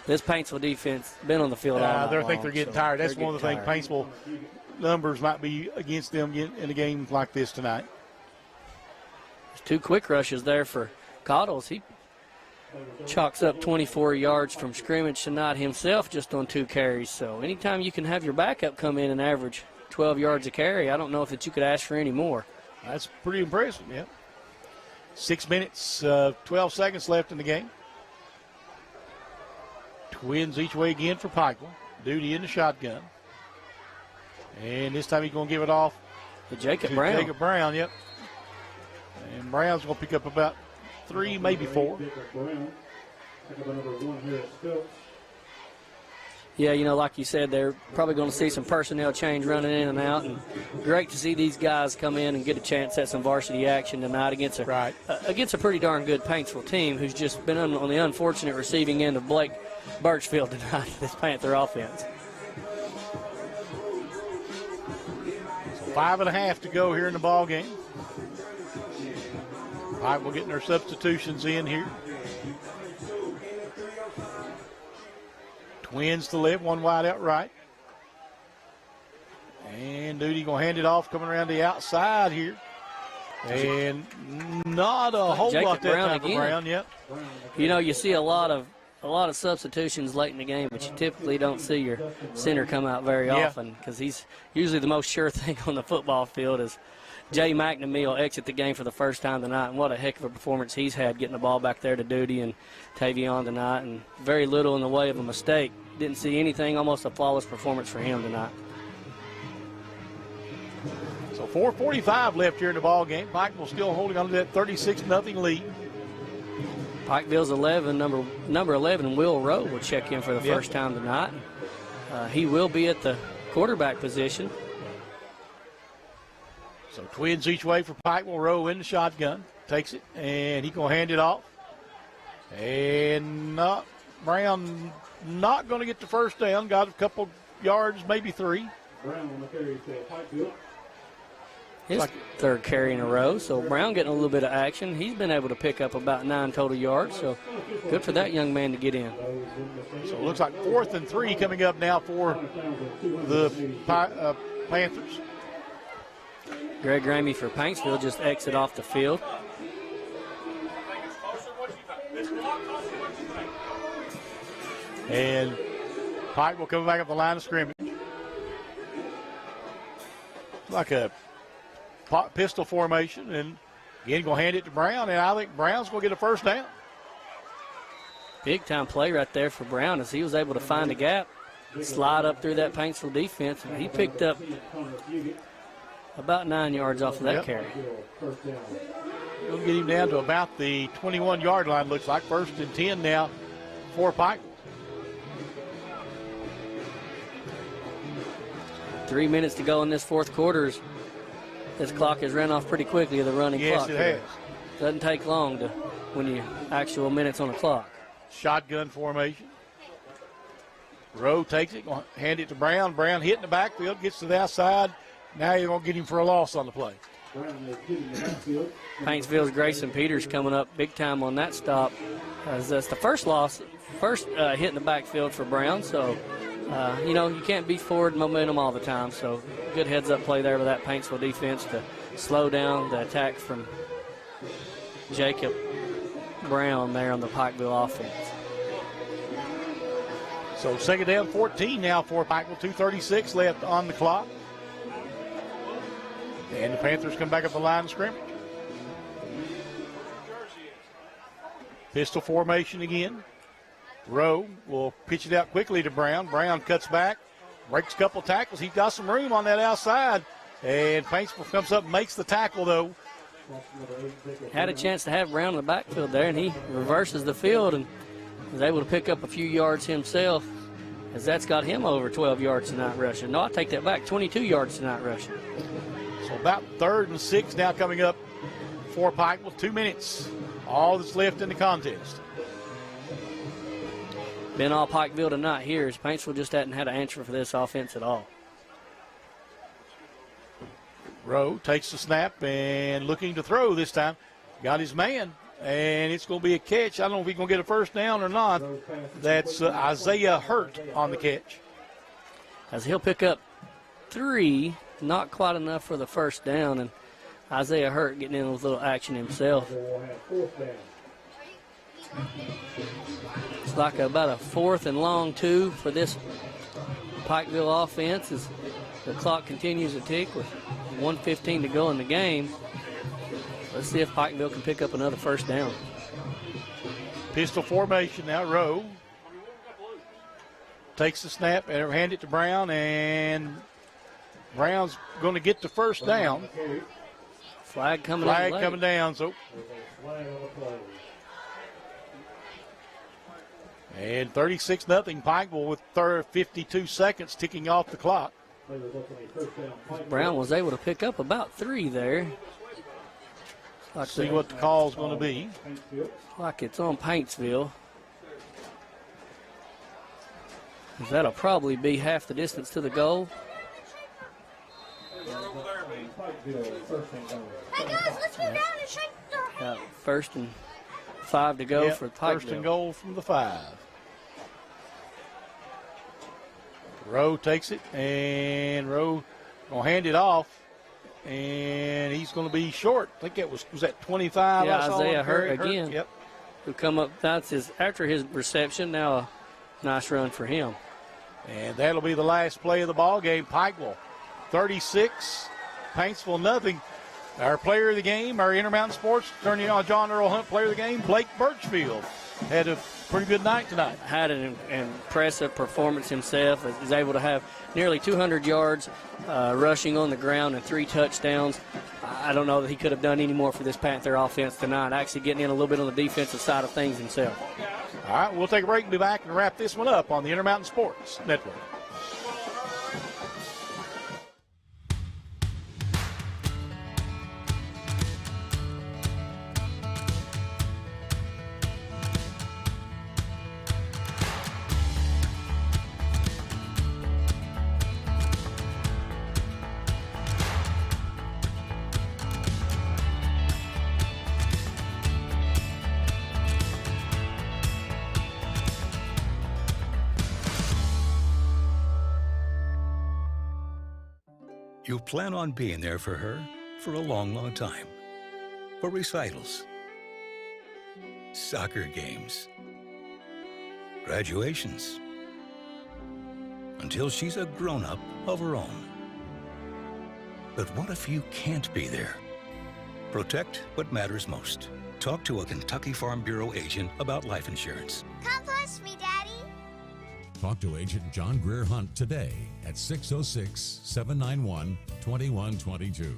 This Paintsville defense been on the field all night I think long, they're getting so tired. That's one of the things tired. Paintsville numbers might be against them in a game like this tonight. There's 2 quick rushes there for Cottles. He chalks up 24 yards from scrimmage tonight himself just on 2 carries. So anytime you can have your backup come in and average 12 yards a carry, I don't know if that you could ask for any more. That's pretty impressive, yeah. 6 minutes, 12 seconds left in the game. Twins each way again for Pikeville. Duty in the shotgun. And this time he's going to give it off to Jacob Brown. Jacob Brown, yep. And Brown's going to pick up about 3, maybe 4. Yeah, you know, like you said, they're probably going to see some personnel change running in and out. And great to see these guys come in and get a chance at some varsity action tonight against a pretty darn good Paintsville team who's just been on the unfortunate receiving end of Blake Birchfield tonight, this Panther offense. So 5.5 to go here in the ball game. All right, we're getting our substitutions in here. Twins to left, 1 wide out right. And Duty going to hand it off, coming around the outside here. And not a whole lot that time for Brown, yep. You know, you see a lot of substitutions late in the game, but you typically don't see your center come out very often because he's usually the most sure thing on the football field. Is Jay McNamee will exit the game for the first time tonight, and what a heck of a performance he's had getting the ball back there to Duty and Tavion tonight, and very little in the way of a mistake. Didn't see anything, almost a flawless performance for him tonight. So 4:45 left here in the ball game. Pikeville still holding on to that 36-0 lead. Pikeville's 11, number 11, Will Rowe, will check in for the first time tonight. He will be at the quarterback position. So Twins each way for Pikeville. Rowe in the shotgun. Takes it, and he's going to hand it off. And Brown not going to get the first down. Got a couple yards, maybe 3. Brown on the carry to Pikeville. His third carry in a row, so Brown getting a little bit of action. He's been able to pick up about 9 total yards, so good for that young man to get in. So it looks like 4th and 3 coming up now for the Panthers. Greg Ramey for Paintsville just exit off the field. And Pike will come back up the line of scrimmage. Like a pistol formation, and again going to hand it to Brown, and I think Brown's going to get a first down. Big time play right there for Brown as he was able to find a gap, slide up through that Paintsville defense, and he picked up about 9 yards off of that carry. We'll get him down to about the 21-yard line, looks like. 1st and 10 now for Pike. 3 minutes to go in this fourth quarter. This clock has ran off pretty quickly, the running clock. Yes, it has. Doesn't take long to when you actual minutes on the clock. Shotgun formation. Rowe takes it, going to hand it to Brown. Brown hitting the backfield, gets to the outside. Now you're going to get him for a loss on the play. Paintsville's Grayson Peters coming up big time on that stop. As that's the first hit in the backfield for Brown. So, you know, you can't be forward momentum all the time. So good heads-up play there with that Paintsville defense to slow down the attack from Jacob Brown there on the Pikeville offense. So second down, 14 now for Pikeville. 2:36 left on the clock. And the Panthers come back up the line of scrimmage. Pistol formation again. Rowe will pitch it out quickly to Brown. Brown cuts back, breaks a couple tackles. He's got some room on that outside. And Paintsville comes up and makes the tackle, though. Had a chance to have Brown in the backfield there, and he reverses the field and was able to pick up a few yards himself, as that's got him over 12 yards tonight rushing. No, I take that back, 22 yards tonight rushing. So about 3rd and 6 now coming up for Pikeville. 2 minutes, all that's left in the contest. Been all Pikeville tonight here, as Paintsville just hadn't had an answer for this offense at all. Rowe takes the snap and looking to throw this time. Got his man, and it's going to be a catch. I don't know if he's going to get a first down or not. That's Isaiah Hurt on the catch. As he'll pick up 3, not quite enough for the first down, and Isaiah Hurt getting in with a little action himself. It's like about a 4th and long 2 for this Pikeville offense as the clock continues to tick with 1:15 to go in the game. Let's see if Pikeville can pick up another first down. Pistol formation now. Rowe takes the snap and hand it to Brown, and Brown's going to get the first down. Flag coming down. So. And 36-0 Pikeville with 52 seconds ticking off the clock. Brown was able to pick up about 3 there. Like see what the call's going to be. Like it's on Paintsville. That'll probably be half the distance to the goal. Got 1st and 5 to go for Pikeville. 1st and goal from the 5. Rowe takes it, and Rowe going to hand it off, and he's going to be short. I think it was that 25? Yeah, Isaiah Hurt again. Yep. Who come up, after his reception, now a nice run for him. And that'll be the last play of the ball game. Pikeville 36, Paintsville nothing. Our player of the game, our Intermountain Sports Attorney John Earl Hunt player of the game, Blake Birchfield, had a pretty good night tonight. Had an impressive performance himself. He was able to have nearly 200 yards rushing on the ground and 3 touchdowns. I don't know that he could have done any more for this Panther offense tonight, actually getting in a little bit on the defensive side of things himself. All right, we'll take a break and be back and wrap this one up on the Intermountain Sports Network. You plan on being there for her for a long, long time. For recitals, soccer games, graduations, until she's a grown-up of her own. But what if you can't be there? Protect what matters most. Talk to a Kentucky Farm Bureau agent about life insurance. Come push me, Daddy. Talk to Agent John Greer Hunt today at 606-791-2122.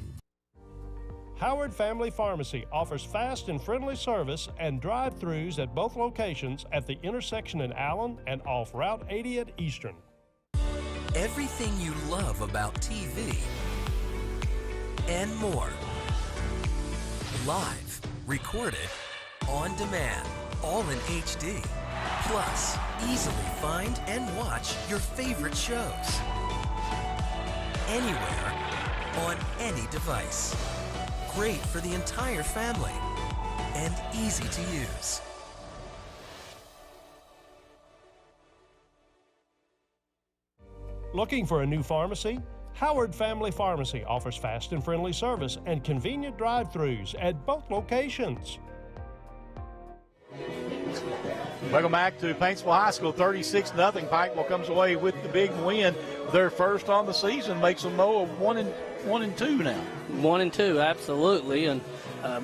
Howard Family Pharmacy offers fast and friendly service and drive-thrus at both locations at the intersection in Allen and off Route 80 at Eastern. Everything you love about TV and more. Live, recorded, on demand, all in HD. Plus, easily find and watch your favorite shows. Anywhere, on any device. Great for the entire family and easy to use. Looking for a new pharmacy? Howard Family Pharmacy offers fast and friendly service and convenient drive-thrus at both locations. Welcome back to Paintsville High School, 36-0. Pikeville comes away with the big win. Their first on the season makes them 1-2 now. 1-2, absolutely, and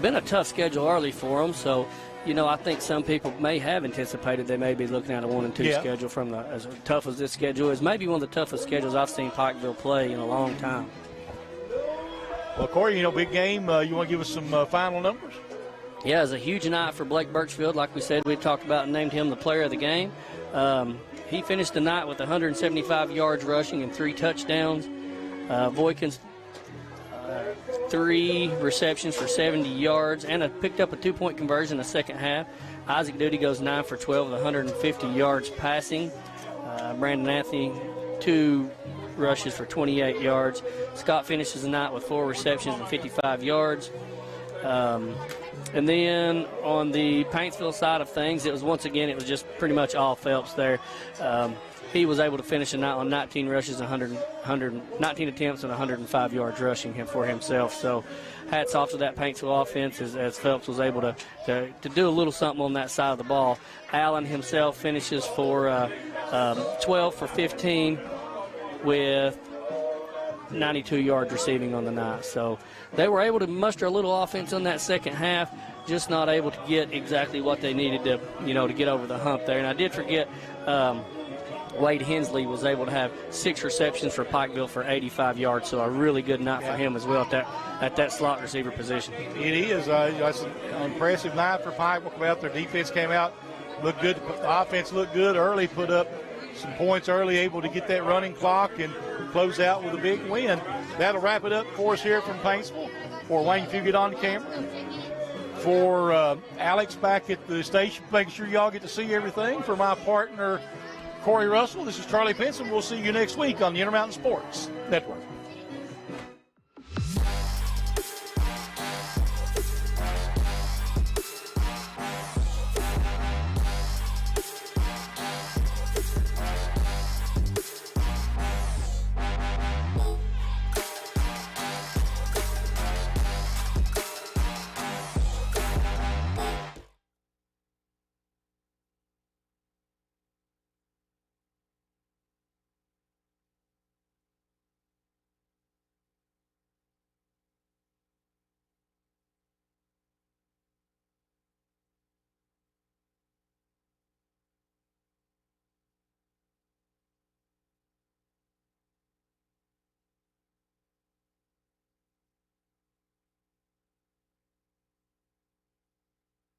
been a tough schedule early for them. So, I think some people may have anticipated they may be looking at a 1-2 schedule from as tough as this schedule is. Maybe one of the toughest schedules I've seen Pikeville play in a long time. Well, Corey, big game. You want to give us some final numbers? Yeah, it was a huge night for Blake Birchfield. Like we said, we talked about and named him the player of the game. He finished the night with 175 yards rushing and 3 touchdowns. Voykins, 3 receptions for 70 yards and picked up a 2-point conversion in the second half. Isaac Duty goes 9 for 12 with 150 yards passing. Brandon Anthony, 2 rushes for 28 yards. Scott finishes the night with 4 receptions and 55 yards. And then on the Paintsville side of things, it was just pretty much all Phelps there. He was able to finish the night on 19 rushes, 19 attempts, and 105 yards rushing for himself. So hats off to that Paintsville offense as Phelps was able to do a little something on that side of the ball. Allen himself finishes for 12 for 15 with 92 yards receiving on the night. So they were able to muster a little offense on that second half, just not able to get exactly what they needed to, to get over the hump there. And I did forget Wade Hensley was able to have 6 receptions for Pikeville for 85 yards, so a really good night for him as well at that slot receiver position. It is. That's an impressive night for Pikeville. Out their defense came out, looked good. The offense looked good early, put up some points early, able to get that running clock and close out with a big win. That'll wrap it up for us here from Paintsville. For Wayne Fugit on the camera. For Alex back at the station, making sure y'all get to see everything. For my partner, Corey Russell, this is Charlie Pinson. We'll see you next week on the Intermountain Sports Network.